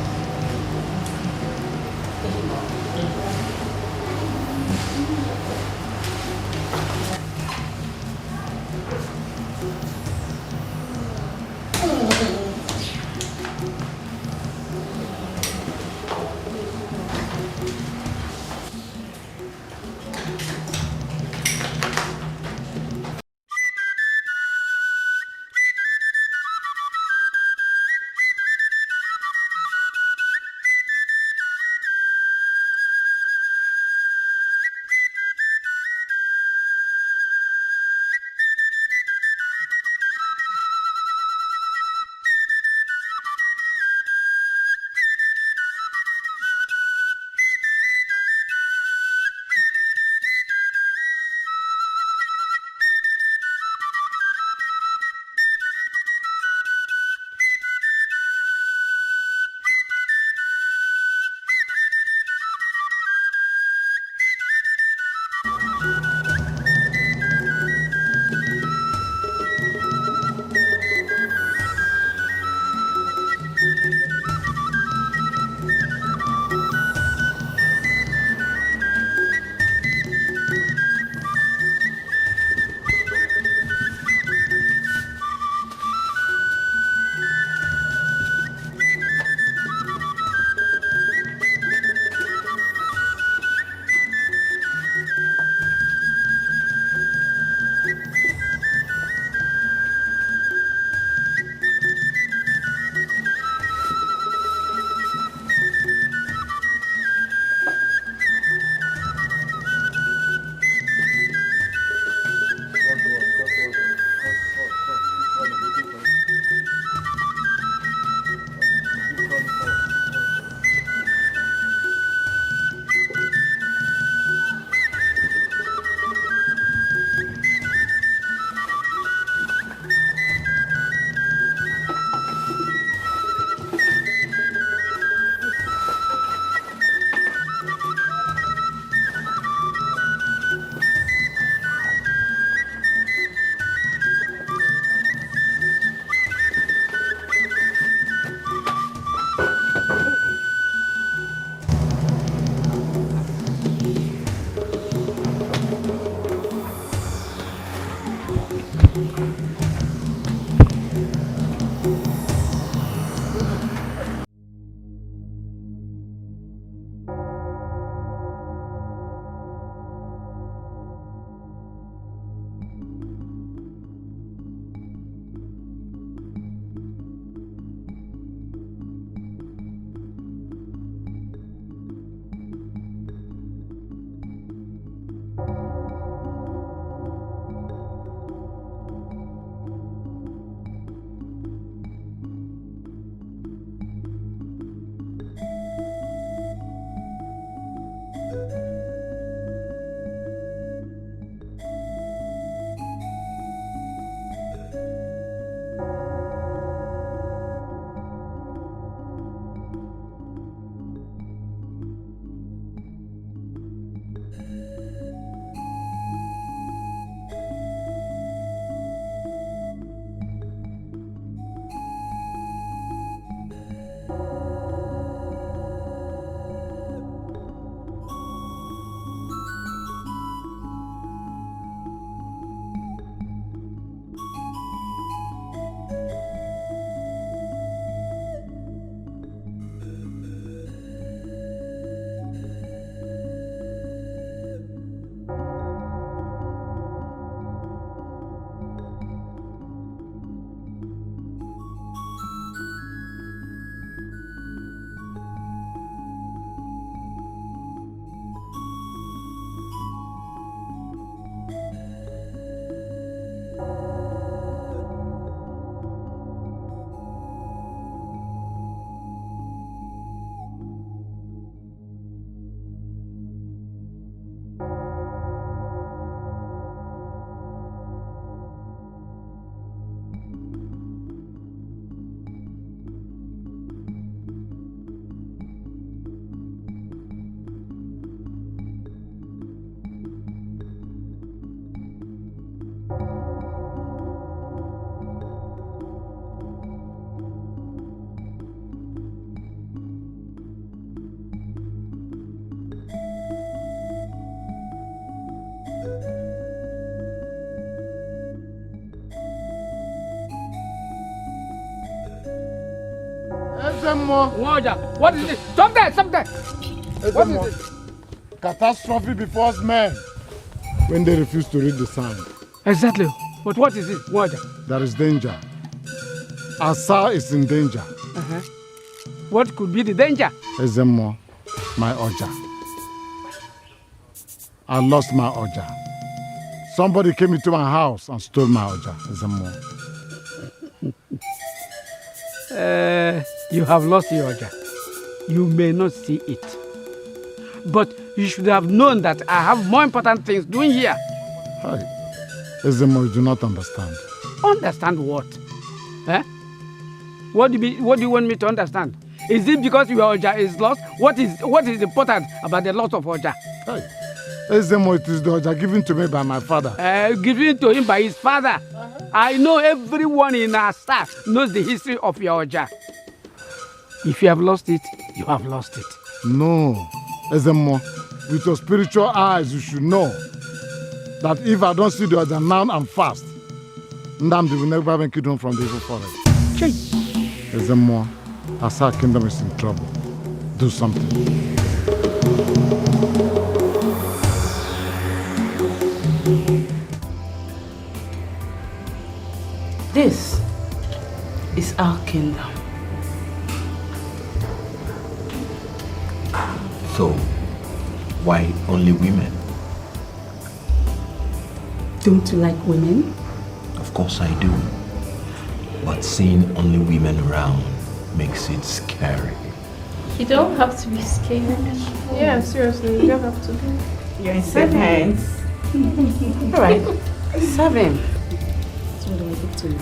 S12: What is it? Stop there! Stop there! What is it?
S14: Catastrophe before men when they refuse to read the sign.
S12: Exactly. But what is it? Waja?
S14: There is danger. Asa is in danger.
S12: What could be the danger?
S14: Ezemo, my Oja. I lost my Oja. Somebody came into my house and stole my Oja. Ezemo.
S12: You have lost your Oja. You may not see it. But you should have known that I have more important things doing here.
S14: Hi. Ezemo, you do not understand.
S12: Understand what? Eh? What do you want me to understand? Is it because your Oja is lost? What is important about the loss of Oja?
S14: Hey. Ezemo, it is the Oja given to me by my father.
S12: Given to him by his father? I know everyone in our staff knows the history of your Oja. If you have lost it, you have lost it.
S14: No. Ezemo, with your spiritual eyes, you should know that if I don't see the Oja now and fast, Ndamdi will never make it home from the evil forest. Ezemo, Asa Kingdom is in trouble. Do something.
S2: This is our kingdom.
S1: So, why only women?
S2: Don't you like women?
S1: Of course I do. But seeing only women around makes it scary.
S22: You don't have to be scared. Yeah, seriously, you don't have to be.
S21: You're in safe hands. Alright, serve him.
S2: So what do I do to you?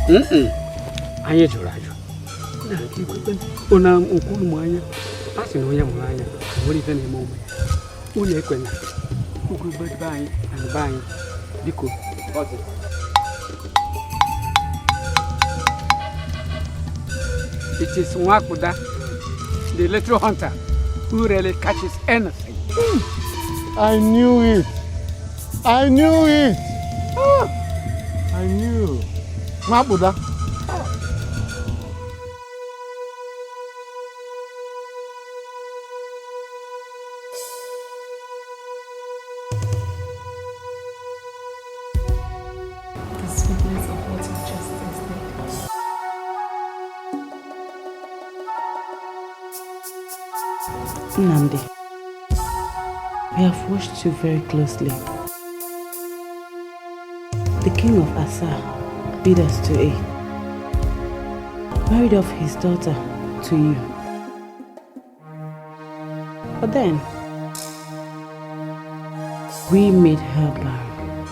S12: Anya jụrụ ajụ. Na nke ikwekwe ụna nkwu ụmụ anya. A sị na onye mụrụ anya nwere ife na-eme ụmụ ya. Unu ekwena. Ugwu be anyị na be anyị. Biko. It is Nwakuda, the little hunter, who really catches anything.
S14: I knew it. I knew it. I knew. Nwakuda.
S17: The sweetness of what you just tasted.
S2: Nnamdi, we have watched you very closely. The king of Asa bid us to aid, married off his daughter to you. But then, we made her barren.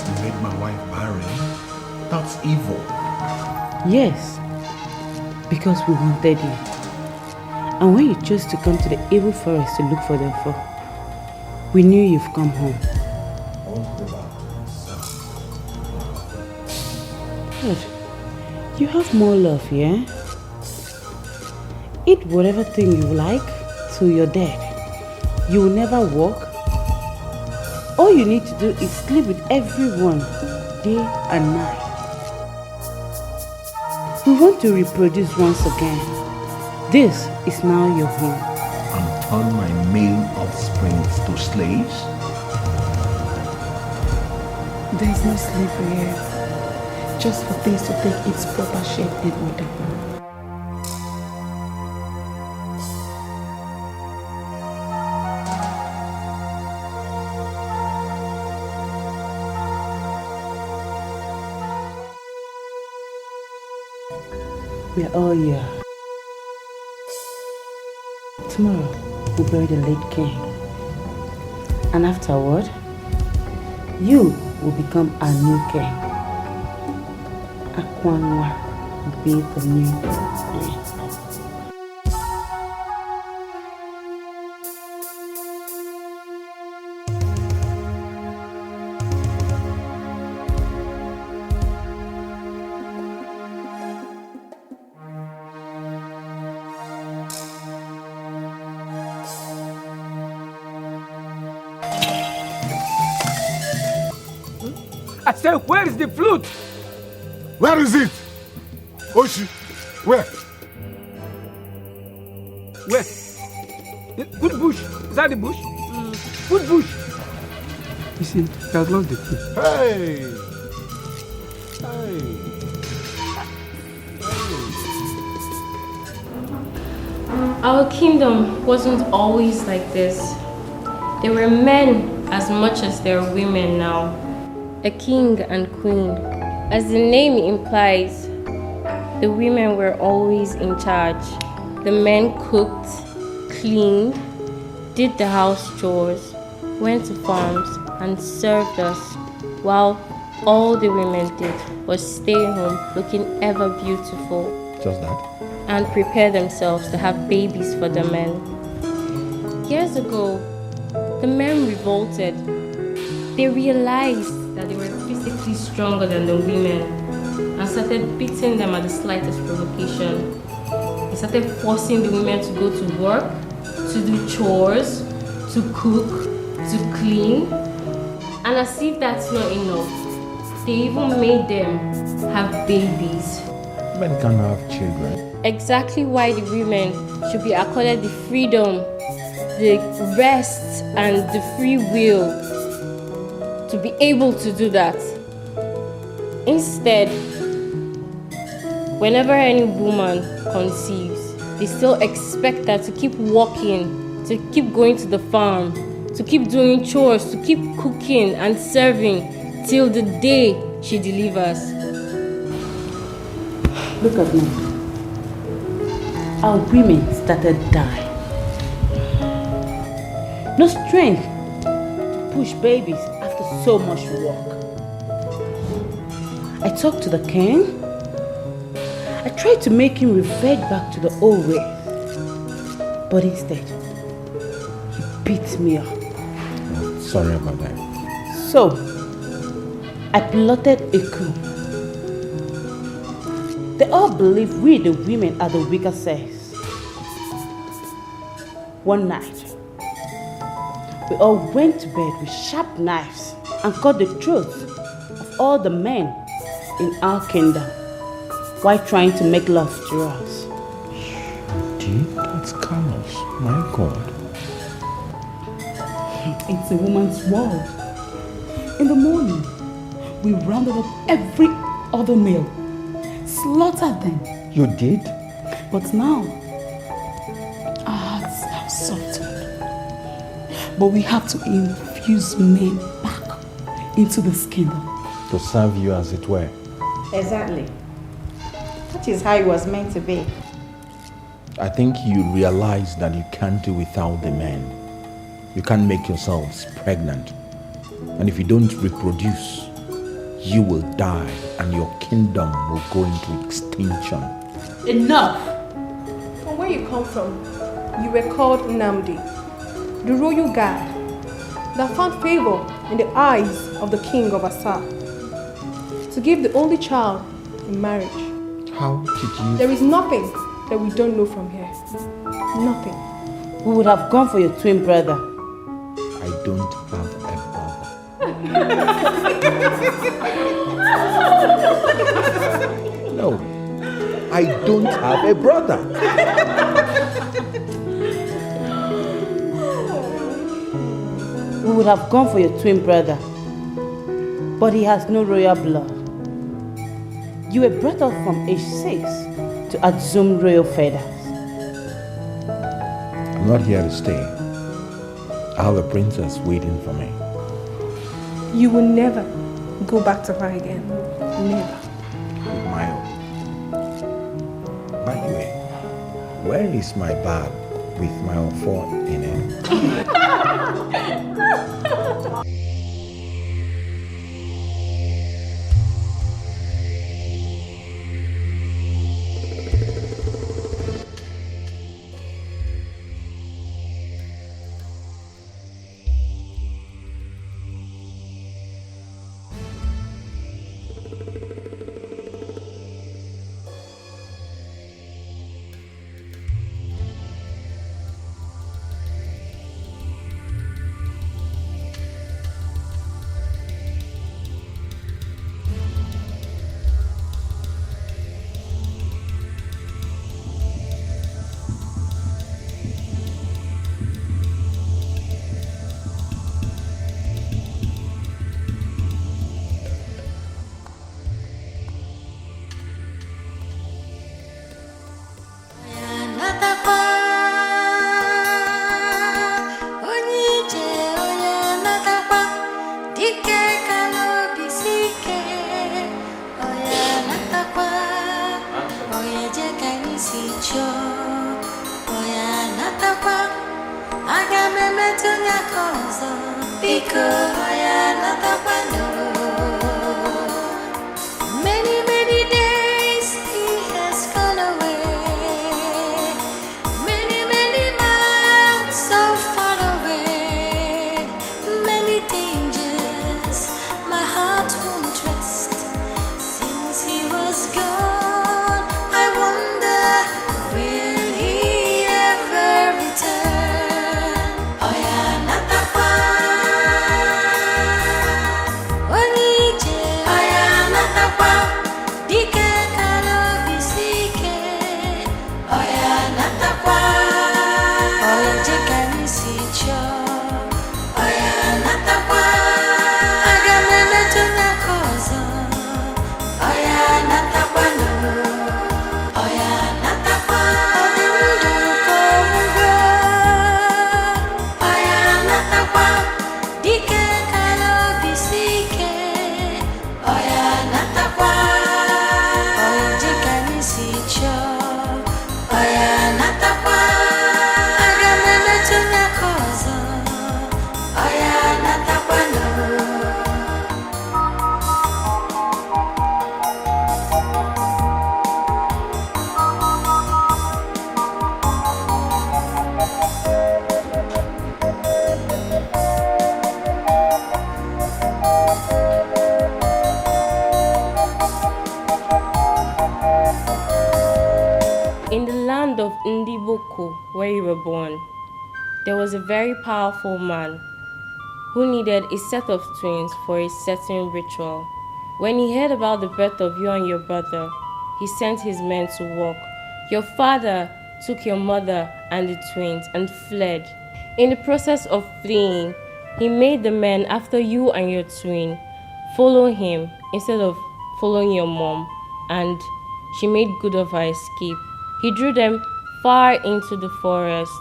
S1: You made my wife barren? That's evil.
S2: Yes, because we wanted you. And when you chose to come to the evil forest to look for them for, we knew you've come home. Good. You have more love, yeah? Eat whatever thing you like till you're dead. You will never walk. All you need to do is sleep with everyone, day and night. We want to reproduce once again. This is now your home.
S1: And turn my male offspring to slaves?
S17: There's no slavery here. Just for things to take its proper shape and order.
S2: We are all here. Tomorrow, we'll bury the late king. And afterward, you will become our new king. Okonkwo will be the new king.
S12: I said, where is the flute?
S14: Where is it? Oshi, where?
S12: Where? Good bush. Is that the bush? Good bush. You see, he has lost the flute.
S14: Hey!
S6: Our kingdom wasn't always like this. There were men as much as there are women now. A king and queen. As the name implies, the women were always in charge. The men cooked, cleaned, did the house chores, went to farms, and served us, while all the women did was stay home looking ever beautiful.
S1: Just that?
S6: And prepare themselves to have babies for the men. Years ago, the men revolted. They realized that they were physically stronger than the women and started beating them at the slightest provocation. They started forcing the women to go to work, to do chores, to cook, to clean. And as if that's not enough, they even made them have babies.
S1: Men can't have children.
S6: Exactly why the women should be accorded the freedom, the rest, and the free will to be able to do that. Instead, whenever any woman conceives, they still expect her to keep working, to keep going to the farm, to keep doing chores, to keep cooking and serving till the day she delivers.
S2: Look at me. Our women started dying. No strength to push babies after so much work. I talked to the king. I tried to make him revert back to the old way. But instead, he beat me up.
S1: Oh, sorry about that.
S2: So, I plotted a coup. They all believe we the women are the weaker sex. One night, we all went to bed with sharp knives and cut the throats of all the men in our kingdom while trying to make love to us.
S1: Gee, that's callous. My God.
S2: It's a woman's world. In the morning, we rounded up every other male, slaughtered them.
S1: You did?
S2: But now, our hearts have softened. But we have to infuse men back into this kingdom.
S1: To serve you as it were.
S9: Exactly. That is how it was meant to be.
S1: I think you realize that you can't do without the men. You can't make yourselves pregnant. And if you don't reproduce, you will die and your kingdom will go into extinction.
S18: Enough! From where you come from, you were called Nnamdi, the royal guard that found favor in the eyes of the king of Asa to give the only child in marriage.
S1: How did you...
S18: There is nothing that we don't know from here. Nothing.
S2: We would have gone for your twin brother.
S1: I don't have a brother. No, I don't have a brother.
S2: We would have gone for your twin brother, but he has no royal blood. You were brought up from age 6 to assume royal feathers.
S1: I'm not here to stay. I have a princess waiting for me.
S18: You will never go back to her again. Never.
S1: With my own. By the way, where is my bag with my phone in it?
S23: Natakwa
S6: Oboko, where you were born, there was a very powerful man who needed a set of twins for a certain ritual. When he heard about the birth of you and your brother, he sent his men to work. Your father took your mother and the twins and fled. In the process of fleeing, he made the men after you and your twin follow him instead of following your mom, and she made good of her escape. He drew them far into the forest.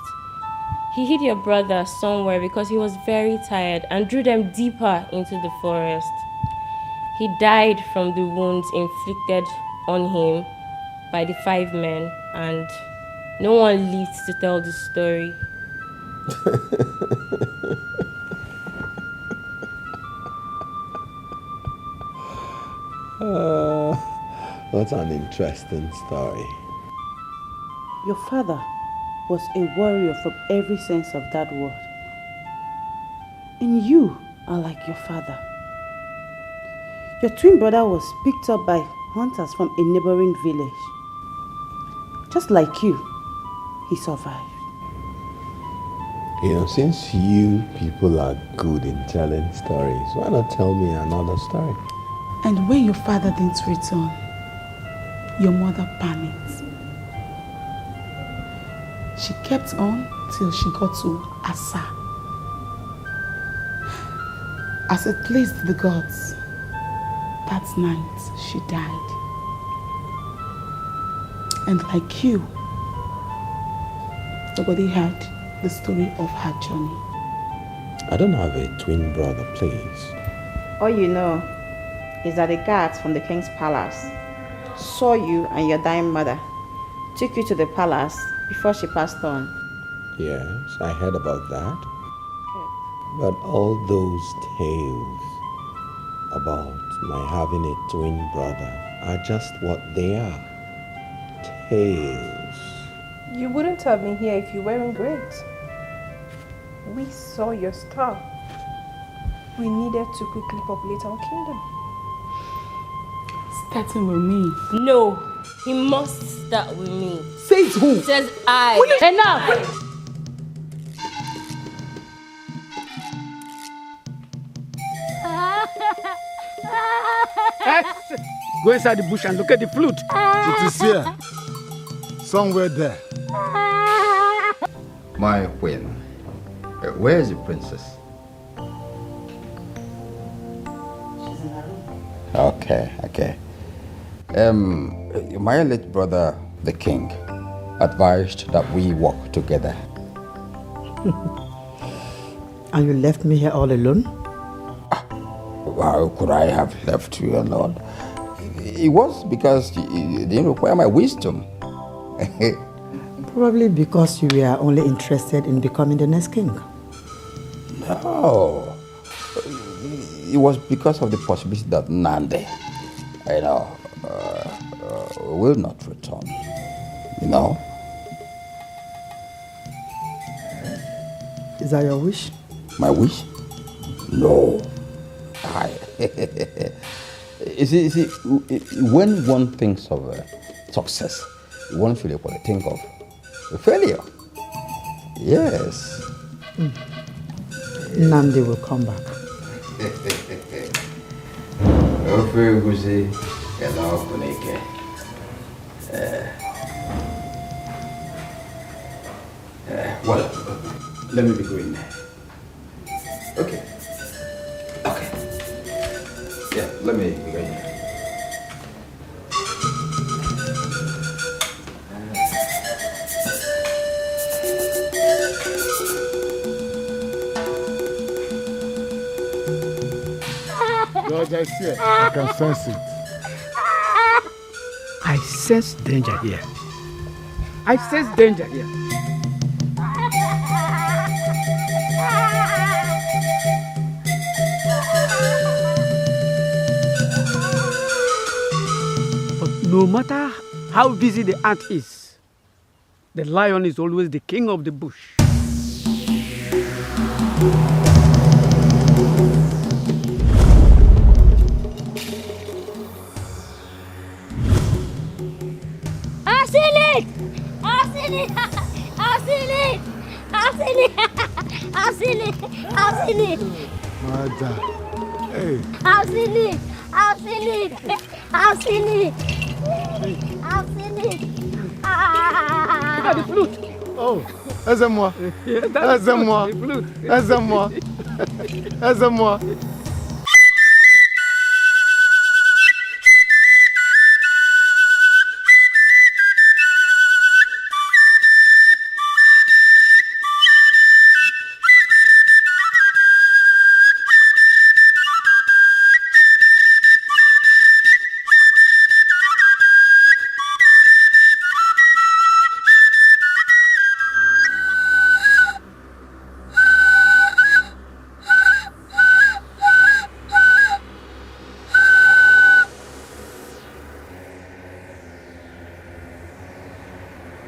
S6: He hid your brother somewhere because he was very tired and drew them deeper into the forest. He died from the wounds inflicted on him by the 5 men, and no one lived to tell the story.
S1: What an interesting story.
S2: Your father was a warrior from every sense of that word. And you are like your father. Your twin brother was picked up by hunters from a neighboring village. Just like you, he survived.
S1: You know, since you people are good in telling stories, why not tell me another story?
S2: And when your father didn't return, your mother panicked. She kept on till she got to Asa. As it pleased the gods, that night she died. And like you, nobody heard the story of her journey.
S1: I don't have a twin brother, please.
S9: All you know is that the guards from the king's palace saw you and your dying mother, took you to the palace before she passed on.
S1: Yes, I heard about that. But all those tales about my having a twin brother are just what they are. Tales.
S18: You wouldn't have been here if you weren't great. We saw your star. We needed to quickly populate our kingdom.
S2: Starting with me.
S6: No, he must start with me.
S2: Says who?
S6: Says I.
S2: Enough!
S12: Go inside the bush and look at the flute.
S14: It is here. Somewhere there.
S16: My queen, where is the princess? Okay. My late brother, the king, advised that we work together.
S21: And you left me here all alone?
S16: How could I have left you alone? It was because you didn't require my wisdom.
S21: Probably because you were only interested in becoming the next king.
S16: No. It was because of the possibility that Nandi, will not return.
S21: Is that your wish?
S16: My wish? No. You see, when one thinks of success, one should think of a failure. Yes.
S21: Nandi will come back.
S16: Well, let me be going. Okay. Yeah, let me be going.
S14: George, I see it. I can sense it.
S12: I sense danger here. I sense danger here. But no matter how busy the ant is, the lion is always the king of the bush.
S19: I've seen it! seen it! I've seen it! I've seen it! I've seen it!
S14: Mother. Hey.
S19: I've seen it! I've seen it! I've seen it! I've seen it! Ah!
S14: The flute. Oh, aide-moi. Aide-moi. Aide-moi. Aide-moi.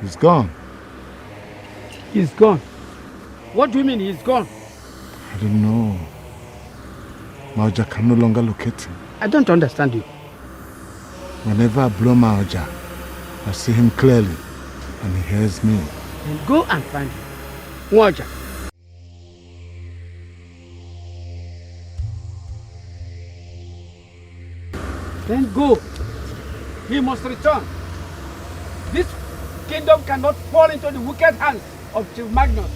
S14: He's gone.
S12: He's gone. What do you mean he's gone?
S14: I don't know. Mauja can no longer locate him.
S12: I don't understand you.
S14: Whenever I blow Mauja, I see him clearly and he hears me.
S12: Then go and find him. Mwaja. Then go. He must return. This kingdom cannot fall into the wicked hands of Chief Magnus.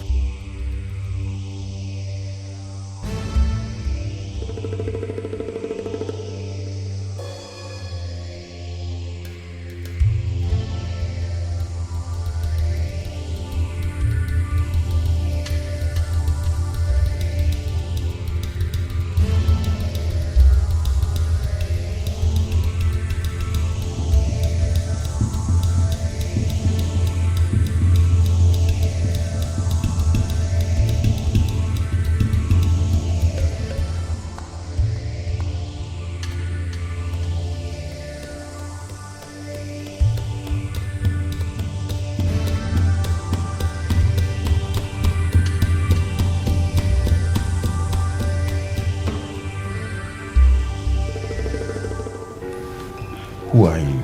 S1: Who are you?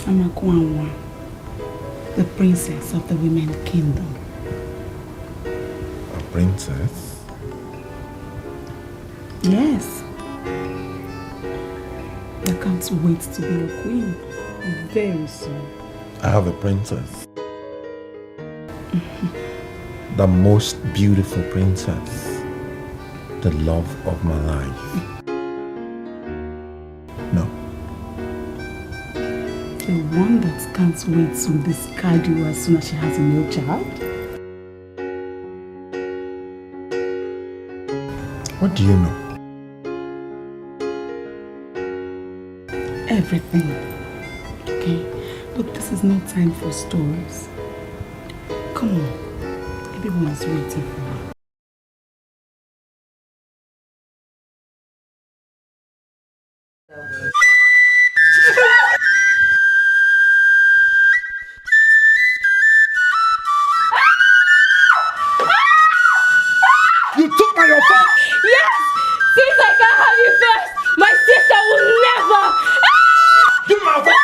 S2: I'm Okonkwo, the princess of the women kingdom.
S1: A princess?
S2: Yes. I can't wait to be a queen very soon.
S1: I have a princess. The most beautiful princess. The love of my life. No.
S2: The one that can't wait to discard you as soon as she has a male child?
S1: What do you know?
S2: Everything. Okay? But this is no time for stories. Come on. Everyone is waiting for you.
S4: You took my phone!
S19: Yes! Since I can't have you first, my sister will never!
S4: Give me my phone!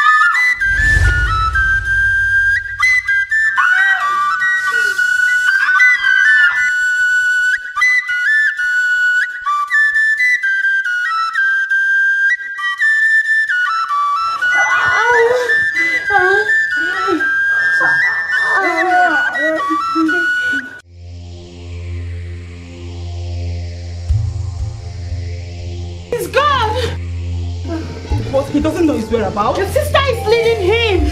S2: He's gone! But he doesn't know his whereabouts.
S19: Your sister is leading him!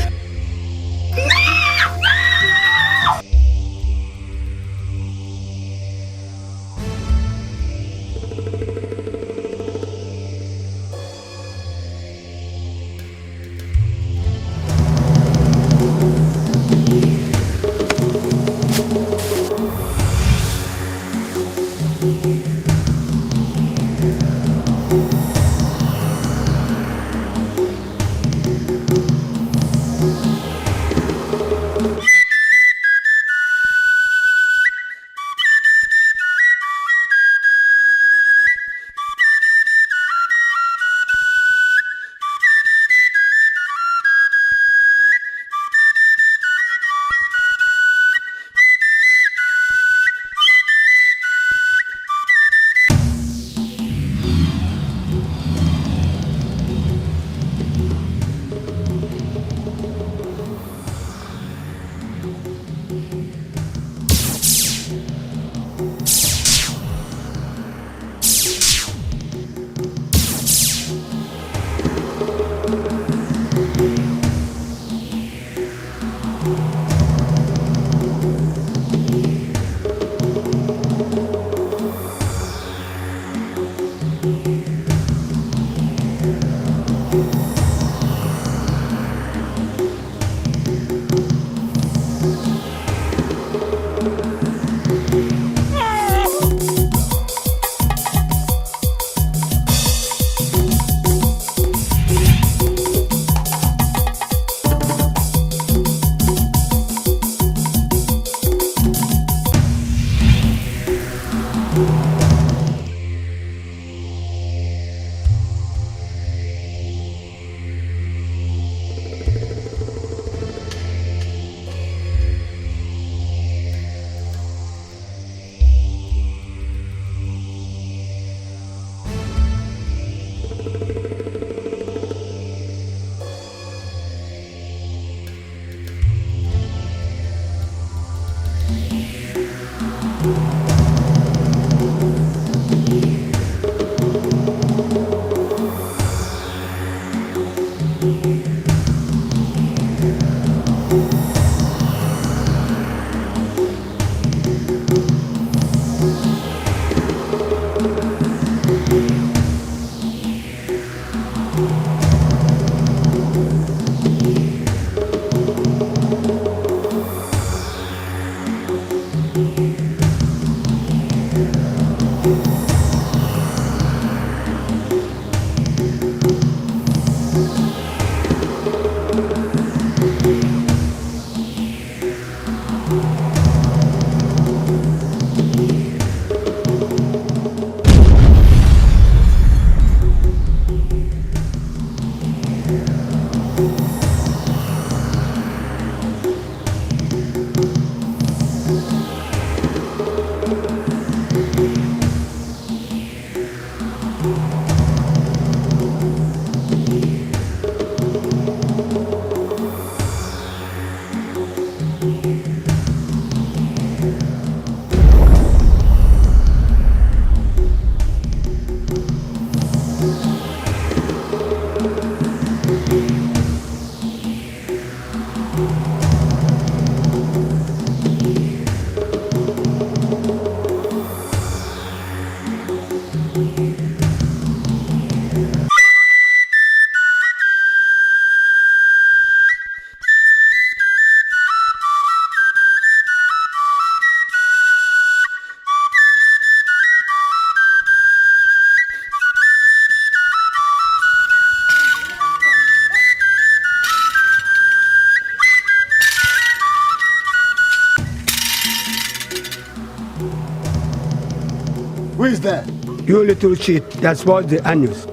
S3: Who is there?
S8: You little cheat that spoils the annuals.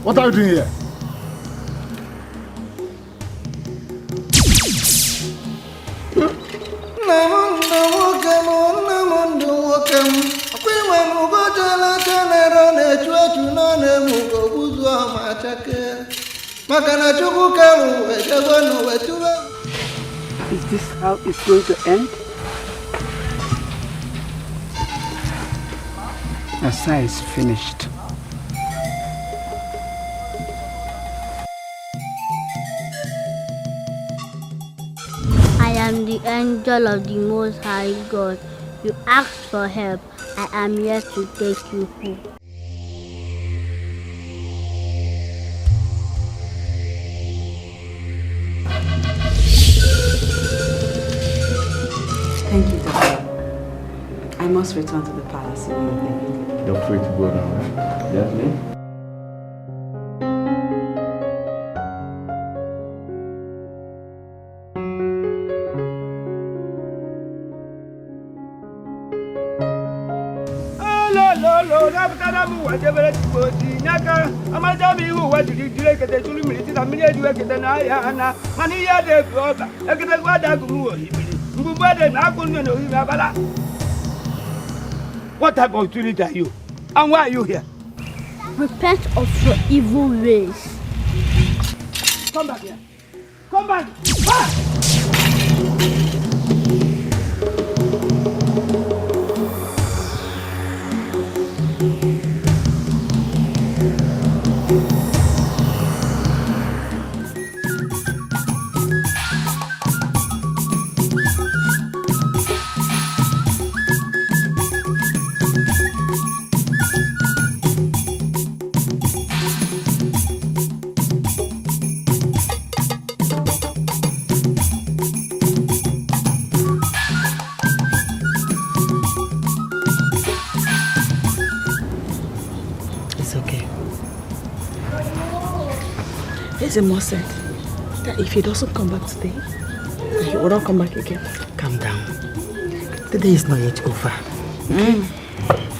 S3: What are you doing here?
S12: Is this how it's going to end? Asa is finished.
S19: I am the angel of the Most High God. You asked for help. I am here to take you home.
S2: Thank you, Doctor. I must return to the palace immediately.
S1: You're free to go now, right? Yes, me?
S8: What type of spirit are you? And why are you here?
S19: Repent of your evil ways.
S8: Come back here. Come back. Ah!
S2: Ezemo said that if he doesn't come back today, he will not come back again.
S21: Calm down. The day is not yet over. Okay?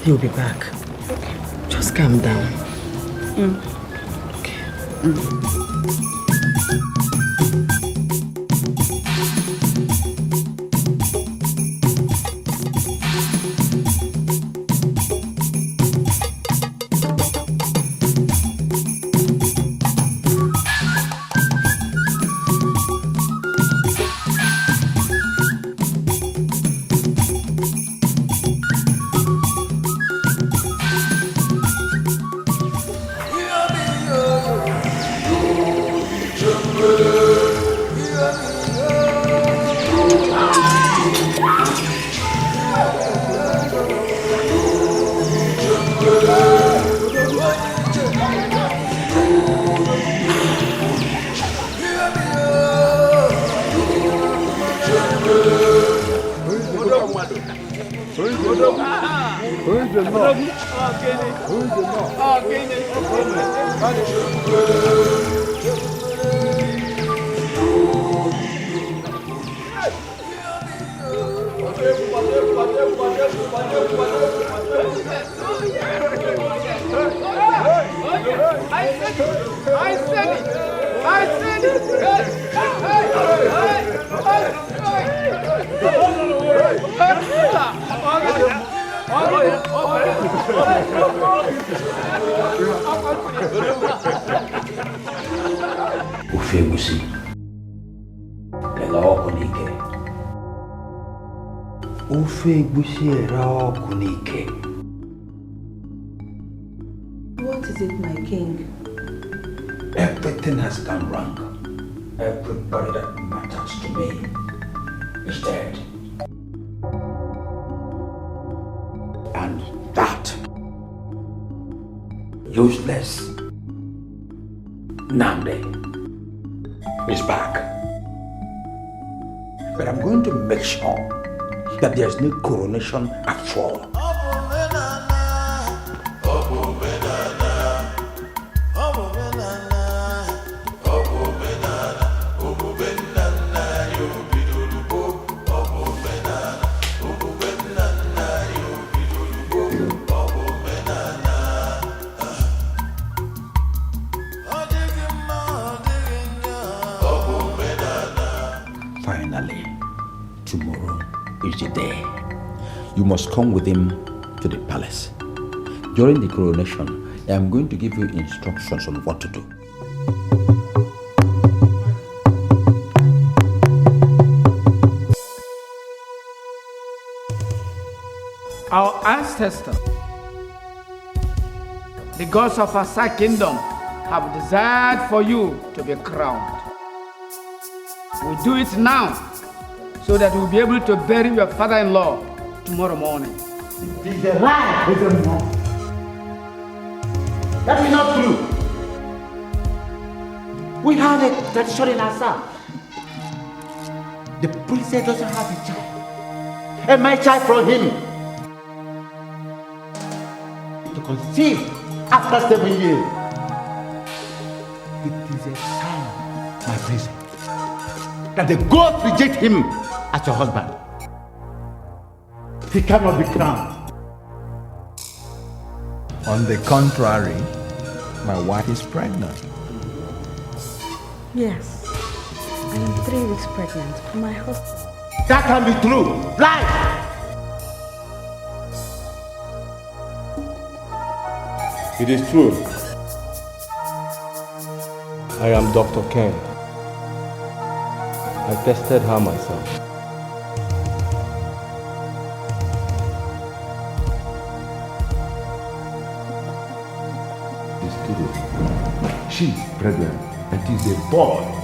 S21: He will be back. Just calm down. Okay.
S3: Who is the Lord? Who is the
S16: Ufegusi, ela okunike. Ufegusi era okunike.
S17: What is it, my king?
S16: Everything has gone wrong. Everybody that matters to me is dead. And that useless Namde is back. But I'm going to make sure that there's no coronation at all. Finally, tomorrow is the day. You must come with him to the palace. During the coronation, I am going to give you instructions on what to do.
S12: Our ancestors, the gods of Asa kingdom, have desired for you to be crowned. We do it now so that we'll be able to bury your father-in-law tomorrow morning.
S7: It is a lie, President. That is not true. We have a tradition in Asa. The princess doesn't have a child. And my child from him to conceive after 7 years. It is a sign, my princess, that the gods reject him as your husband. He cannot be crowned.
S1: On the contrary, my wife is pregnant.
S2: Yes, I am 3 weeks pregnant from my husband.
S7: That can be true. Lie!
S3: It is true. I am Dr. Ken. I tested her myself.
S11: It's true. She's pregnant and it is a boy.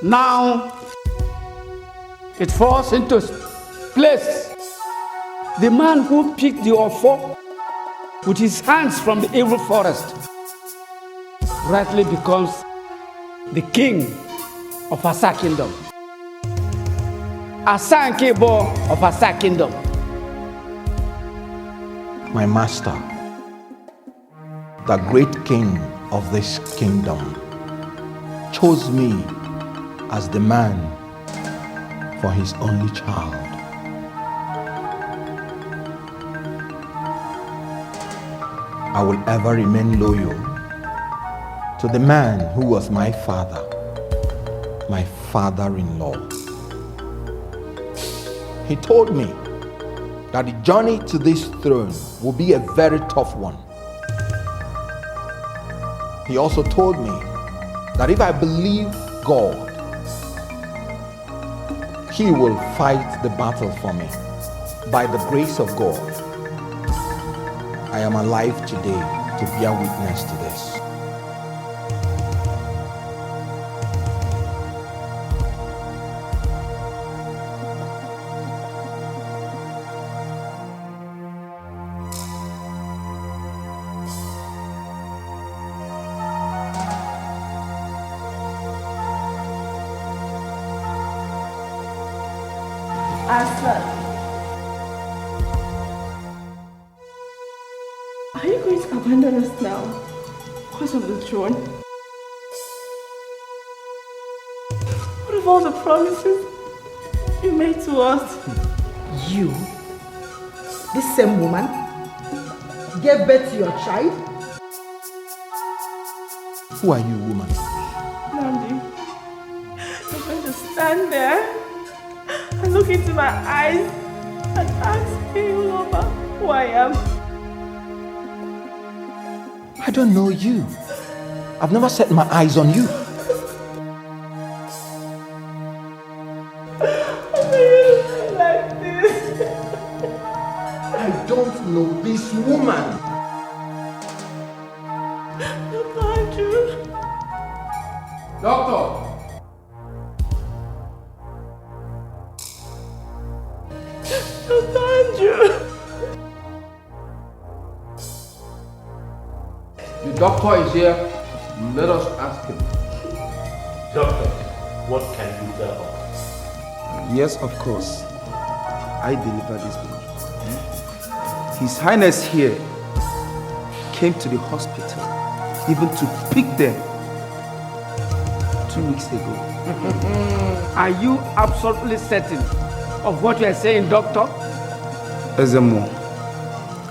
S12: Now it falls into place. The man who picked the offer with his hands from the evil forest rightly becomes the king of Asa kingdom. Asa and Kebo of Asa kingdom.
S1: My master, the great king of this kingdom, chose me as the man for his only child. I will ever remain loyal to the man who was my father, my father-in-law. He told me that the journey to this throne will be a very tough one. He also told me that if I believe God, He will fight the battle for me. By the grace of God, I am alive today to bear witness to this.
S22: Asa, are you going to abandon us now because of the throne? What of all the promises you made to us?
S15: You, this same woman, gave birth to your child?
S1: Who are you, woman?
S22: Nandi, you're going to stand there and look into my eyes and ask me, Uloma, who I am.
S1: I don't know you. I've never set my eyes on you.
S22: Like this.
S1: I don't know this woman.
S22: Doctor!
S20: The doctor is here. Let us ask him.
S11: Doctor, what can you tell us?
S23: Yes, of course. I delivered this baby. His Highness here came to the hospital even to pick them 2 weeks ago.
S12: Are you absolutely certain of what you are saying, doctor?
S23: Ezemo,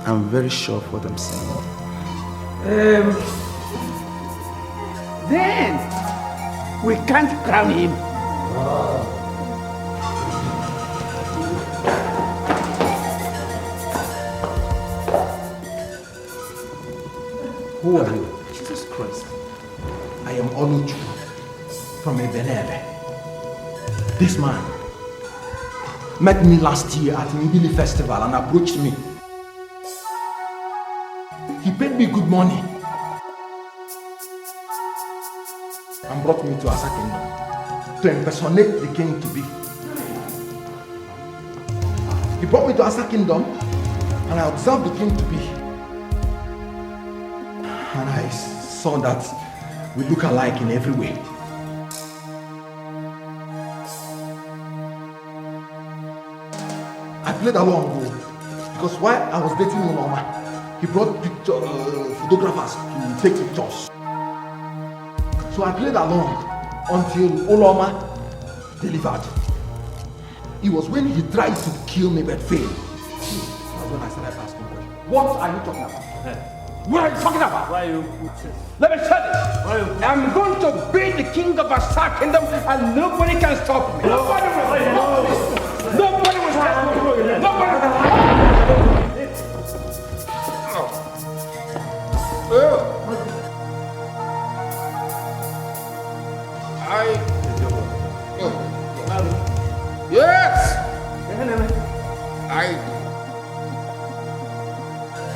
S23: I'm very sure of what I'm saying.
S12: Then we can't crown him.
S1: Who are you? Jesus Christ. I am Oluchu from Ebenebe. This man met me last year at Mbili Festival and approached me. He paid me good money and brought me to Asa Kingdom to impersonate the king to be. He brought me to Asa Kingdom and I observed the king to be. And I saw that we look alike in every way. I played along because while I was dating Uloma, he brought photographers to take pictures. So I played along until Uloma delivered. It was when he tried to kill me but failed. That's when I started asking questions. What are you talking about?
S12: What are you talking about? Why you? Let me tell you. I'm going to be the king of Asa Kingdom and nobody can stop me. Nobody will stop me. Nobody will stop me. Nobody will stop
S20: Yes!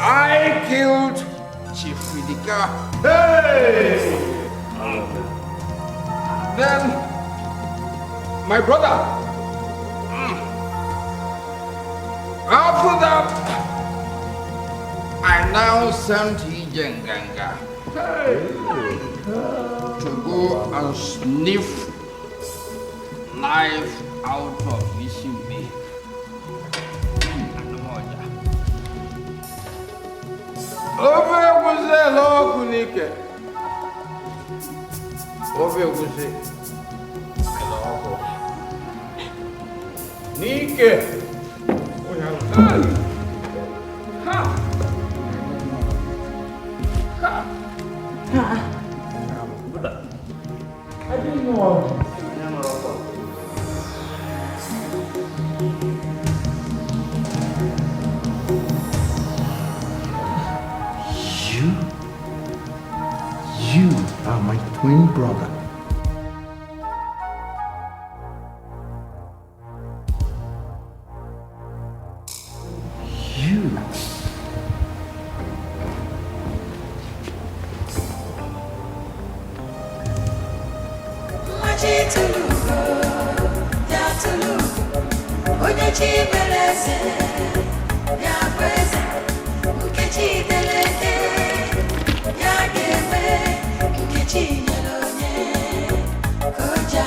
S20: I killed Chief Widika. Hey! Then my brother. After that, I now sent Ijenganga to go and sniff life out of Mississippi. Ofe Egwusi Eloku Nike. Ofe Egwusi Eloku Nike. Ha! Ha! Ha! I didn't know.
S1: You are my twin brother. You.
S24: Koja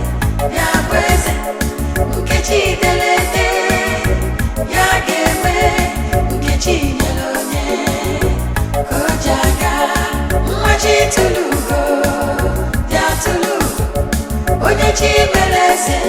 S5: Nyakweze, Nkechi delete, Yageme, Nkechi nyelone, Kojaga, Mwaji tulugo, Ya tulugo, Onyechi meleze.